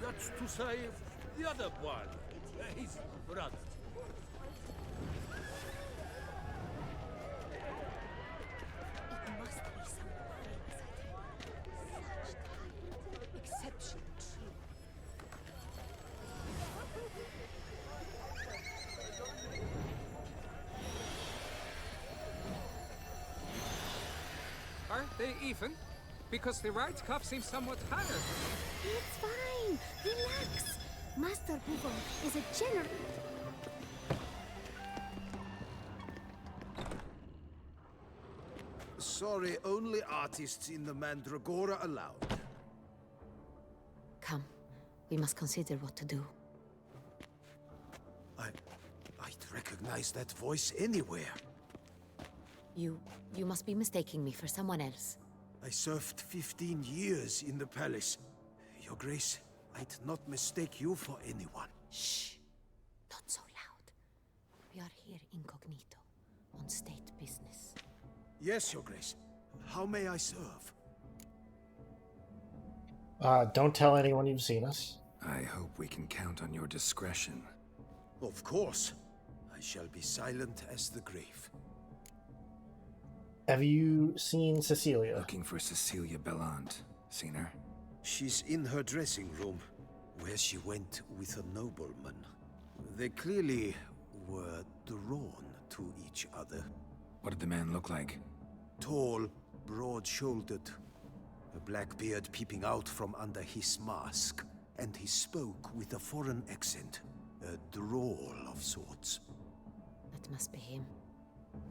That's to say, the other one. His brother. It must be some famous idea. Such talent. Exceptional, true. Aren't they even? Because the right cuff seems somewhat higher. It's fine. Relax. Master Bougon is a general. Sorry, only artists in the Mandragora allowed. Come, We must consider what to do. I'd recognize that voice anywhere. You must be mistaking me for someone else. I served 15 years in the palace. Your Grace, I'd not mistake you for anyone. Shh! Not so loud. We are here incognito, on state business. Yes, Your Grace. How may I serve? Don't tell anyone you've seen us. I hope we can count on your discretion. Of course. I shall be silent as the grave. Have you seen Cecilia? Looking for Cecilia Bellant. Seen her? She's in her dressing room, where she went with a nobleman. They clearly were drawn to each other. What did the man look like? Tall, broad-shouldered, a black beard peeping out from under his mask, and he spoke with a foreign accent, a drawl of sorts. That must be him.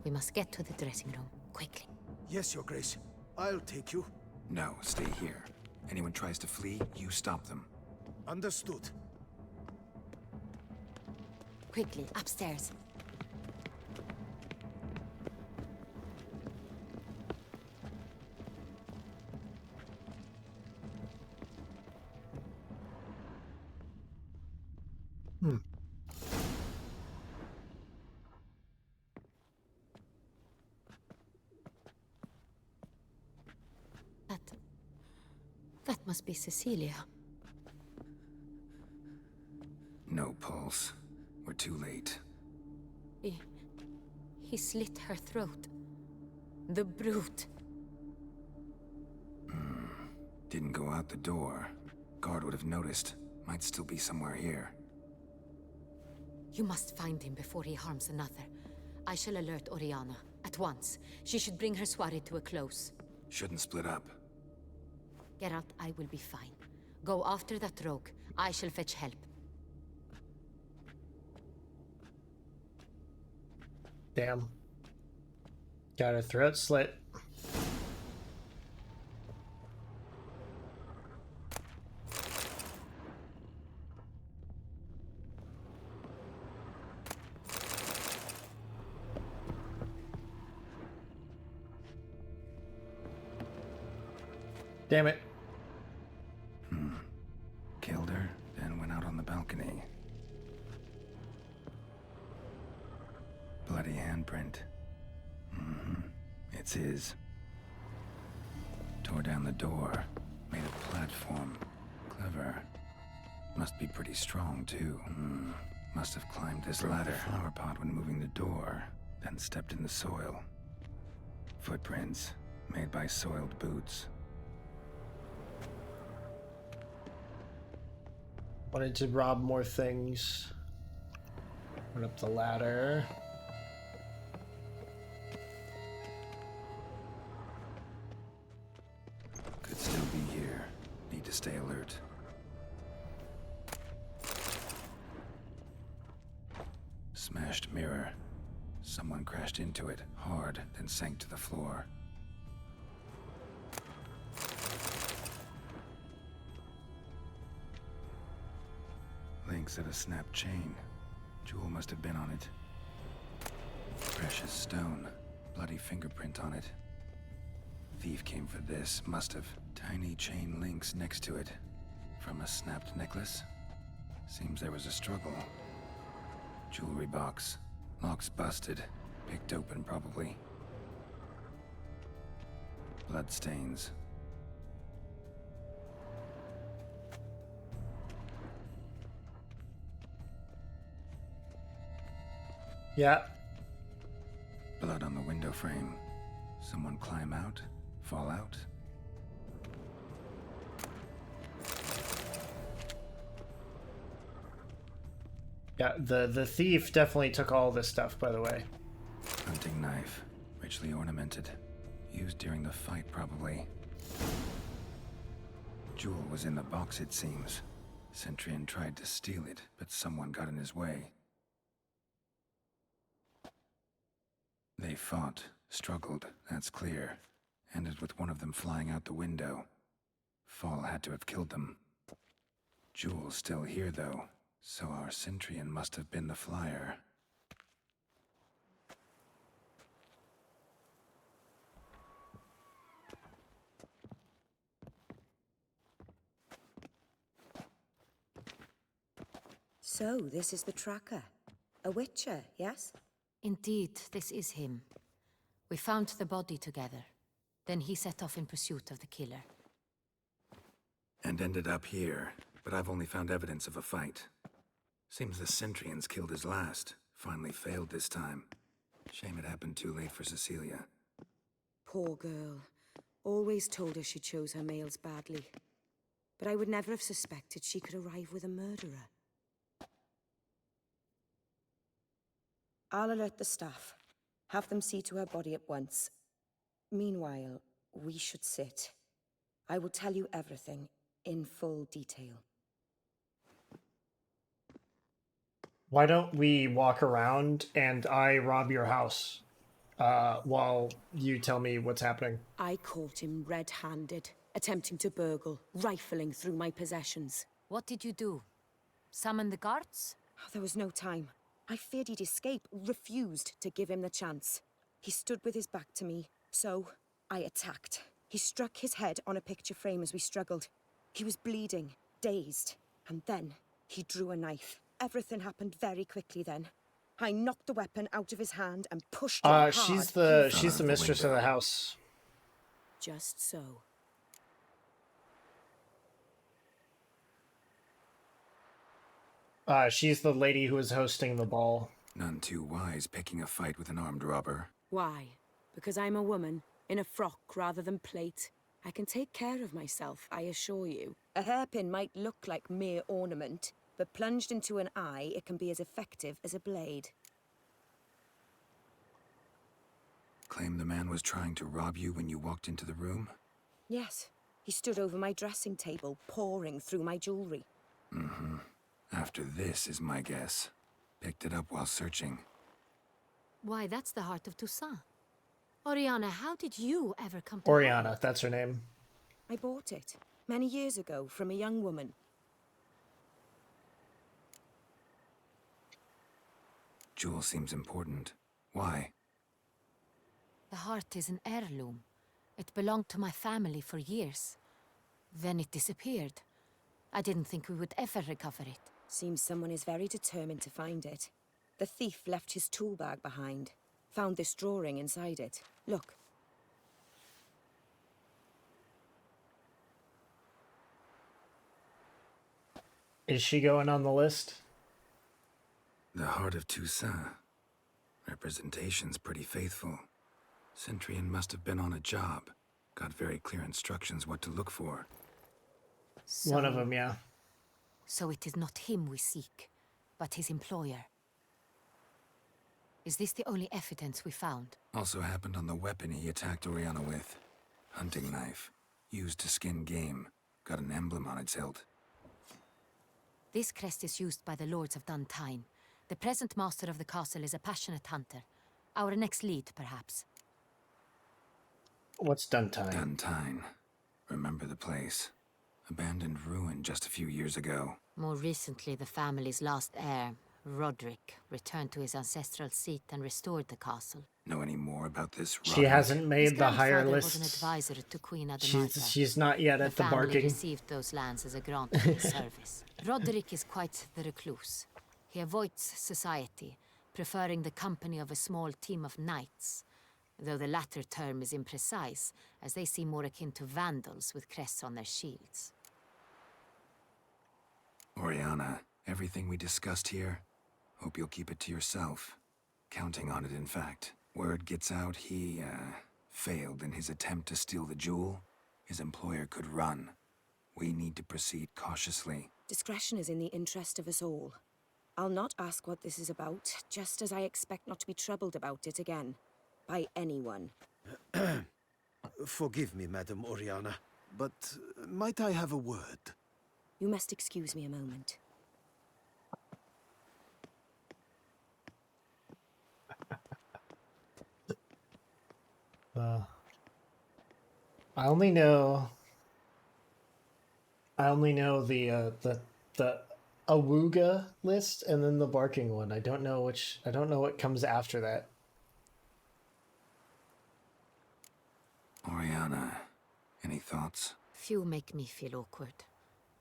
We must get to the dressing room, quickly. Yes, Your Grace. I'll take you. No, stay here. Anyone tries to flee, you stop them. Understood. Quickly, upstairs. That must be Cecilia. No pulse. We're too late. He slit her throat. The brute. Didn't go out the door. Guard would have noticed. Might still be somewhere here. You must find him before he harms another. I shall alert Oriana. At once. She should bring her soiree to a close. Shouldn't split up. Geralt, I will be fine. Go after that rogue. I shall fetch help. Damn. Got her throat slit. Damn it. Killed her, then went out on the balcony. Bloody handprint. It's his. Tore down the door. Made a platform. Clever. Must be pretty strong, too. Must have climbed this ladder. Flower pot when moving the door. Then stepped in the soil. Footprints. Made by soiled boots. Wanted to rob more things. Went up the ladder. Could still be here. Need to stay alert. Smashed mirror. Someone crashed into it, hard, then sank to the floor. Links at a snapped chain. Jewel must have been on it. Precious stone. Bloody fingerprint on it. Thief came for this, must have. Tiny chain links next to it. From a snapped necklace? Seems there was a struggle. Jewelry box. Lock's busted. Picked open, probably. Blood stains. Yeah. Blood on the window frame. Someone climb out? Fall out? Yeah, the thief definitely took all this stuff, by the way. Hunting knife. Richly ornamented. Used during the fight, probably. Jewel was in the box, it seems. Centurion tried to steal it, but someone got in his way. They fought, struggled, that's clear. Ended with one of them flying out the window. Fall had to have killed them. Jewel's still here, though, so our Centrian must have been the flyer. So, this is the tracker. A witcher, yes? Indeed, this is him. We found the body together. Then he set off in pursuit of the killer. And ended up here, but I've only found evidence of a fight. Seems the Centrians killed his last. Finally failed this time. Shame it happened too late for Cecilia. Poor girl. Always told her she chose her males badly. But I would never have suspected she could arrive with a murderer. I'll alert the staff. Have them see to her body at once. Meanwhile, we should sit. I will tell you everything, in full detail. Why don't we walk around and I rob your house while you tell me what's happening? I caught him red-handed, attempting to burgle, rifling through my possessions. What did you do? Summon the guards? There was no time. I feared he'd escape, refused to give him the chance. He stood with his back to me, so I attacked. He struck his head on a picture frame as we struggled. He was bleeding, dazed, and then he drew a knife. Everything happened very quickly then. I knocked the weapon out of his hand and pushed him hard. She's the mistress of the house. Just so. She's the lady who is hosting the ball. None too wise picking a fight with an armed robber. Why? Because I'm a woman, in a frock rather than plate. I can take care of myself, I assure you. A hairpin might look like mere ornament, but plunged into an eye, it can be as effective as a blade. Claim the man was trying to rob you when you walked into the room? Yes. He stood over my dressing table, pouring through my jewelry. Mm-hmm. After this is my guess. Picked it up while searching. Why, that's the heart of Toussaint. Oriana, how did you ever come to Oriana, that's her name. I bought it, many years ago, from a young woman. Jewel seems important. Why? The heart is an heirloom. It belonged to my family for years. Then it disappeared. I didn't think we would ever recover it. Seems someone is very determined to find it. The thief left his tool bag behind. Found this drawing inside it. Look. Is she going on the list? The heart of Toussaint. Representation's pretty faithful. Centrian must have been on a job. Got very clear instructions what to look for. So, one of them, yeah. So it is not him we seek, but his employer. Is this the only evidence we found? Also happened on the weapon he attacked Oriana with. Hunting knife. Used to skin game. Got an emblem on its hilt. This crest is used by the Lords of Duntine. The present master of the castle is a passionate hunter. Our next lead, perhaps. What's Duntine? Duntine. Remember the place. Abandoned ruin just a few years ago. More recently, the family's last heir, Roderick, returned to his ancestral seat and restored the castle. Know any more about this? She hasn't made the higher list. list. Was an advisor to Queen Adamata. She's not yet at the barking. The family received those lands as a grant of his service. Roderick is quite the recluse. He avoids society, preferring the company of a small team of knights, though the latter term is imprecise, as they seem more akin to vandals with crests on their shields. Oriana, everything we discussed here, hope you'll keep it to yourself. Counting on it, in fact. Word gets out he, failed in his attempt to steal the jewel. His employer could run. We need to proceed cautiously. Discretion is in the interest of us all. I'll not ask what this is about, just as I expect not to be troubled about it again. By anyone. Forgive me, Madam Oriana, but might I have a word? You must excuse me a moment. I only know the the Awooga list and then the barking one. I don't know what comes after that. Oriana, any thoughts? Few make me feel awkward,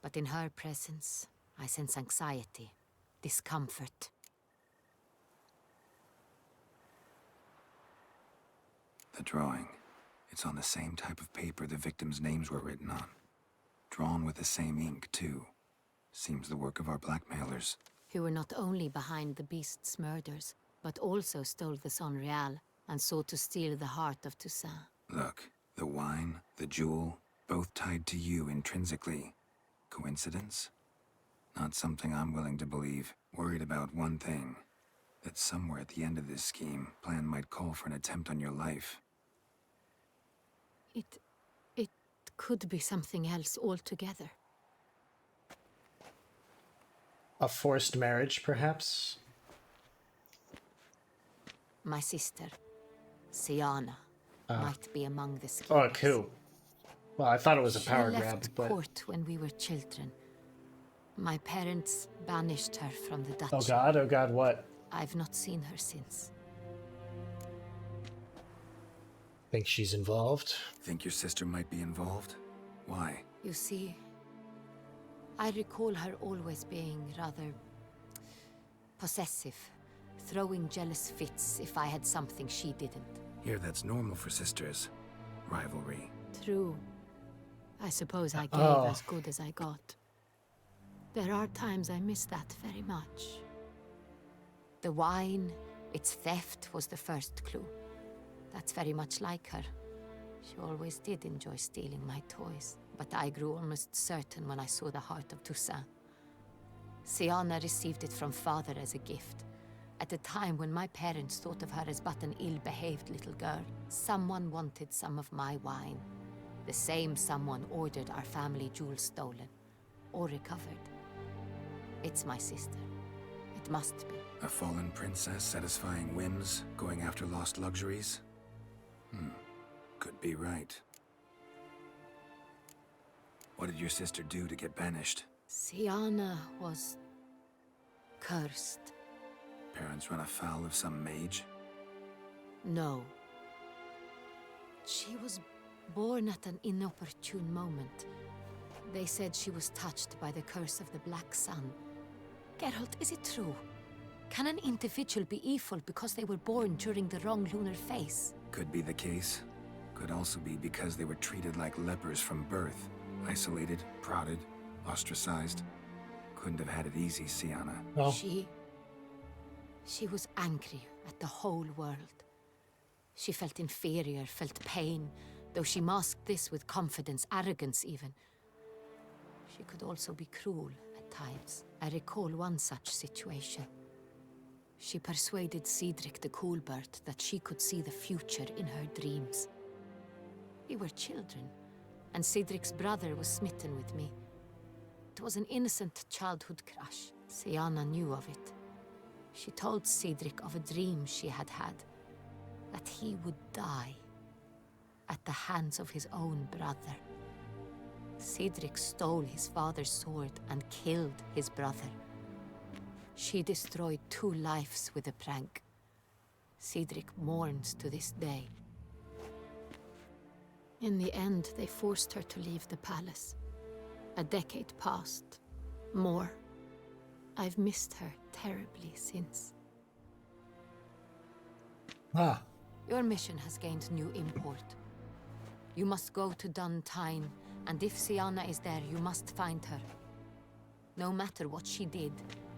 but in her presence, I sense anxiety, discomfort. The drawing. It's on the same type of paper the victims' names were written on. Drawn with the same ink, too. Seems the work of our blackmailers. Who were not only behind the beast's murders, but also stole the Son Real and sought to steal the heart of Toussaint. Look, the wine, the jewel, both tied to you intrinsically. Coincidence? Not something I'm willing to believe. Worried about one thing. That somewhere at the end of this scheme, plan might call for an attempt on your life. It could be something else altogether. A forced marriage, perhaps? My sister, Siana, might be among the schemers. Oh, cool. Well, I thought it was a power She grab, left but... court when we were children. My parents banished her from the duchy. Oh god, what? I've not seen her since. Think she's involved? Think your sister might be involved? Why? You see, I recall her always being rather possessive, throwing jealous fits if I had something she didn't. Here, that's normal for sisters. Rivalry. True. I suppose I gave as good as I got. There are times I miss that very much. The wine, its theft was the first clue. That's very much like her. She always did enjoy stealing my toys, but I grew almost certain when I saw the heart of Toussaint. Siana received it from father as a gift. At a time when my parents thought of her as but an ill-behaved little girl, someone wanted some of my wine. The same someone ordered our family jewels stolen, or recovered. It's my sister. It must be. A fallen princess satisfying whims, going after lost luxuries? Could be right. What did your sister do to get banished? Siana was cursed. Parents run afoul of some mage? No. She was born at an inopportune moment. They said she was touched by the curse of the Black Sun. Geralt, is it true? Can an individual be evil because they were born during the wrong lunar phase? Could be the case. Could also be because they were treated like lepers from birth. Isolated, prodded, ostracized. Couldn't have had it easy, Siana. No. She was angry at the whole world. She felt inferior, felt pain, though she masked this with confidence, arrogance even. She could also be cruel at times. I recall one such situation. She persuaded Cedric the Coolbird that she could see the future in her dreams. We were children, and Cedric's brother was smitten with me. It was an innocent childhood crush. Siana knew of it. She told Cedric of a dream she had had, that he would die at the hands of his own brother. Cedric stole his father's sword and killed his brother. She destroyed 2 lives with a prank. Cedric mourns to this day. In the end, they forced her to leave the palace. A decade passed. More. I've missed her terribly since. Your mission has gained new import. You must go to Duntine, and if Siana is there, you must find her. No matter what she did,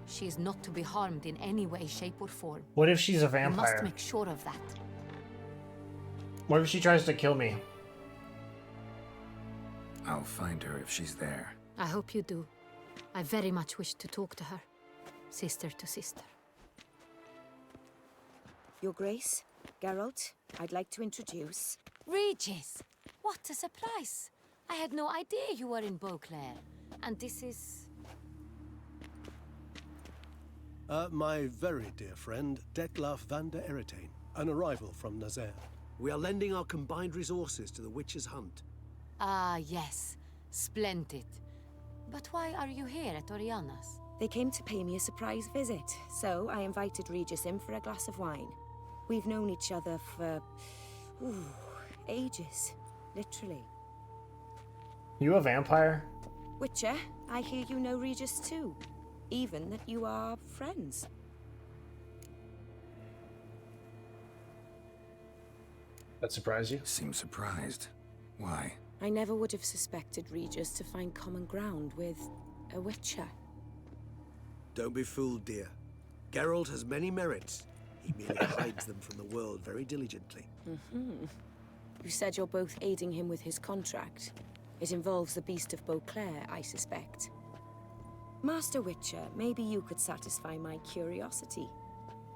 she is not to be harmed in any way, shape, or form. What if she's a You vampire? must make sure of that. What if she tries to kill me? I'll find her if she's there. I hope you do. I very much wish to talk to her. Sister to sister. Your Grace, Geralt, I'd like to introduce... Regis! What a surprise! I had no idea you were in Beauclair. And this is... My very dear friend, Detlaf van der Eretain, an arrival from Nazaire. We are lending our combined resources to the Witch's Hunt. Ah, yes. Splendid. But why are you here at Oriana's? They came to pay me a surprise visit, so I invited Regis in for a glass of wine. We've known each other for... ages. Literally. You a vampire? Witcher, I hear you know Regis too. Even that you are friends. That surprised you? Seem surprised. Why? I never would have suspected Regis to find common ground with a Witcher. Don't be fooled, dear. Geralt has many merits. He merely hides them from the world very diligently. You said you're both aiding him with his contract. It involves the Beast of Beauclair, I suspect. Master Witcher, maybe you could satisfy my curiosity.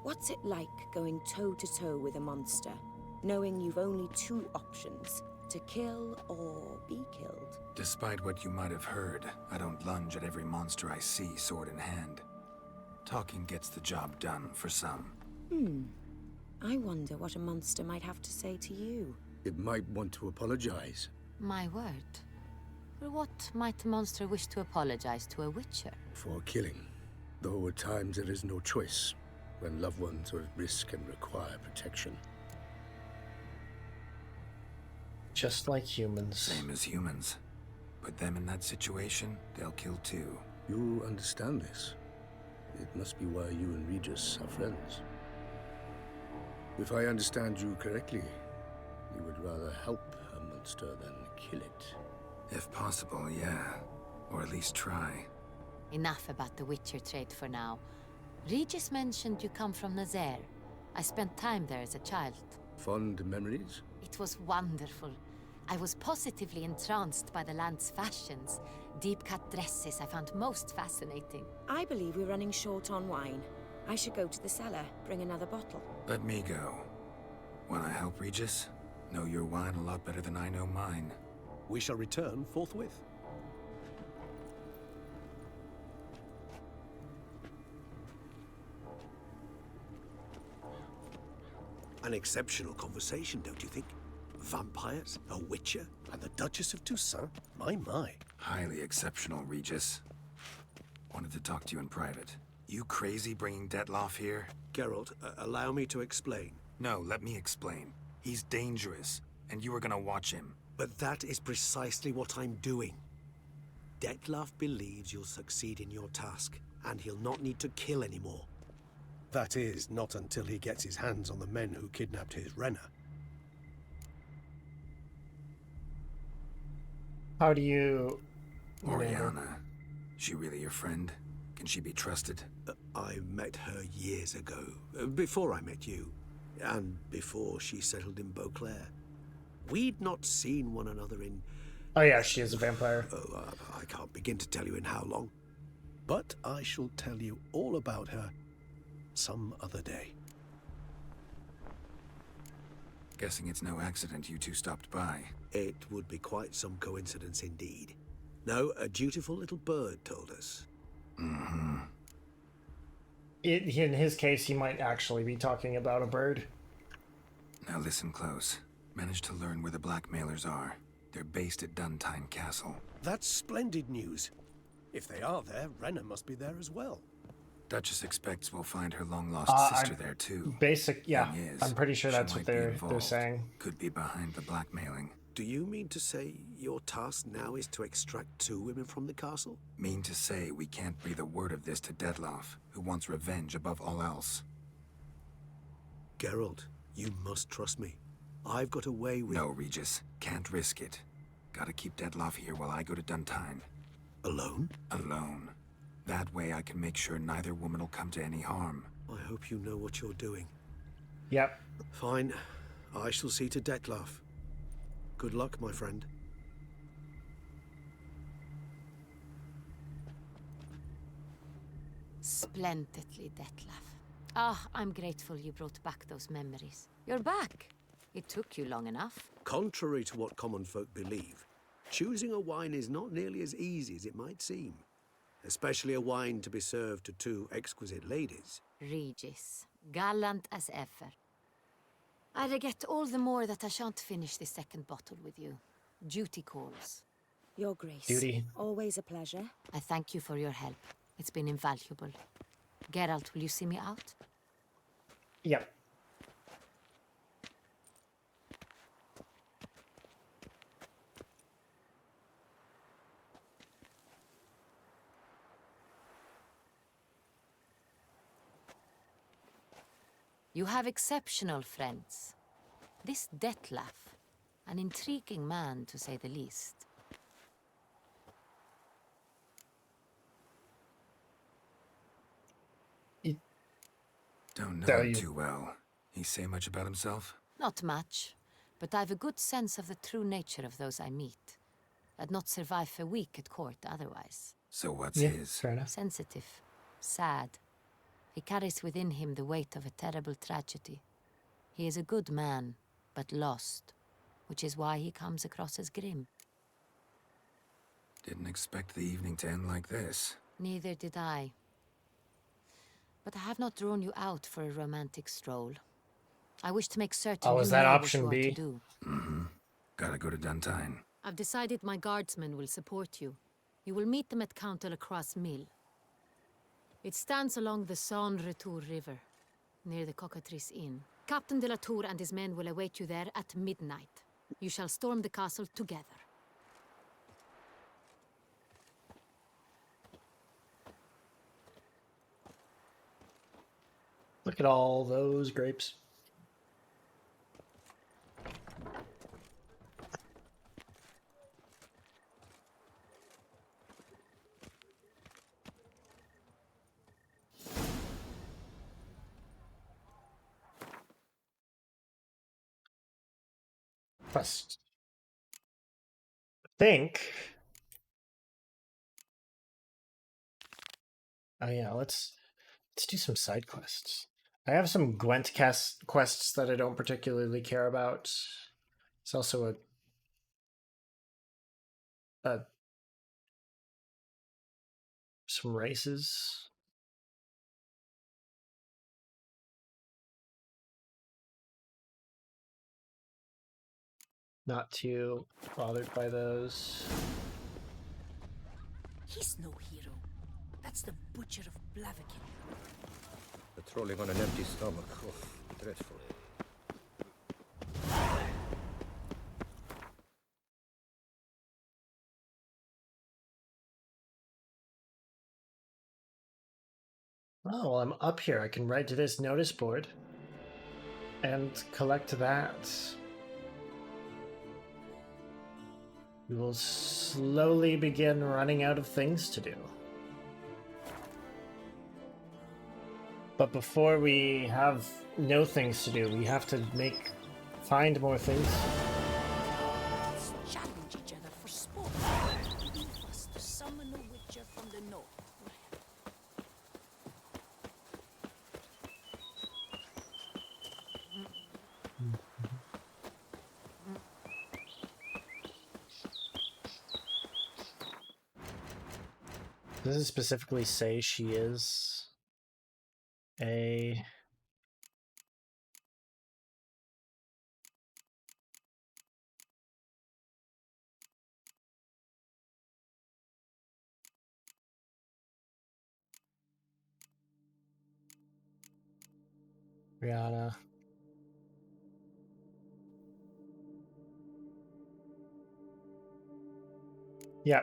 What's it like going toe-to-toe with a monster, knowing you've only two options, to kill or be killed? Despite what you might have heard, I don't lunge at every monster I see sword in hand. Talking gets the job done for some. I wonder what a monster might have to say to you. It might want to apologize. My word. For what might a monster wish to apologize to a Witcher? For killing. Though at times there is no choice, when loved ones are at risk and require protection. Just like humans. Same as humans. Put them in that situation, they'll kill too. You understand this. It must be why you and Regis are friends. If I understand you correctly, you would rather help a monster than kill it. If possible, yeah. Or at least try. Enough about the Witcher trade for now. Regis mentioned you come from Nazaire. I spent time there as a child. Fond memories? It was wonderful. I was positively entranced by the land's fashions. Deep-cut dresses I found most fascinating. I believe we're running short on wine. I should go to the cellar, bring another bottle. Let me go. Wanna help, Regis? Know your wine a lot better than I know mine. We shall return forthwith. An exceptional conversation, don't you think? Vampires, a Witcher, And the Duchess of Toussaint? My. Highly exceptional, Regis. Wanted to talk to you in private. You crazy bringing Detloff here? Geralt, allow me to explain. No, let me explain. He's dangerous, and you were gonna watch him. But that is precisely what I'm doing. Detloff believes you'll succeed in your task, and he'll not need to kill anymore. That is, not until he gets his hands on the men who kidnapped his Renner. How do you... Oriana. She really your friend? Can she be trusted? I met her years ago, before I met you, and before she settled in Beauclair. We'd not seen one another in... Oh yeah, she is a vampire. I can't begin to tell you in how long. But I shall tell you all about her some other day. Guessing it's no accident you two stopped by. It would be quite some coincidence indeed. No, a dutiful little bird told us. In his case, he might actually be talking about a bird. Now listen close. Managed to learn where the blackmailers are. They're based at Duntine Castle. That's splendid news. If they are there, Renner must be there as well. Duchess expects we'll find her long-lost sister there too. Yeah, Is, I'm pretty sure that's what they're saying. Could be behind the blackmailing. Do you mean to say your task now is to extract 2 women from the castle? Mean to say we can't breathe a word of this to Detloff, who wants revenge above all else. Geralt, you must trust me. I've got a way with... No, Regis. Can't risk it. Gotta keep Detloff here while I go to Duntine. Alone? Alone. That way I can make sure neither woman will come to any harm. I hope you know what you're doing. Yep. Fine. I shall see to Detloff. Good luck, my friend. Splendidly, Detlaff. I'm grateful you brought back those memories. You're back. It took you long enough. Contrary to what common folk believe, choosing a wine is not nearly as easy as it might seem. Especially a wine to be served to 2 exquisite ladies. Regis, gallant as ever. I regret all the more that I shan't finish the second bottle with you. Duty calls. Your Grace. Duty. Always a pleasure. I thank you for your help. It's been invaluable. Geralt, will you see me out? Yep. You have exceptional friends. This Detlef, an intriguing man to say the least. Don't know Tell him you. too well. He say much about himself? Not much, but I've a good sense of the true nature of those I meet. I'd not survive a week at court otherwise. So what's his? Fair enough. Sensitive, sad. He carries within him the weight of a terrible tragedy. He is a good man, but lost, which is why he comes across as grim. Didn't expect the evening to end like this. Neither did I. But I have not drawn you out for a romantic stroll. I wish to make certain Oh, you is that know option what you B? are to do. Mm-hmm. Gotta go to Duntine. I've decided my guardsmen will support you. You will meet them at Count de la Croix Mill. It stands along the Saône-Retour River, near the Cockatrice Inn. Captain de la Tour and his men will await you there at midnight. You shall storm the castle together. Look at all those grapes. Quest. I think. Oh yeah, let's do some side quests. I have some Gwent quests that I don't particularly care about. It's also some races. Not too bothered by those. He's no hero. That's the Butcher of Blaviken. Patrolling on an empty stomach. Oh, dreadful. Oh, well, I'm up here. I can write to this notice board and collect that. We will slowly begin running out of things to do. But before we have no things to do, we have to find more things. Let's challenge each other for sport. Who must summon a witcher from the north? Does it specifically say she is a... Rihanna. Yeah.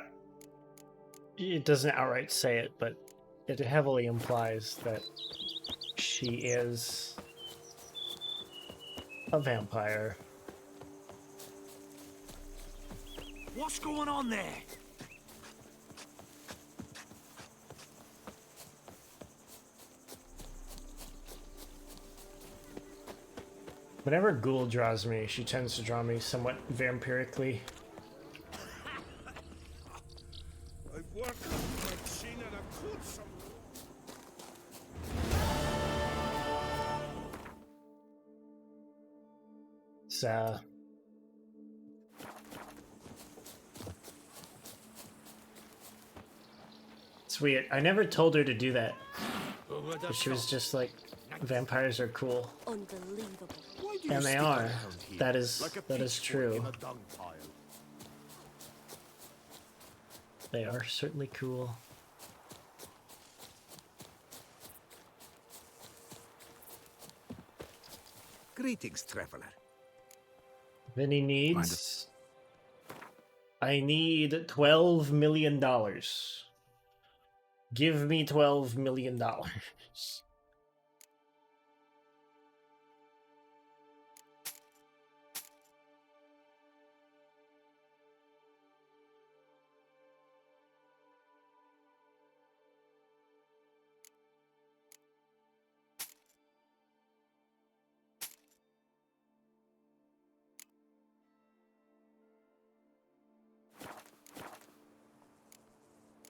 It doesn't outright say it, but it heavily implies that she is a vampire. What's going on there? Whenever Ghoul draws me, she tends to draw me somewhat vampirically. I've worked up my chin and I've put some. So... It's weird. I never told her to do that. But she was just like, vampires are cool. Unbelievable. And they are. That is true. They are certainly cool. Greetings, traveler. Any needs? I need $12 million. Give me $12 million.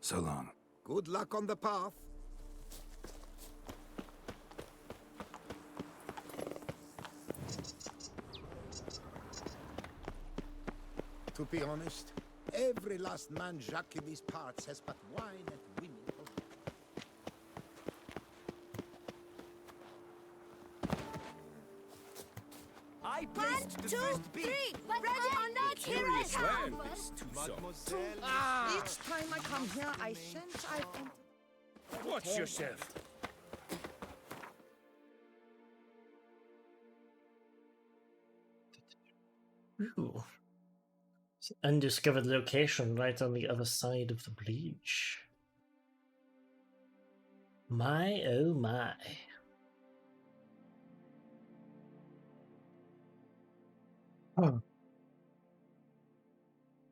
So long. Good luck on the path. To be honest, every last man Jacques in these parts has but wine and women. I placed the first beat. But ready or not, here I Curious come. land, this Tucson. Each time I come here, I sense I've entered. Watch yourself. Ooh. It's an undiscovered location right on the other side of the breach. My oh my.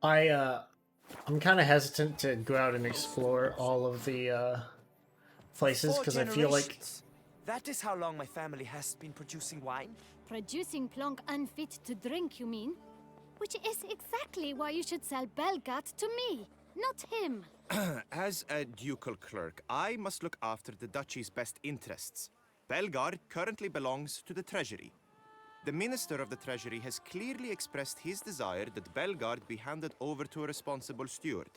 I'm kind of hesitant to go out and explore all of the places because I feel like that is how long my family has been producing wine. Producing plonk unfit to drink, you mean? Which is exactly why you should sell Belgat to me, not him. As a ducal clerk, I must look after the duchy's best interests. Belgard currently belongs to the treasury. The Minister of the Treasury has clearly expressed his desire that Belgard be handed over to a responsible steward.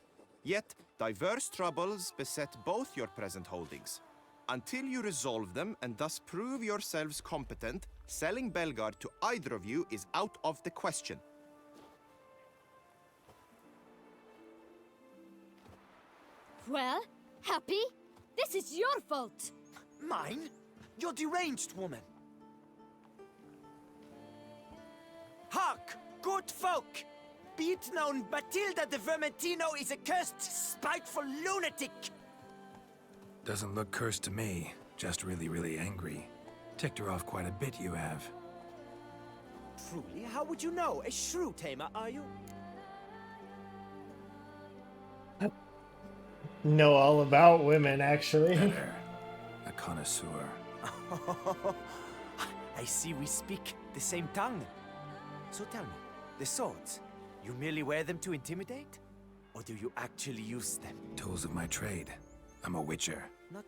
Yet, diverse troubles beset both your present holdings. Until you resolve them and thus prove yourselves competent, selling Belgard to either of you is out of the question. Well, Happy? This is your fault! Mine? You're deranged, woman! Hark, good folk! Be it known, Matilda de Vermentino is a cursed, spiteful lunatic! Doesn't look cursed to me. Just really, really angry. Ticked her off quite a bit, you have. Truly? How would you know? A shrew tamer, are you? know all about women, actually. Better. A connoisseur. I see we speak the same tongue. So tell me, the swords, you merely wear them to intimidate? Or do you actually use them? Tools of my trade. I'm a witcher. Not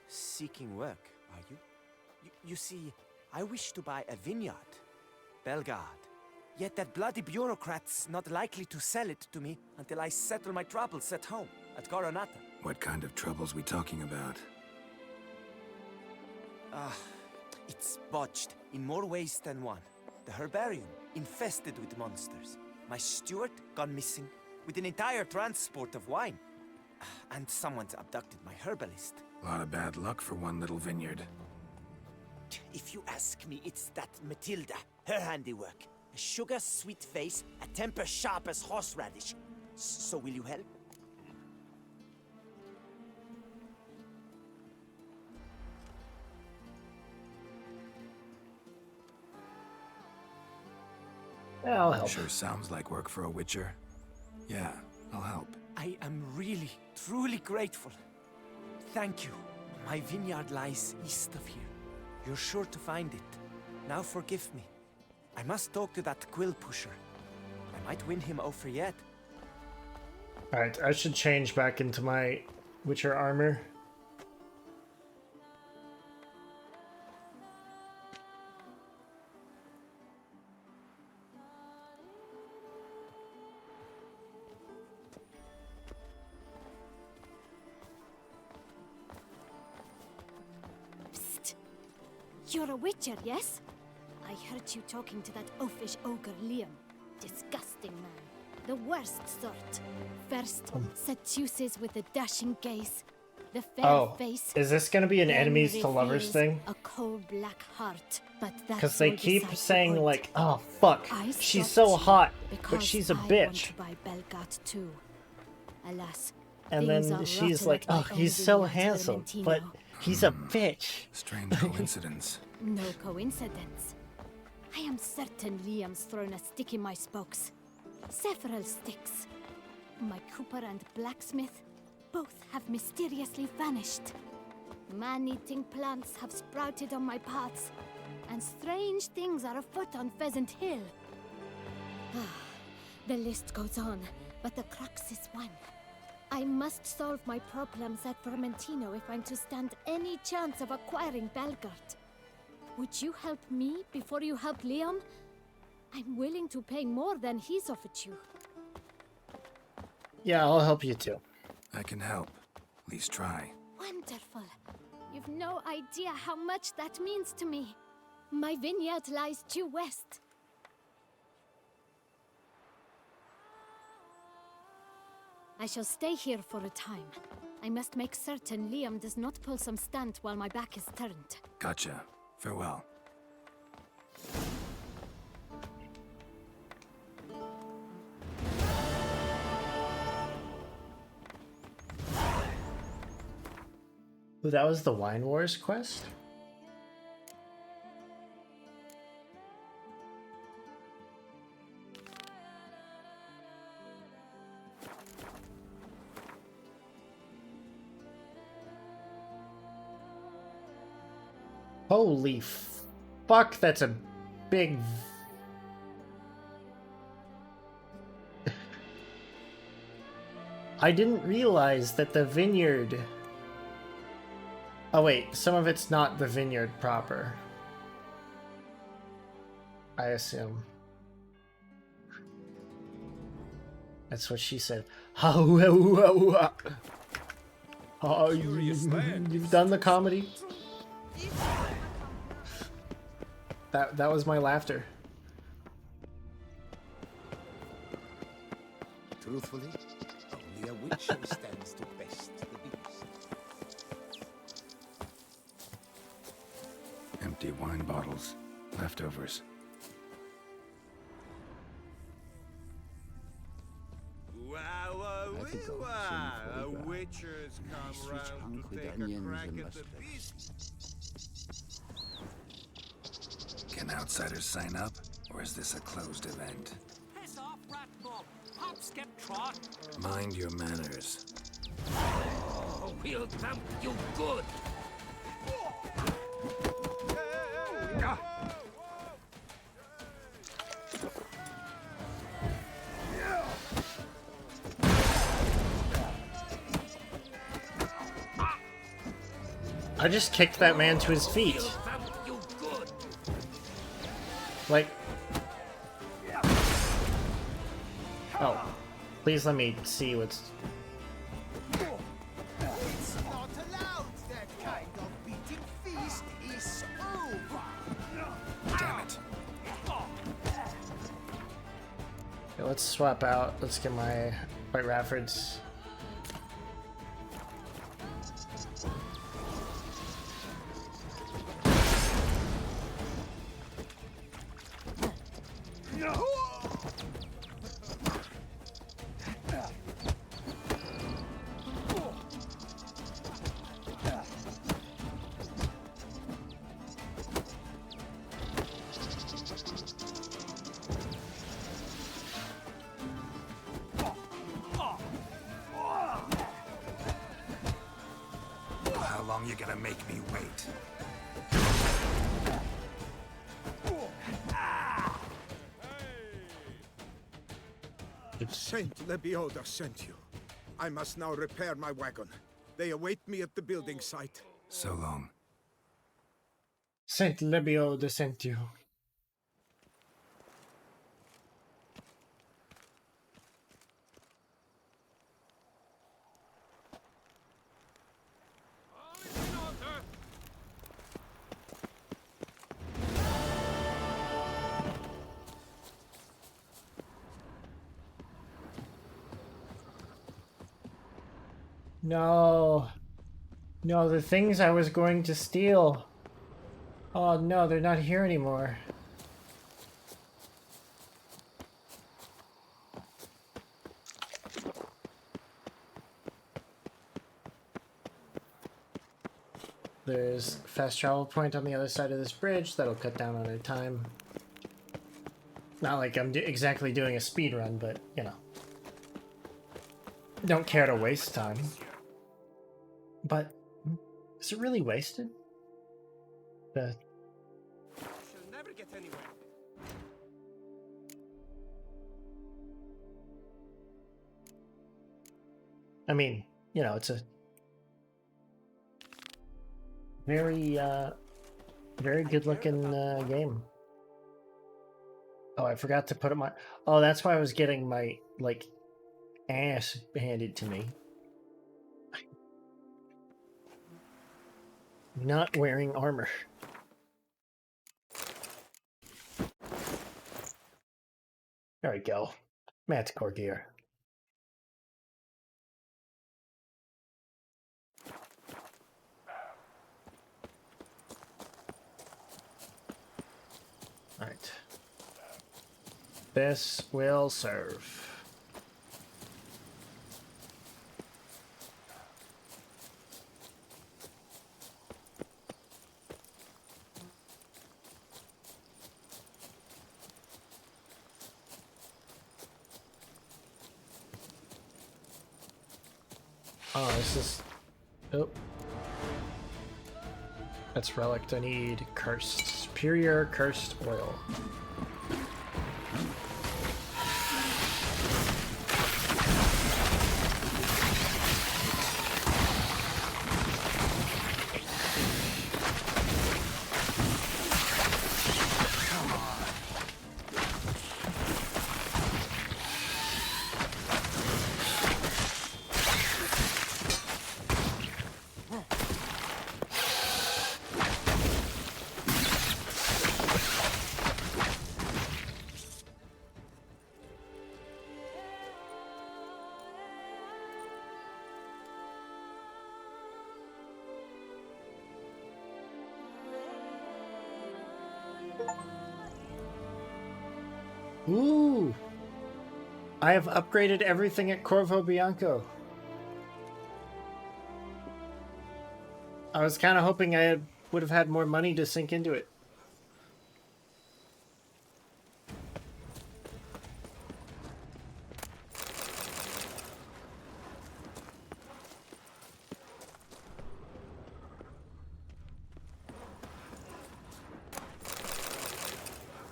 seeking work, are you? You see, I wish to buy a vineyard. Belgard. Yet that bloody bureaucrat's not likely to sell it to me until I settle my troubles at home, at Coronata. What kind of troubles we talking about? It's botched in more ways than one. The herbarium, infested with monsters. My steward, gone missing, with an entire transport of wine. And someone's abducted my herbalist. A lot of bad luck for one little vineyard. If you ask me, it's that Matilda, her handiwork. A sugar-sweet face, a temper sharp as horseradish. So will you help? I'll help. Sure sounds like work for a witcher. Yeah, I'll help. I am really, truly grateful. Thank you. My vineyard lies east of here. You're sure to find it. Now forgive me. I must talk to that quill pusher. I might win him over yet. Alright, I should change back into my Witcher armor. Psst. You're a Witcher, yes? I heard you talking to that oafish ogre Liam. Disgusting man. The worst sort. First, seduces with a dashing gaze. The fair face. Is this gonna be an then enemies to lovers reveals thing? A cold black heart. But that's Because they all keep beside the saying point. like, oh fuck, I she's stopped so you hot, but because she's a I want bitch. to buy Belgard too. Alas, And things then are she's rotten like, at my oh, own he's so vineyard, handsome, Vermentino. but he's a bitch. Strange coincidence. No coincidence. I am certain Liam's thrown a stick in my spokes. Several sticks. My cooper and blacksmith both have mysteriously vanished. Man-eating plants have sprouted on my paths, and strange things are afoot on Pheasant Hill. The list goes on, but the crux is one. I must solve my problems at Vermentino if I'm to stand any chance of acquiring Belgard. Would you help me before you help Liam? I'm willing to pay more than he's offered you. Yeah, I'll help you too. I can help. At least try. Wonderful. You've no idea how much that means to me. My vineyard lies due west. I shall stay here for a time. I must make certain Liam does not pull some stunt while my back is turned. Gotcha. Farewell. Ooh, that was the Wine Wars quest? Holy fuck, that's a big... I didn't realize that the vineyard... Oh wait, some of it's not the vineyard proper. I assume. That's what she said. Oh, you've done the comedy? That was my laughter. Truthfully, only a witch who stands to best the beast. Empty wine bottles. Leftovers. A witcher's come round to take a crack at the beast. Can outsiders sign up, or is this a closed event? Piss off, rat bug. Hop, skip, trot. Mind your manners. Oh, we'll dump you good. I just kicked that man to his feet. Like... Oh. Please let me see what's... It's not allowed. That kind of beating feast is over. Damn it. Okay, let's swap out. Let's get my White Raffords. How long you gonna make me wait? Saint Lebioda sent you. I must now repair my wagon. They await me at the building site. So long. Saint Lebio de sent you. No. No, the things I was going to steal. Oh no, they're not here anymore. There's a fast travel point on the other side of this bridge that'll cut down on our time. Not like I'm exactly doing a speed run, but you know. Don't care to waste time. But is it really wasted? The She'll never get anywhere. I mean, you know, it's a very very good looking game. Oh, I forgot to put it my... Oh, that's why I was getting my, like, ass handed to me. Not wearing armor. There we go. Manticore gear. Alright. This will serve. Oh, this is... Oh. That's relic. I need cursed. Superior cursed oil. Ooh! I have upgraded everything at Corvo Bianco. I was kind of hoping I would have had more money to sink into it.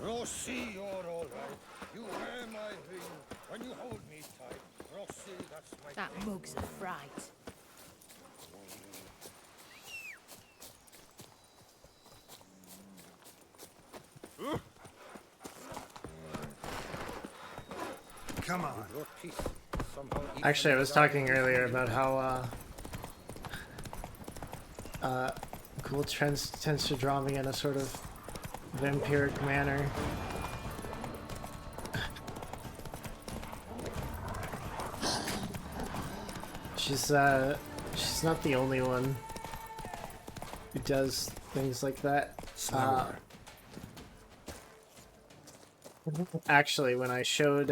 Rossi, you're all right. You wear my ring when you hold me tight. Rossi, that's my That thing. mug's a fright. Come on. Actually, I was talking earlier about how Ghoul tends to draw me in a sort of vampiric manner. She's not the only one who does things like that. Actually, when I showed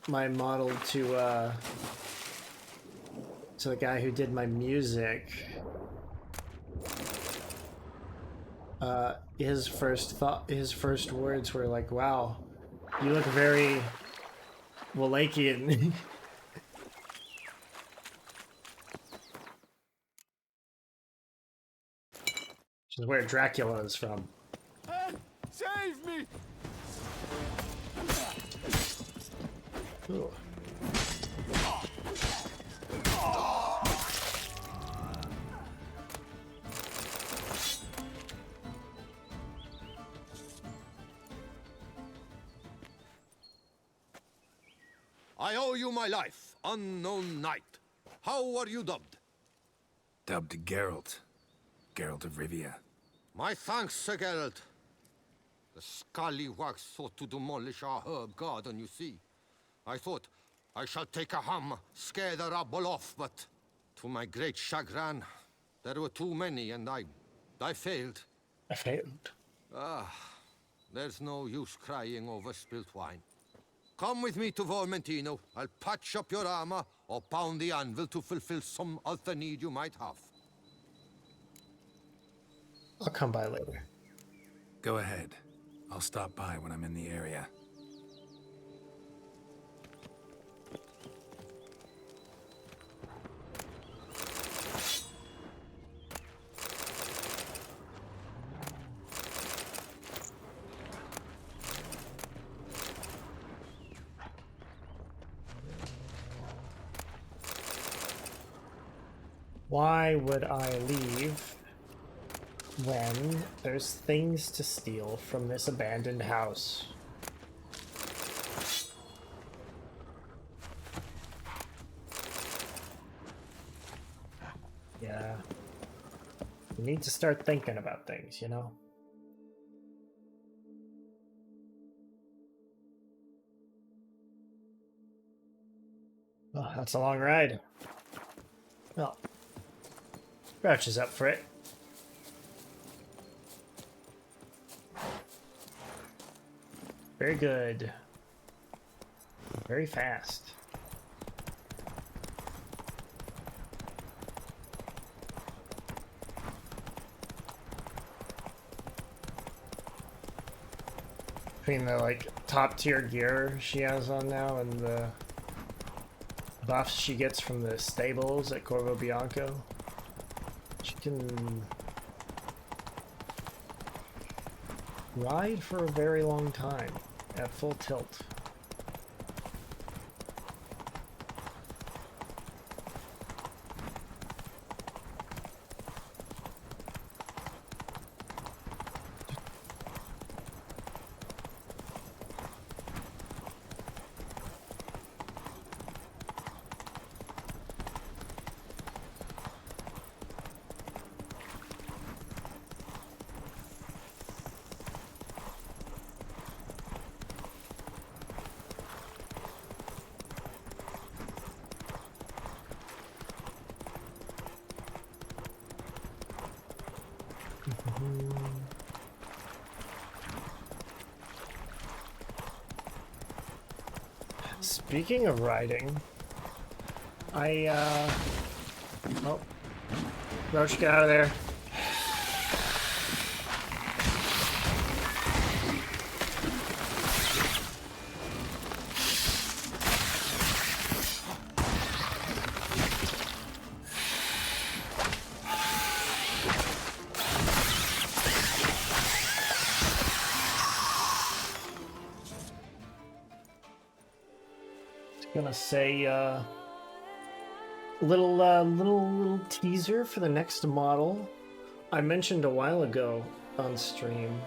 my model to the guy who did my music, his first words were like, "Wow, you look very Wallachian." Which is where Dracula is from. Save me! Ooh. I owe you my life, unknown knight. How are you dubbed? Dubbed Geralt. Geralt of Rivia. My thanks, Sir Geralt. The scallywags sought to demolish our herb garden, you see. I thought I shall take a hum, scare the rabble off, but to my great chagrin, there were too many, and I failed. I failed. Ah, there's no use crying over spilt wine. Come with me to Volmentino. I'll patch up your armor or pound the anvil to fulfill some other need you might have. I'll come by later. Go ahead. I'll stop by when I'm in the area. Why would I leave when there's things to steal from this abandoned house? Yeah. You need to start thinking about things, you know? Oh, that's a long ride. Well, Crouch is up for it. Very good. Very fast. Between the like top tier gear she has on now and the buffs she gets from the stables at Corvo Bianco, she can ride for a very long time at full tilt. Speaking of riding, oh, Roach, get out of there. Gonna say little teaser for the next model. I mentioned a while ago on stream,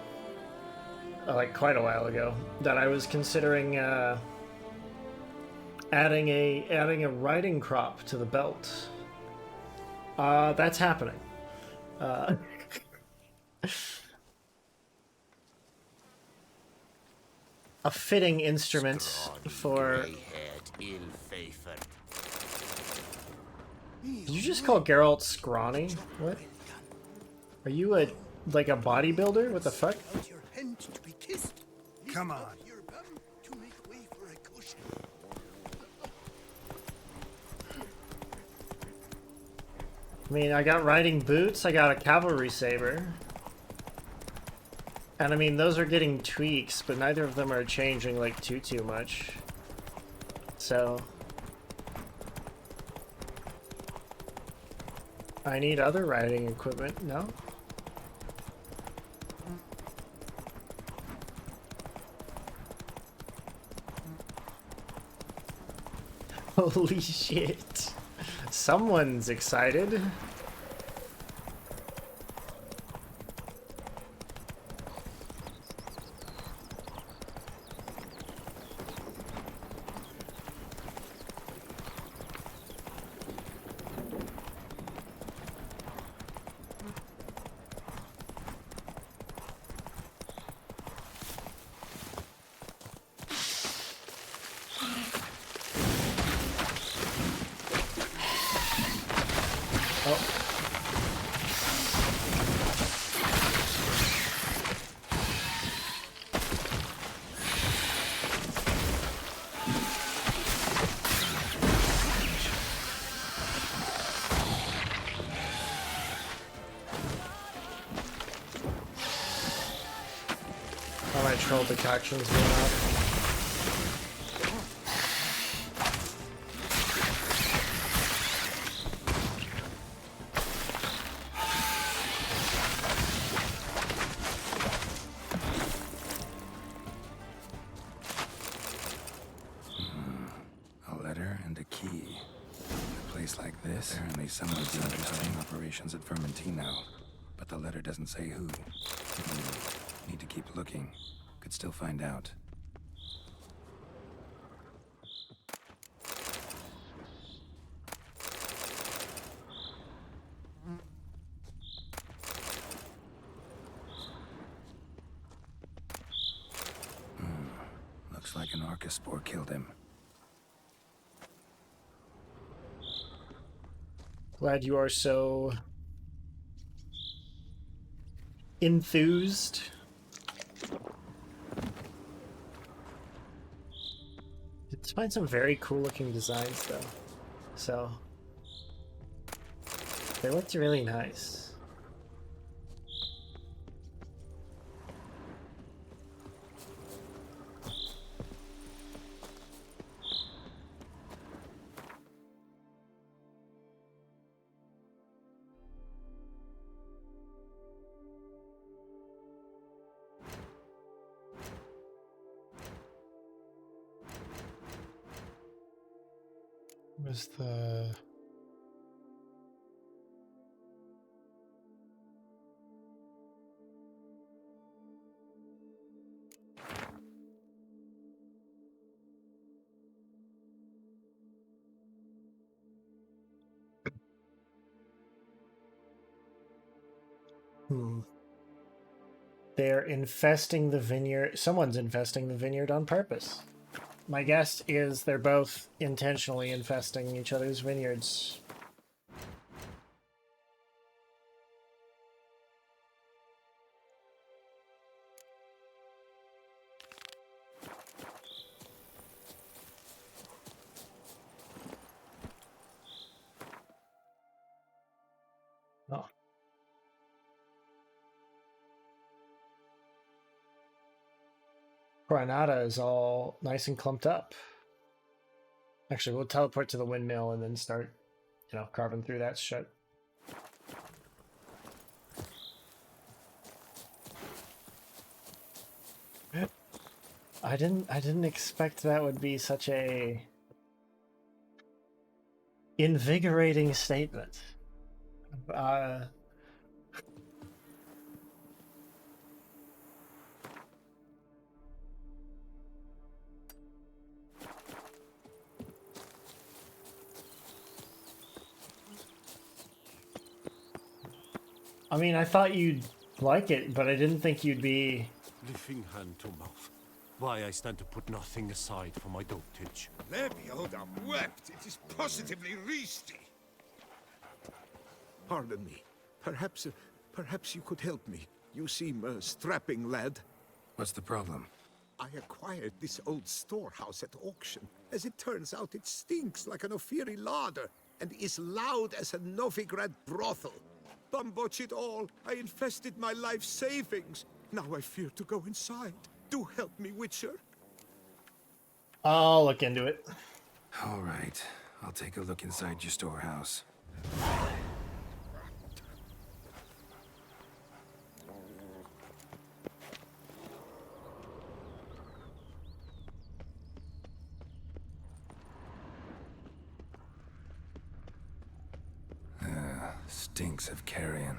like quite a while ago, that I was considering adding a riding crop to the belt. That's happening. A fitting instrument for. Did you just call Geralt scrawny? What? Are you like a bodybuilder? What the fuck? Come on. I mean, I got riding boots, I got a cavalry saber. And I mean, those are getting tweaks, but neither of them are changing like too much. So I need other riding equipment, no? Holy shit. Someone's excited. Oh. Oh, my troll detection's going up. A letter and a key. In a place like this, apparently someone's undertaking operations at Vermentino. But the letter doesn't say who. Need to keep looking. Could still find out. Looks like an Arcaspore killed him. Glad you are so enthused. Let's find some very cool looking designs though. So they looked really nice. Was the They're infesting the vineyard. Someone's infesting the vineyard on purpose. My guess is they're both intentionally infesting each other's vineyards. Oh. Granada is all nice and clumped up. Actually, we'll teleport to the windmill and then start, carving through that shit. I didn't expect that would be such a invigorating statement. I mean, I thought you'd like it, but I didn't think you'd be... Lifting hand to mouth. Why I stand to put nothing aside for my dotage. Lebioda wept. It is positively risky. Pardon me. Perhaps you could help me. You seem a strapping lad. What's the problem? I acquired this old storehouse at auction. As it turns out, it stinks like an Ophiri larder and is loud as a Novigrad brothel. Bumboch it all. I infested my life savings. Now I fear to go inside. Do help me, Witcher. I'll look into it. All right. I'll take a look inside your storehouse. Stinks of carrion.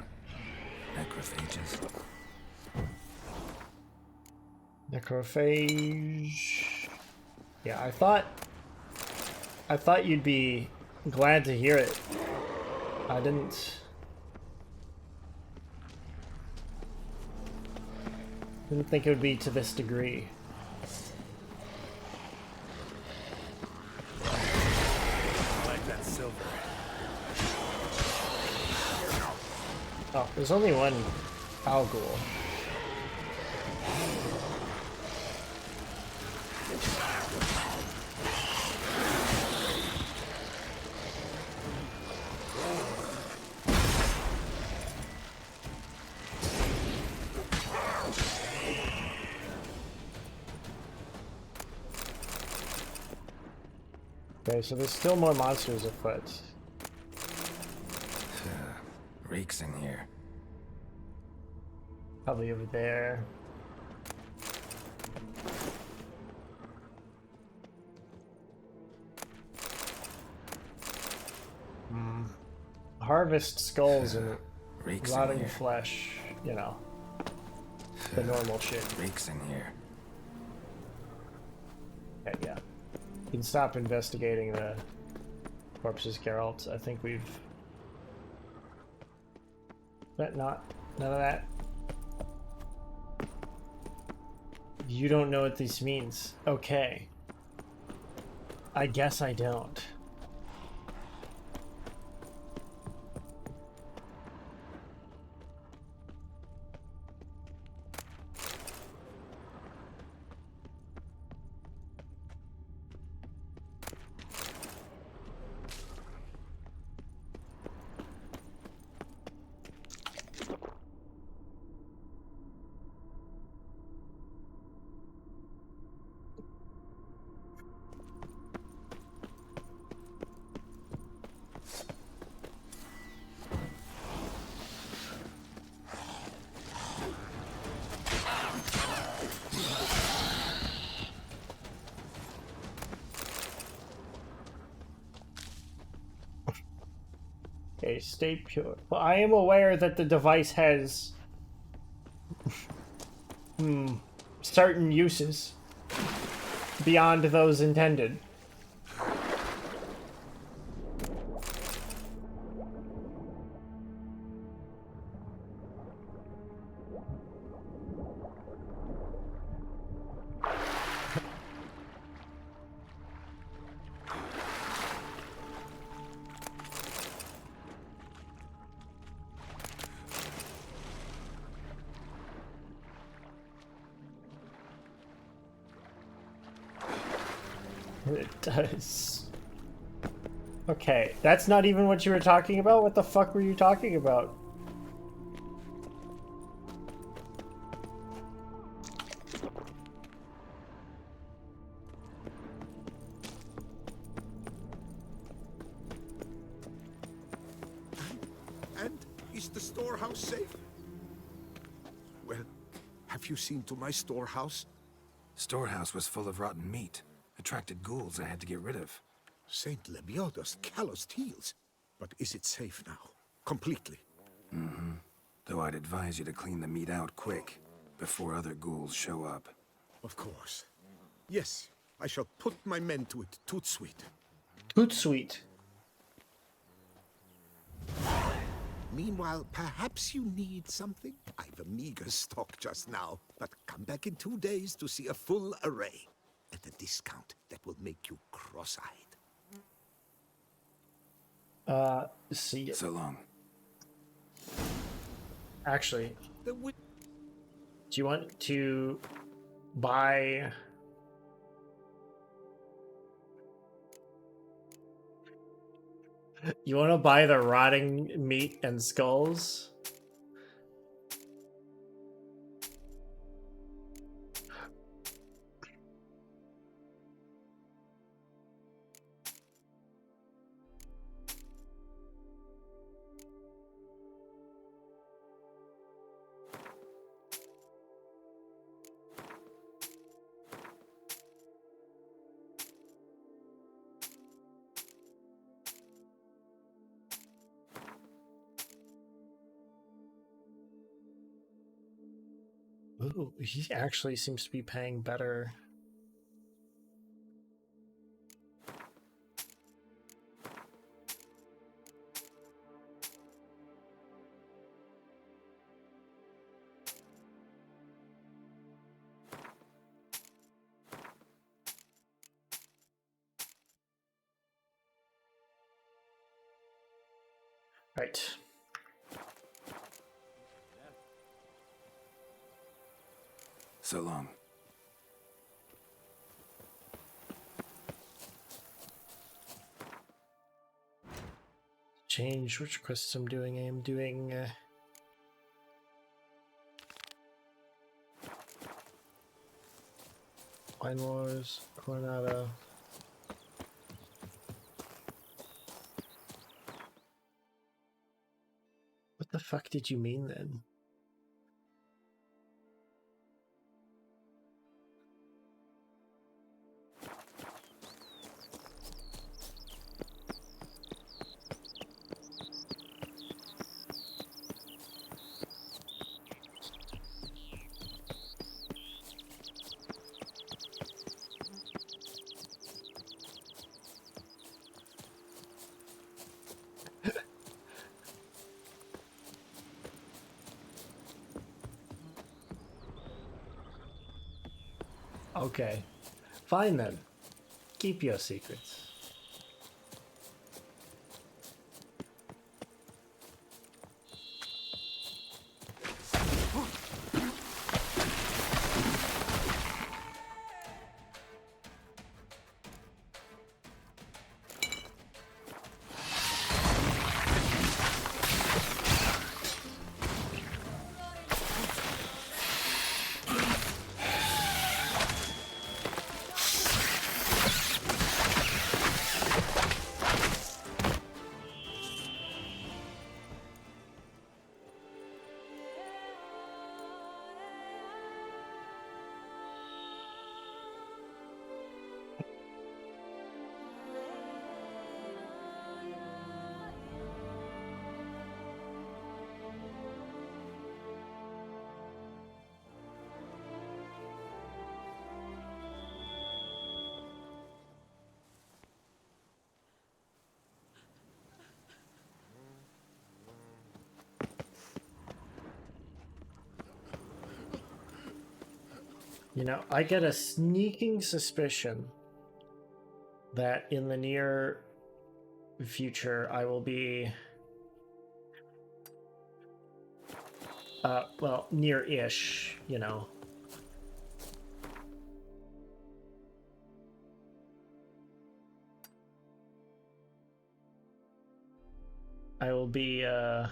Necrophages. Necrophage. Yeah, I thought you'd be glad to hear it. I didn't think it would be to this degree. Like that silver. Oh, there's only one owl ghoul. Okay, so there's still more monsters afoot. Reeks in here. Probably over there. Harvest skulls and rotting flesh, you know. The normal shit. Reeks in here. Okay, yeah. You can stop investigating the corpses, Geralt. I think we've... None of that. You don't know what this means. Okay. I guess I don't. Okay, stay pure. Well, I am aware that the device has certain uses beyond those intended. It does. Okay, that's not even what you were talking about? What the fuck were you talking about? And is the storehouse safe? Well, have you seen to my storehouse? Storehouse was full of rotten meat. Attracted ghouls I had to get rid of. Saint Lebioda's calloused heels. But is it safe now? Completely? Mm-hmm. Though I'd advise you to clean the meat out quick, before other ghouls show up. Of course. Yes, I shall put my men to it, tout sweet. Tout sweet. Meanwhile, perhaps you need something? I've a meager stock just now, but come back in 2 days to see a full array. At a discount that will make you cross-eyed. See. So long. Actually, do you want to buy... You want to buy the rotting meat and skulls? Ooh, he actually seems to be paying better. Right. So long. Change which quests I'm doing. I'm doing Wine Wars, Coronado. What the fuck did you mean then? Okay. Fine then. Keep your secrets. You know, I get a sneaking suspicion that in the near future I will be, well, near-ish, you know. I will be, no,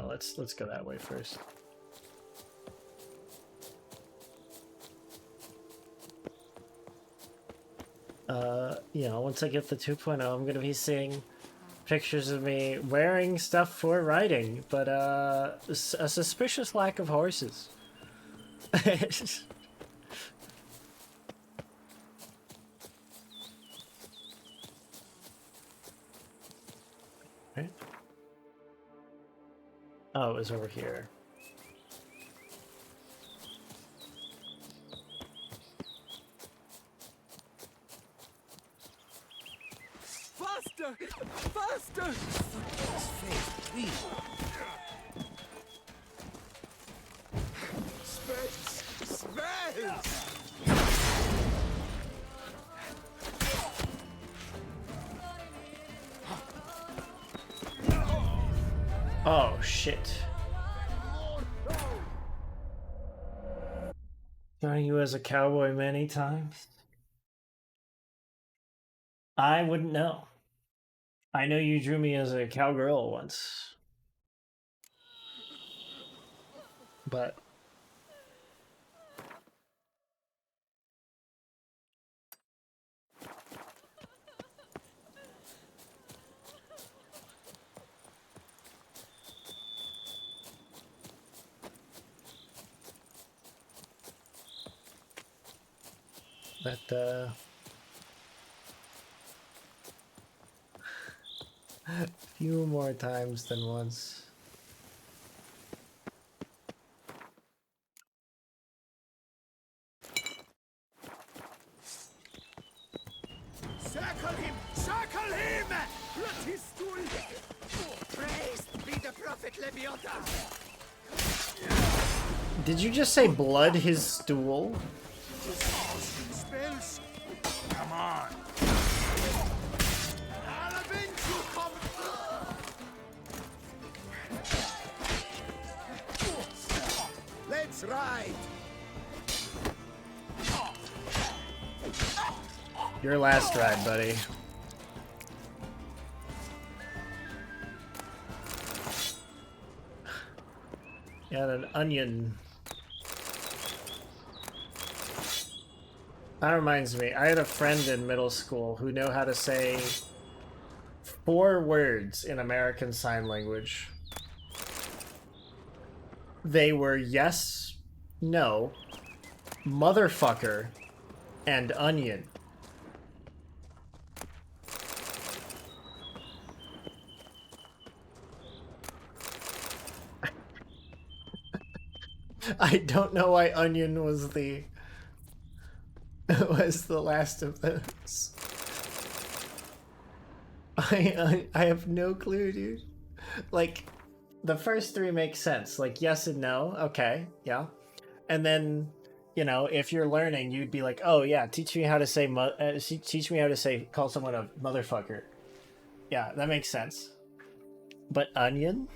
let's go that way first. You know, once I get the 2.0, I'm gonna be seeing pictures of me wearing stuff for riding, but a suspicious lack of horses. Right? Oh, it was over here. Faster! Faster! Space! Space! Oh, shit. Throwing you as a cowboy many times? I wouldn't know. I know you drew me as a cowgirl once. But... that, few more times than once. Circle him! Circle him! Let his stool! Praised be the prophet Leviathan! Did you just say blood his stool? Spells! Come on! I'll avenge you, come! Let's ride! Your last ride, buddy. And an onion. That reminds me, I had a friend in middle school who knew how to say 4 words in American Sign Language. They were yes, no, motherfucker, and onion. I don't know why onion was the last of those. I have no clue, dude. Like, the first 3 make sense. Like, yes and no. Okay, yeah. And then, you know, if you're learning, you'd be like, oh yeah, teach me how to say, teach me how to say, call someone a motherfucker. Yeah, that makes sense. But onion?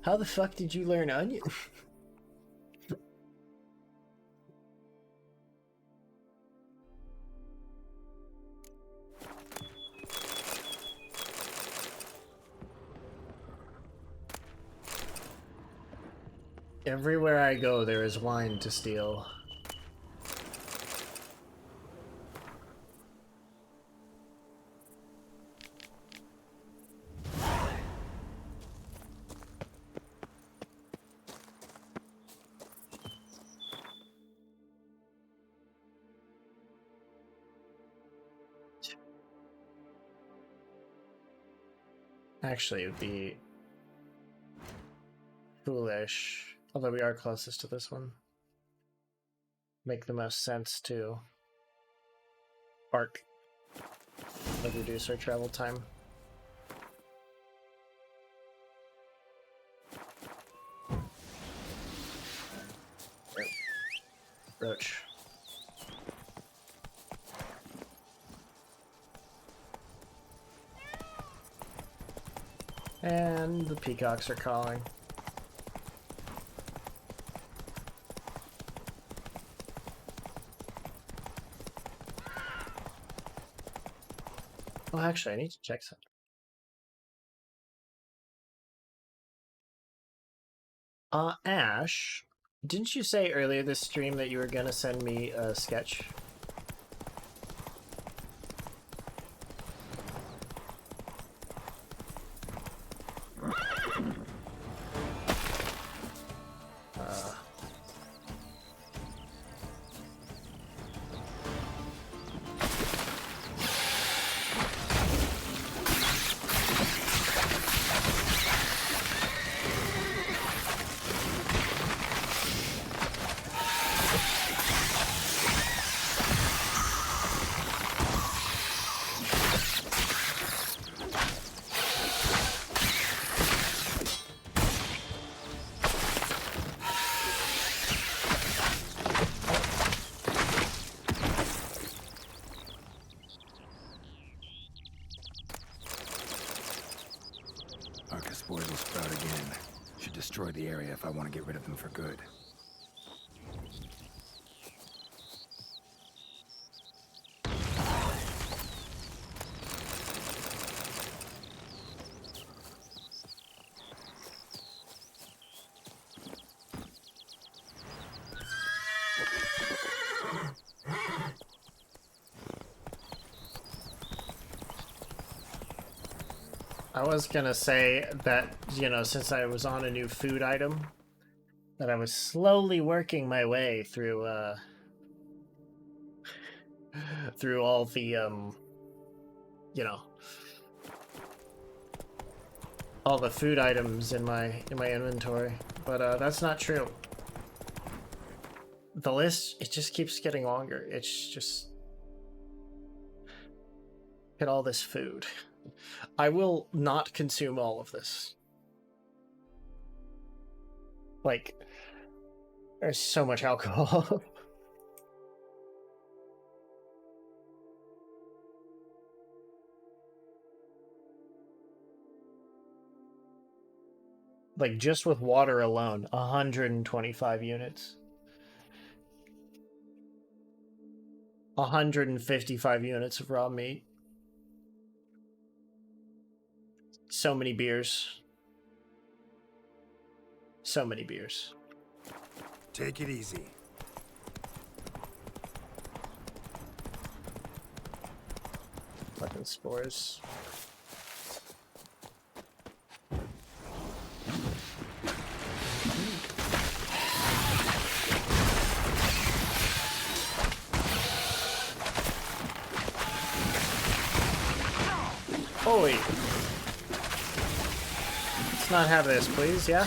How the fuck did you learn onion? Everywhere I go, there is wine to steal. Actually, it would be foolish. Although we are closest to this one. Make the most sense to arc. Like reduce our travel time. Roach. And the peacocks are calling. Well, actually, I need to check something. Ash, didn't you say earlier this stream that you were gonna send me a sketch? Spores will sprout again. Should destroy the area if I want to get rid of them for good. I was gonna say that, you know, since I was on a new food item, that I was slowly working my way through, through all the, you know, all the food items in my inventory, but that's not true. The list, it just keeps getting longer. It's just... Get all this food. I will not consume all of this. Like, there's so much alcohol. Like, just with water alone, 125 units. 155 units of raw meat. So many beers. So many beers. Take it easy. Weapon spores. Oi! Let's not have this, please, yeah?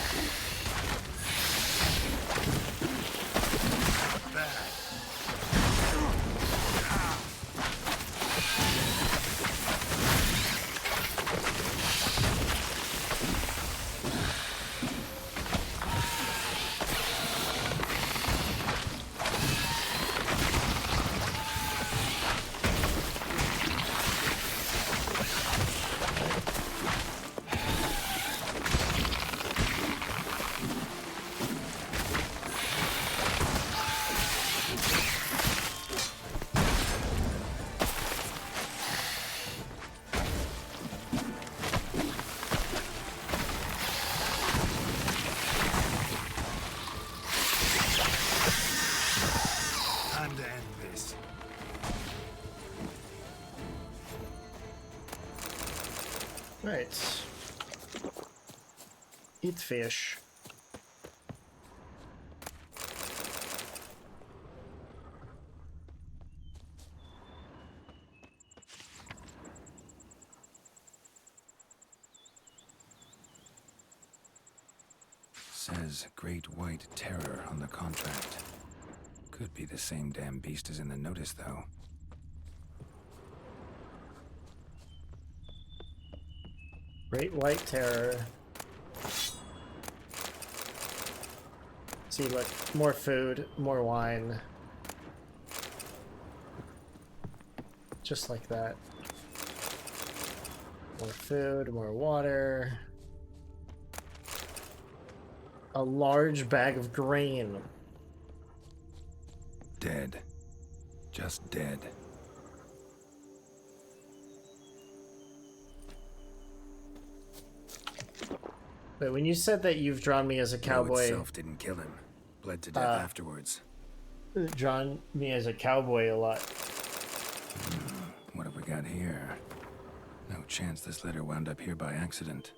Right. Eat fish. Says Great White Terror on the contract. Could be the same damn beast as in the notice, though. Great White Terror. See, look, more food, more wine. Just like that. More food, more water. A large bag of grain. Dead. Just dead. Wait, when you said that you've drawn me as a cowboy... itself didn't kill him. Bled to death afterwards. Drawn me as a cowboy a lot. What have we got here? No chance this letter wound up here by accident.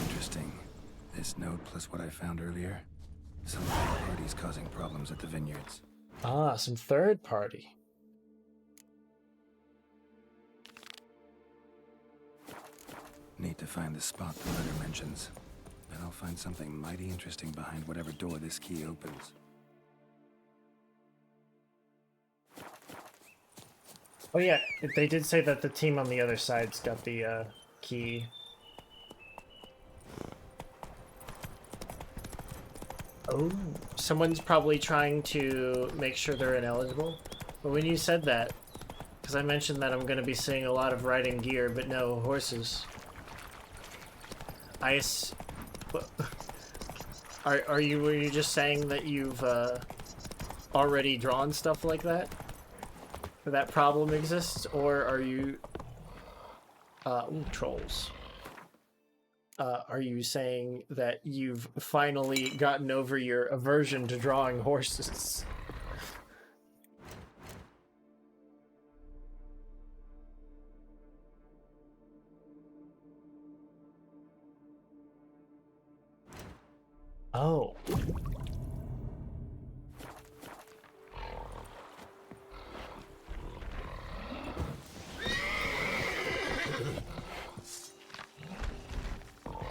Interesting. This note plus what I found earlier. Some third parties causing problems at the vineyards. Ah, some third party. Need to find the spot the letter mentions. Bet I'll find something mighty interesting behind whatever door this key opens. Oh yeah, they did say that the team on the other side's got the key. Oh, someone's probably trying to make sure they're ineligible. But when you said that, because I mentioned that I'm going to be seeing a lot of riding gear, but no horses. Were you just saying that you've already drawn stuff like that? That problem exists, or are you trolls? Are you saying that you've finally gotten over your aversion to drawing horses? Oh.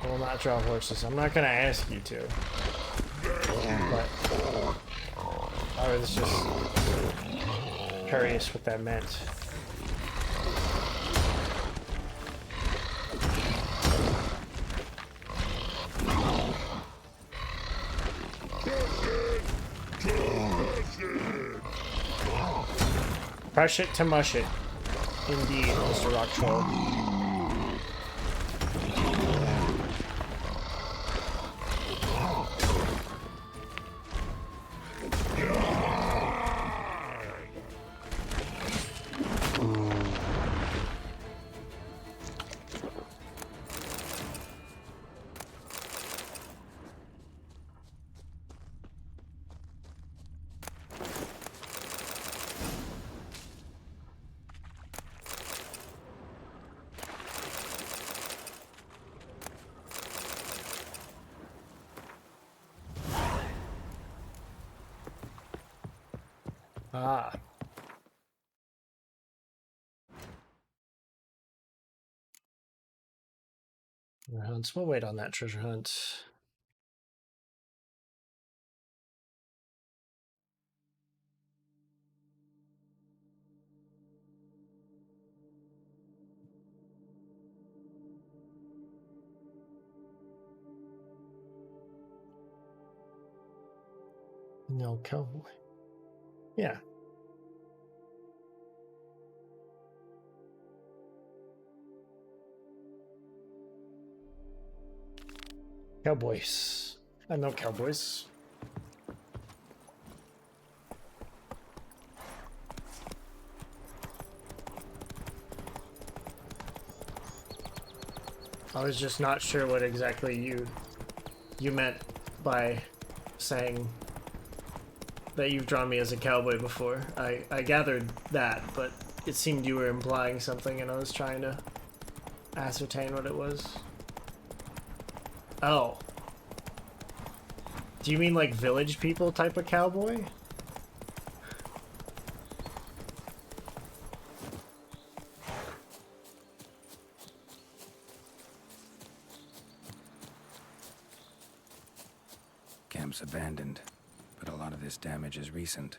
I will not draw horses. I'm not gonna ask you to. But I was just curious what that meant. Crush it to mush it. Indeed, Mr. Rock Troll. Ah. Treasure hunts. We'll wait on that treasure hunt. No cowboy. Yeah. Cowboys. I know cowboys. I was just not sure what exactly you meant by saying that you've drawn me as a cowboy before. I gathered that, but it seemed you were implying something and I was trying to ascertain what it was. Oh. Do you mean like village people type of cowboy? Camp's abandoned, but a lot of this damage is recent.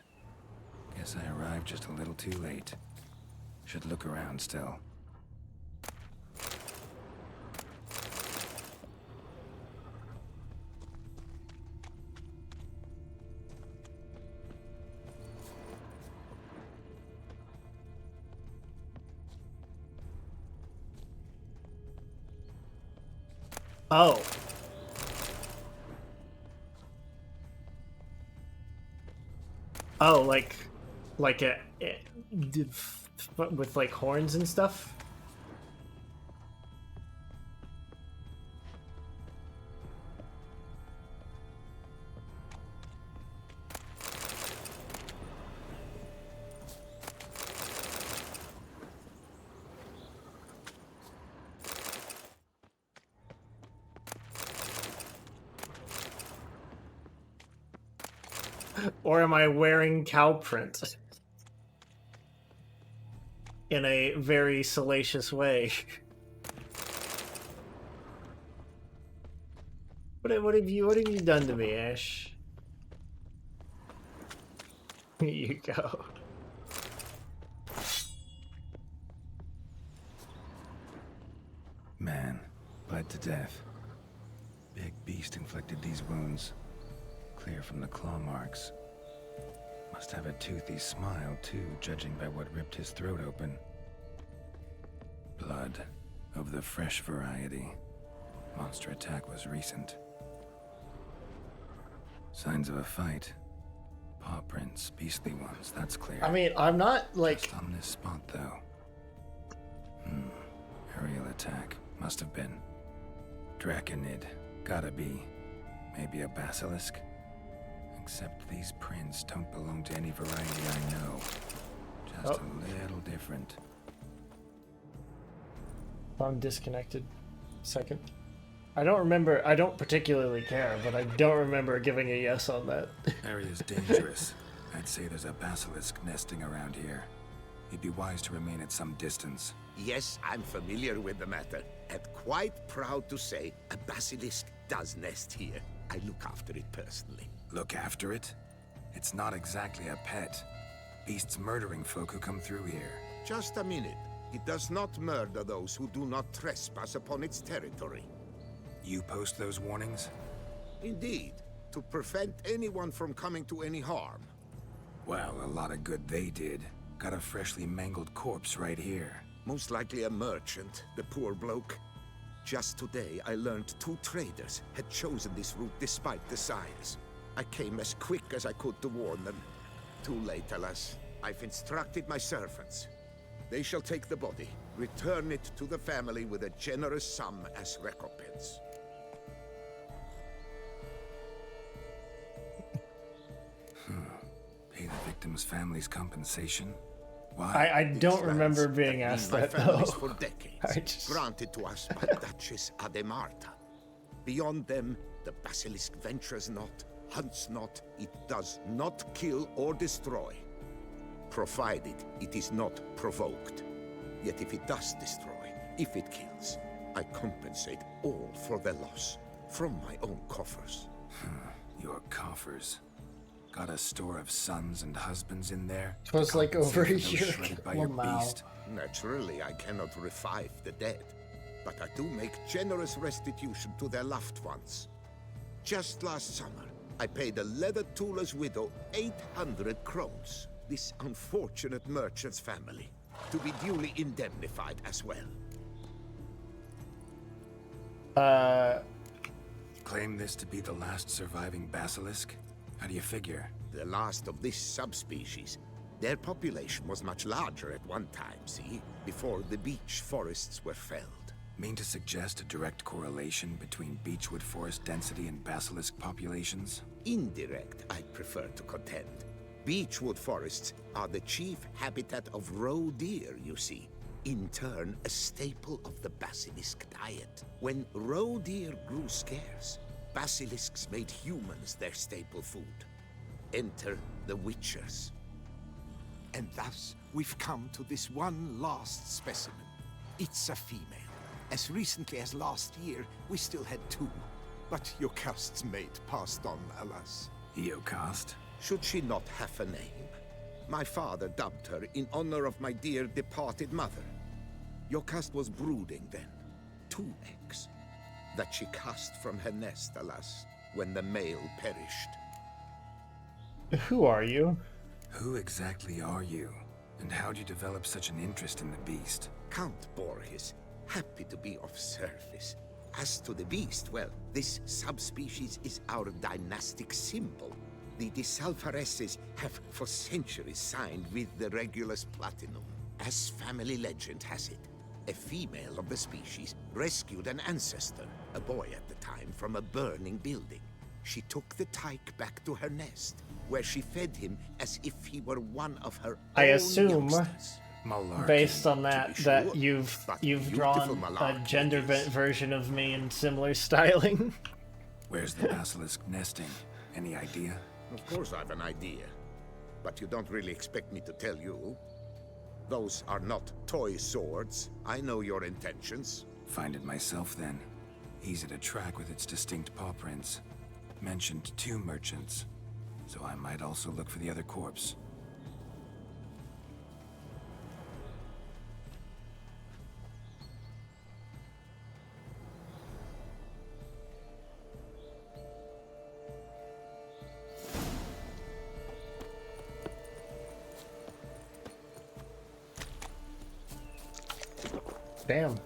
Guess I arrived just a little too late. Should look around still. Oh. Oh, like with like horns and stuff? Or am I wearing cow print? In a very salacious way. What have you done to me, Ash? Here you go. Man, bled to death. Big beast inflicted these wounds. Clear from the claw marks. Must have a toothy smile, too, judging by what ripped his throat open. Blood of the fresh variety. Monster attack was recent. Signs of a fight. Paw prints, beastly ones, that's clear. I mean, I'm not like... Just on this spot, though. Aerial attack. Must have been. Draconid. Gotta be. Maybe a basilisk? Except these prints don't belong to any variety I know. Just a little different. I'm disconnected. Second. I don't particularly care, but I don't remember giving a yes on that. Area's dangerous. I'd say there's a basilisk nesting around here. It'd be wise to remain at some distance. Yes, I'm familiar with the matter, and quite proud to say a basilisk does nest here. I look after it personally. Look after it? It's not exactly a pet. Beasts murdering folk who come through here. Just a minute. It does not murder those who do not trespass upon its territory. You post those warnings? Indeed, to prevent anyone from coming to any harm. Well, a lot of good they did. Got a freshly mangled corpse right here. Most likely a merchant, the poor bloke. Just today, I learned 2 traders had chosen this route despite the signs. I came as quick as I could to warn them. Too late, alas. I've instructed my servants. They shall take the body, return it to the family with a generous sum as recompense. Pay the victim's family's compensation? Why? I don't remember being asked that, though. For decades, granted to us by Duchess Ademarta. Beyond them, the basilisk ventures not, hunts not, it does not kill or destroy. provided it is not provoked. Yet if it does destroy, if it kills, I compensate all for the loss from my own coffers. Your coffers. Got a store of sons and husbands in there? It was like over a Compensate for those year. shredded by your Wow. beast? Naturally, I cannot revive the dead, but I do make generous restitution to their loved ones. Just last summer, I paid a leather tooler's widow 800 crowns, this unfortunate merchant's family, to be duly indemnified as well. Claim this to be the last surviving basilisk? How do you figure? The last of this subspecies. Their population was much larger at one time, see? Before the beech forests were felled. Mean to suggest a direct correlation between beechwood forest density and basilisk populations? Indirect, I'd prefer to contend. Beechwood forests are the chief habitat of roe deer, you see. In turn, a staple of the basilisk diet. When roe deer grew scarce, basilisks made humans their staple food. Enter the witchers. And thus, we've come to this one last specimen. It's a female. As recently as last year, we still had 2. But Jocast's mate passed on, alas. Jocast? Should she not have a name? My father dubbed her in honor of my dear departed mother. Jocast was brooding then. 2 eggs. That she cast from her nest, alas, when the male perished. Who are you? Who exactly are you? And how'd you develop such an interest in the beast? Count Borges, happy to be of service. As to the beast, well, this subspecies is our dynastic symbol. The De Salfareses have for centuries signed with the Regulus Platinum. As family legend has it, a female of the species rescued an ancestor, a boy at the time, from a burning building. She took the tyke back to her nest, where she fed him as if he were one of her I own assume, youngsters. based on that, sure, that you've beautiful drawn a malarkey gender it is. version of me in similar styling. Where's the basilisk nesting? Any idea? Of course I've an idea, but you don't really expect me to tell you. Those are not toy swords. I know your intentions. Find it myself then. Easy to track with its distinct paw prints. Mentioned 2 merchants, so I might also look for the other corpse. Damn.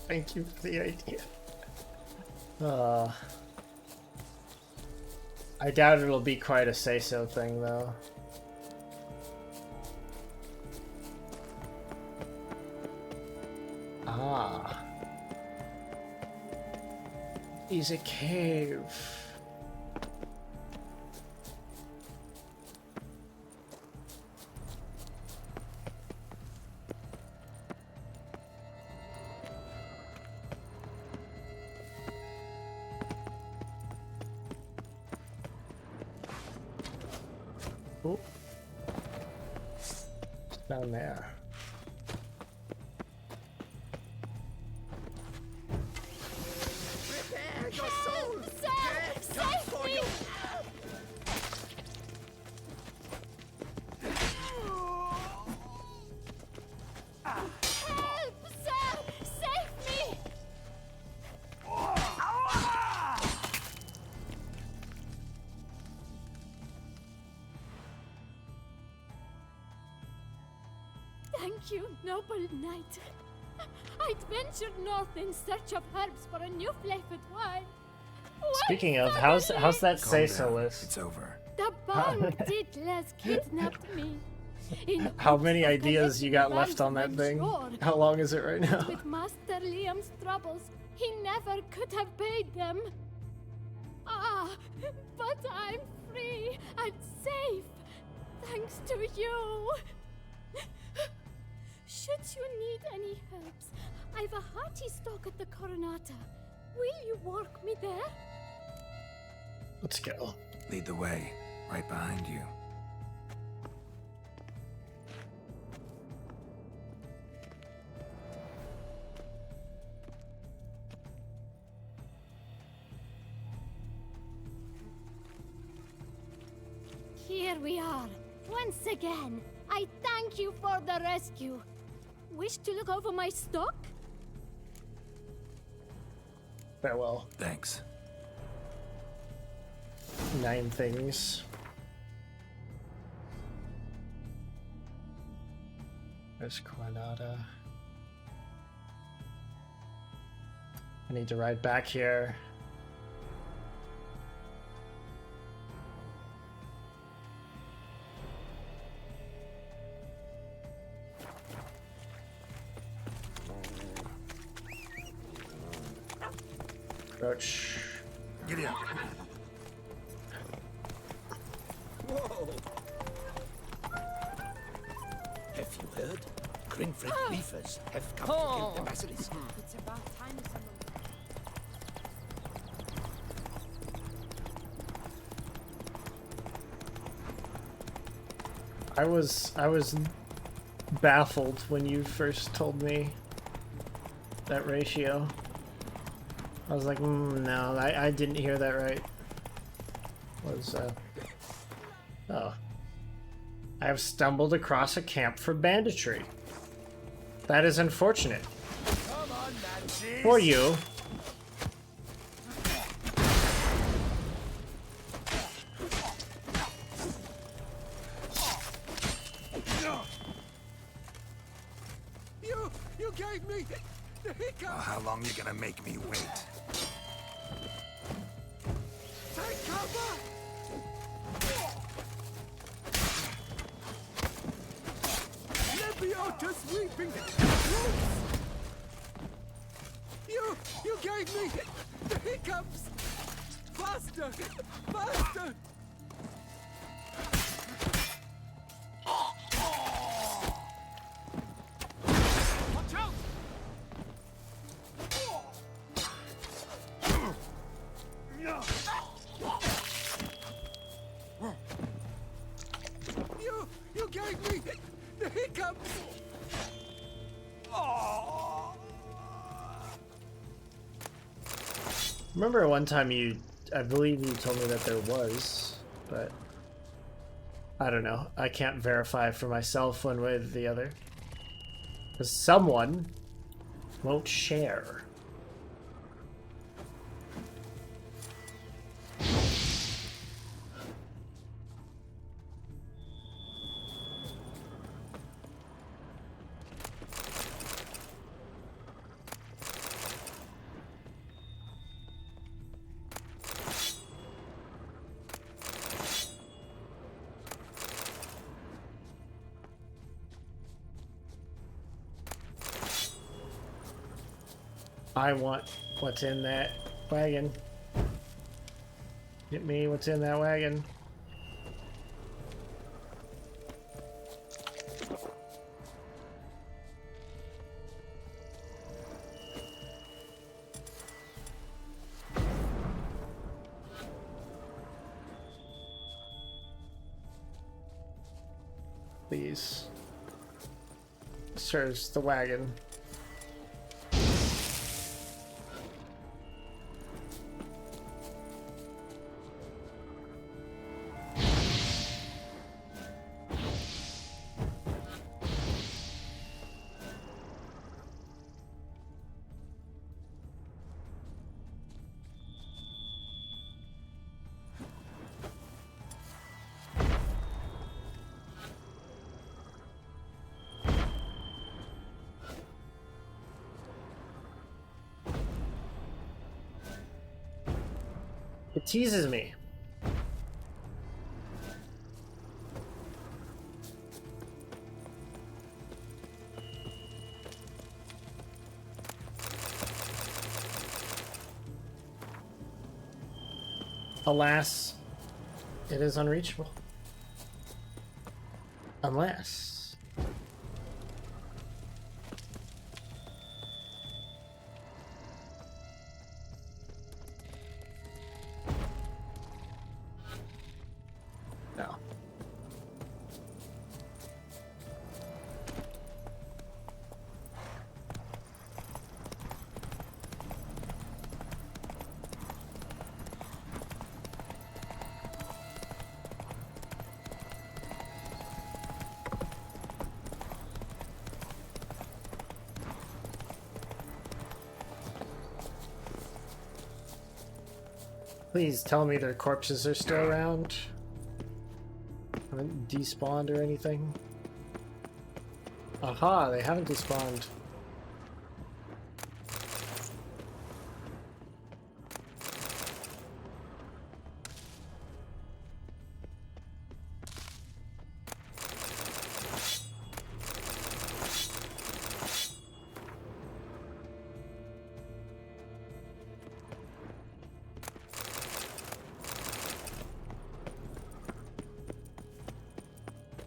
Thank you for the idea. I doubt it'll be quite a say-so thing, though. Ah. Is a cave. Oh. It's down there. Prepare your soul! Sir, save me! Help, sir! Save me! Thank you, noble knight. I'd ventured north in search of herbs for a new flavored wine. Speaking of, how's that Calm say-so down. list? It's over. The bandits kidnapped me. In How many hopes of ideas you got left on that collecting thing? reward. How long is it right now? With Master Liam's troubles, he never could have paid them. Ah, but I'm free and safe, thanks to you. Should you need any herbs, I've a hearty stock at the Coronata. Will you work me there? Let's go. Lead the way. Right behind you. here we are. Once again, I thank you for the rescue. Wish to look over my stock? Farewell. Thanks. 9 things. There's Coronada. I need to ride back here. Approach. Giddy up. Whoa! Have you heard? Grinfred Reefers have come to kill the basilisk. It's about time someone... I was baffled when you first told me that ratio. I was like, no, I didn't hear that right. Oh. I have stumbled across a camp for banditry. That is unfortunate. Come on, Nancy. For you. You gave me the hiccup. Well, how long you gonna make me wait? Take cover. Lebiota's weeping. You gave me the hiccups. Faster, faster. Watch out! You gave me the hiccups. Remember one time I believe you told me that there was, but I don't know. I can't verify for myself one way or the other. Because someone won't share. I want what's in that wagon. Get me what's in that wagon. Please. Serves the wagon. It teases me. Alas, it is unreachable. Unless... No. Please tell me their corpses are still around. Haven't despawned or anything. Aha, they haven't despawned.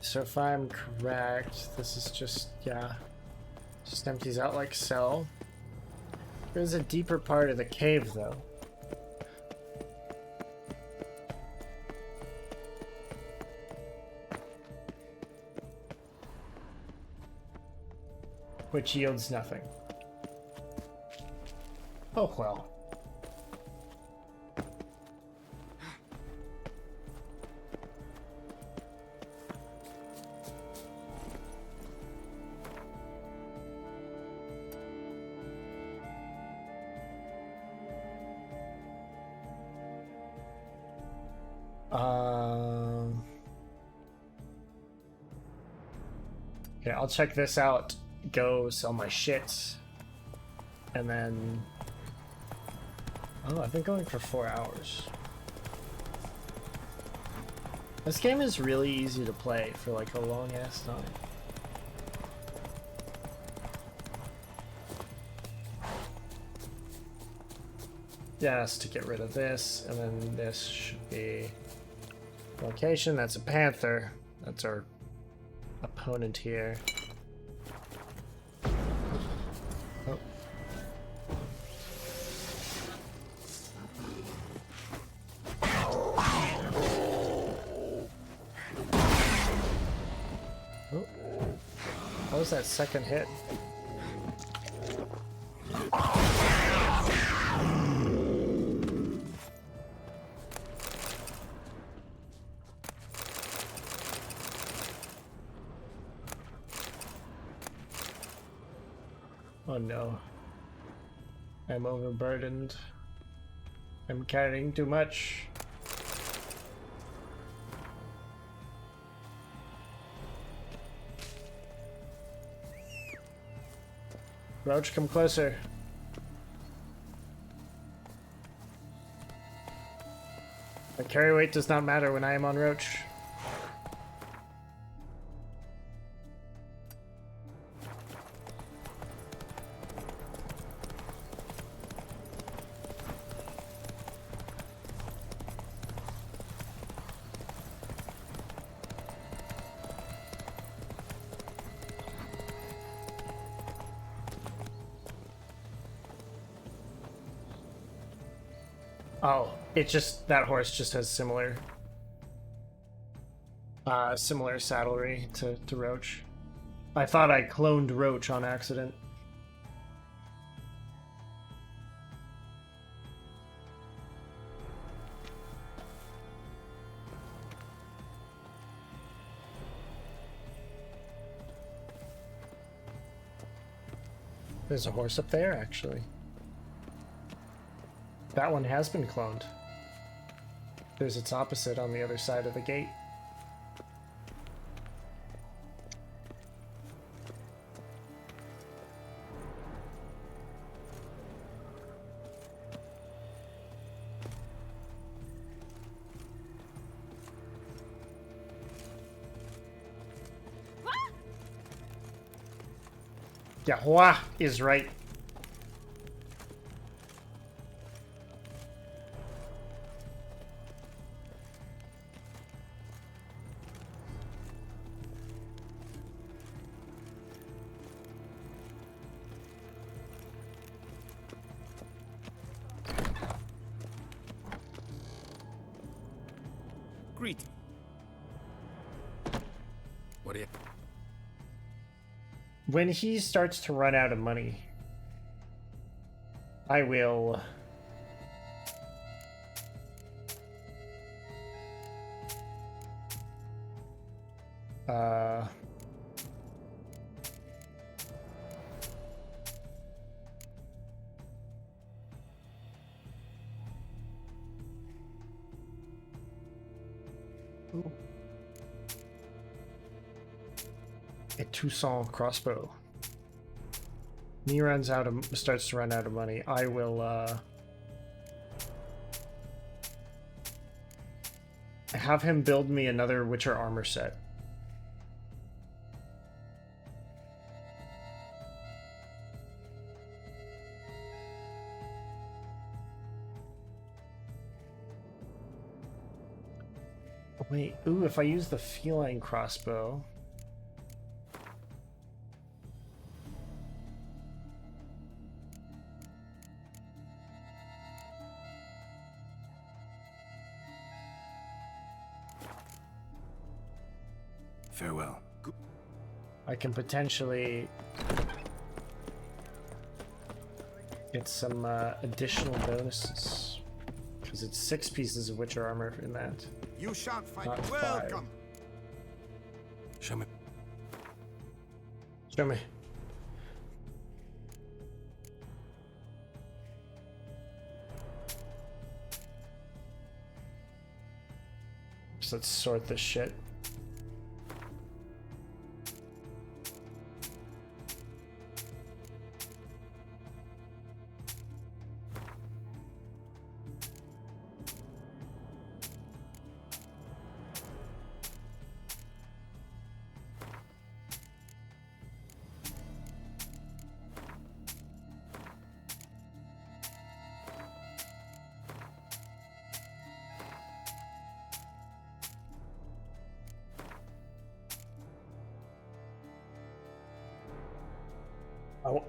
So if I'm correct, this is just, yeah, just empties out like cell. There's a deeper part of the cave though. Which yields nothing. Oh well. Okay, I'll check this out, go sell my shit, and then... Oh, I've been going for 4 hours. This game is really easy to play for like a long ass time. Yes, to get rid of this, and then this should be location. That's a panther. That's our opponent here. Oh. Oh. What was that second hit? Oh no. I'm overburdened. I'm carrying too much. Roach, come closer. The carry weight does not matter when I am on Roach. Oh, it just, that horse just has similar saddlery to Roach. I thought I cloned Roach on accident. There's a horse up there, actually. That one has been cloned. There's its opposite on the other side of the gate. Yahweh is right. Greet. What do you... When he starts to run out of money, I will... Ooh. A Toussaint crossbow. When he starts to run out of money, I will have him build me another Witcher armor set. Wait, ooh, if I use the feline crossbow. Farewell. I can potentially get some additional bonuses. Because it's 6 pieces of Witcher armor in that. You shan't find Not me. 5. Welcome. Show me. Show me. So let's sort this shit.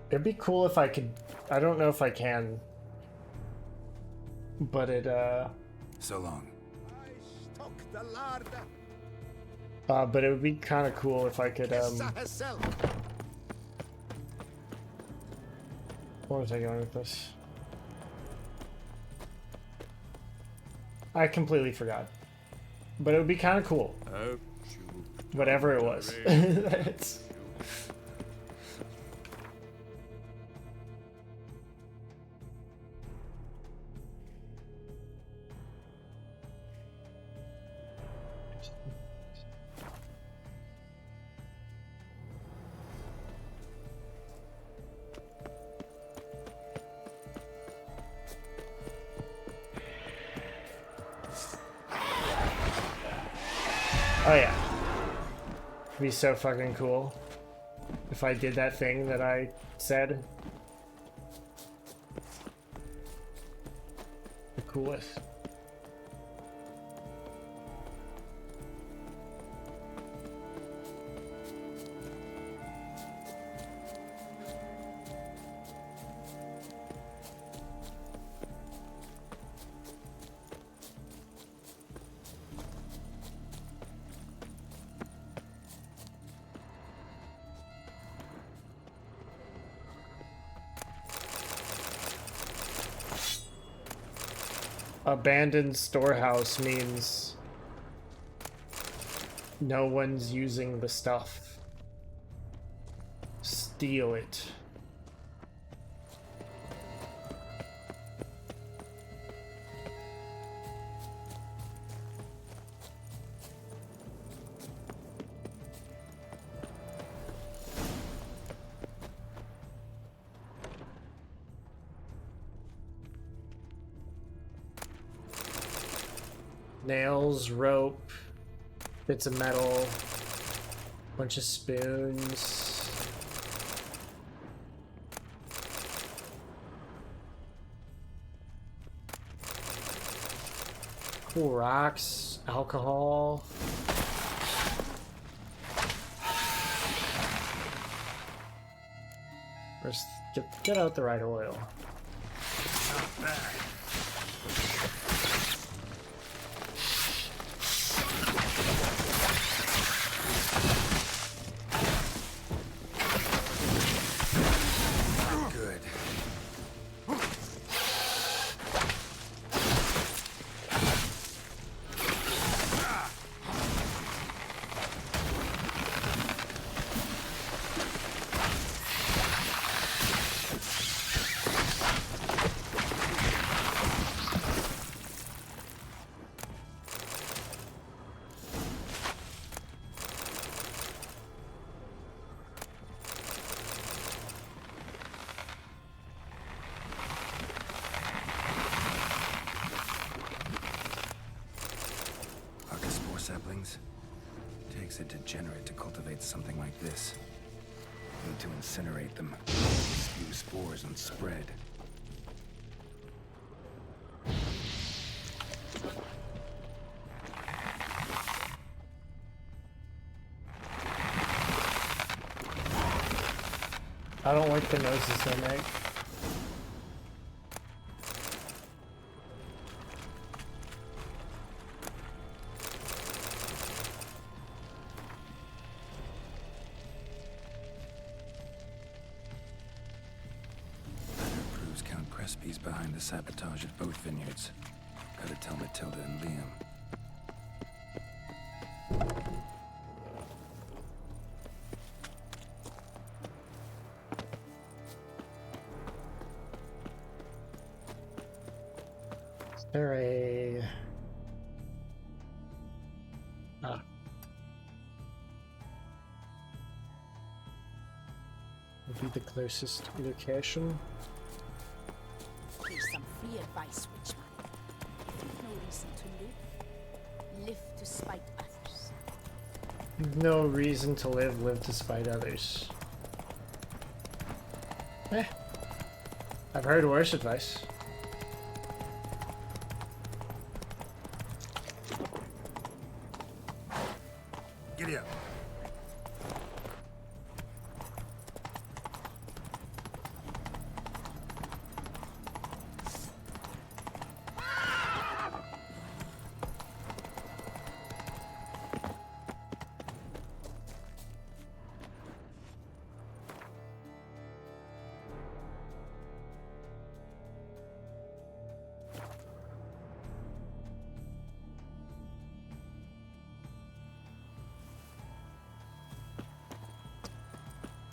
It'd be cool if I could. I don't know if I can, but it So long. but it would be kind of cool if I could where was I going with this? I completely forgot, but it would be kind of cool. Whatever it was. It's... Oh yeah. It'd be so fucking cool if I did that thing that I said. The coolest. Abandoned storehouse means no one's using the stuff. Steal it. Nails, rope, bits of metal, bunch of spoons. Cool rocks, alcohol. First, get out the right oil. Not bad. saplings. Takes a degenerate to cultivate something like this. Need to incinerate them, spew spores and spread. I don't like the noises they make. Proves Count Crespi's behind the sabotage at both vineyards. Gotta tell Matilda and Liam. Is there a... Ah. Would be the closest location. Here's some free advice, rich man. If you've no reason to live to spite others. No reason to live to spite others. Eh. I've heard worse advice. Giddy up.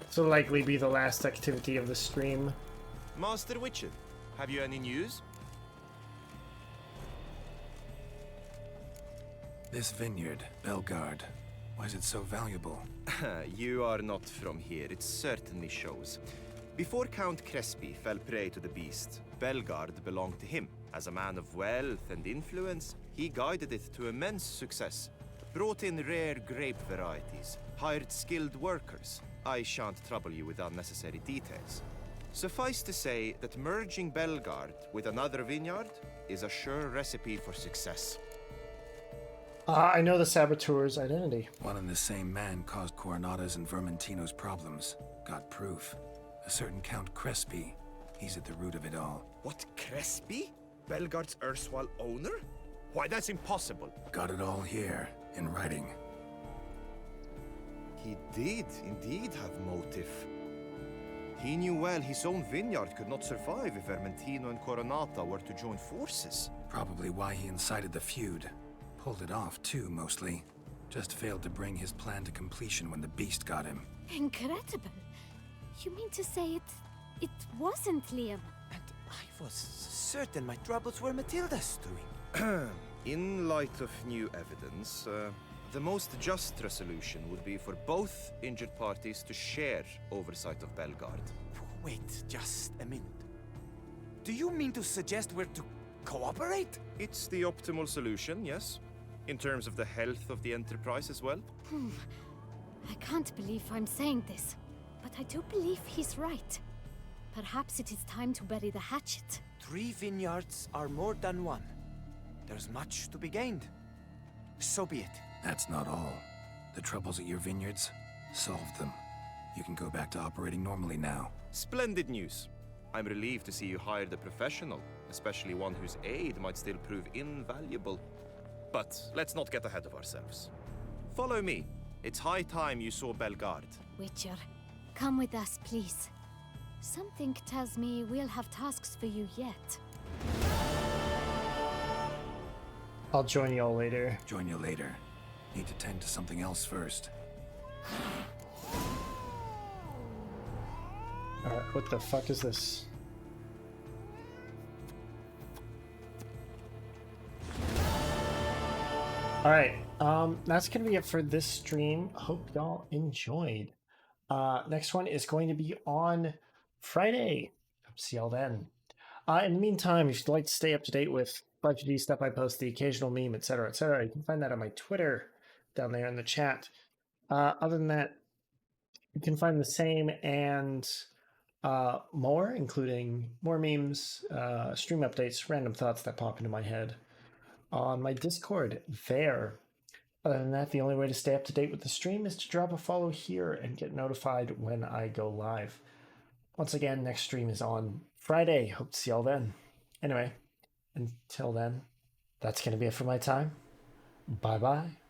This will likely be the last activity of the stream. Master Witcher, have you any news? This vineyard, Belgard, why is it so valuable? You are not from here, it certainly shows. Before Count Crespi fell prey to the beast, Belgard belonged to him. As a man of wealth and influence, he guided it to immense success. Brought in rare grape varieties, hired skilled workers. I shan't trouble you with unnecessary details. Suffice to say that merging Belgard with another vineyard is a sure recipe for success. I know the saboteur's identity. One and the same man caused Coronata's and Vermentino's problems. Got proof. A certain Count Crespi. He's at the root of it all. What, Crespi? Belgard's erstwhile owner? Why, that's impossible. Got it all here, in writing. He did indeed have motive. He knew well his own vineyard could not survive if Vermentino and Coronata were to join forces. Probably why he incited the feud. Pulled it off, too, mostly. Just failed to bring his plan to completion when the beast got him. Incredible. You mean to say it wasn't Liam? And I was certain my troubles were Matilda's doing. In light of new evidence, the most just resolution would be for both injured parties to share oversight of Belgard. Wait just a minute. Do you mean to suggest we're to cooperate? It's the optimal solution, yes. In terms of the health of the enterprise as well. I can't believe I'm saying this, but I do believe he's right. Perhaps it is time to bury the hatchet. 3 vineyards are more than one. There's much to be gained. So be it. That's not all. The troubles at your vineyards? Solved them. You can go back to operating normally now. Splendid news. I'm relieved to see you hired a professional, especially one whose aid might still prove invaluable. But let's not get ahead of ourselves. Follow me. It's high time you saw Belgard. Witcher, come with us, please. Something tells me we'll have tasks for you yet. I'll join y'all later. Join you later. Need to tend to something else first. Alright, what the fuck is this? Alright, that's gonna be it for this stream. Hope y'all enjoyed. Next one is going to be on Friday. See y'all then. In the meantime, if you'd like to stay up to date with budgety stuff I post, the occasional meme, etc., etc., you can find that on my Twitter, down there in the chat. Other than that, you can find the same and more, including more memes, stream updates, random thoughts that pop into my head on my Discord there. Other than that, the only way to stay up to date with the stream is to drop a follow here and get notified when I go live. Once again, next stream is on Friday. Hope to see y'all then. Anyway, until then, that's going to be it for my time. Bye-bye.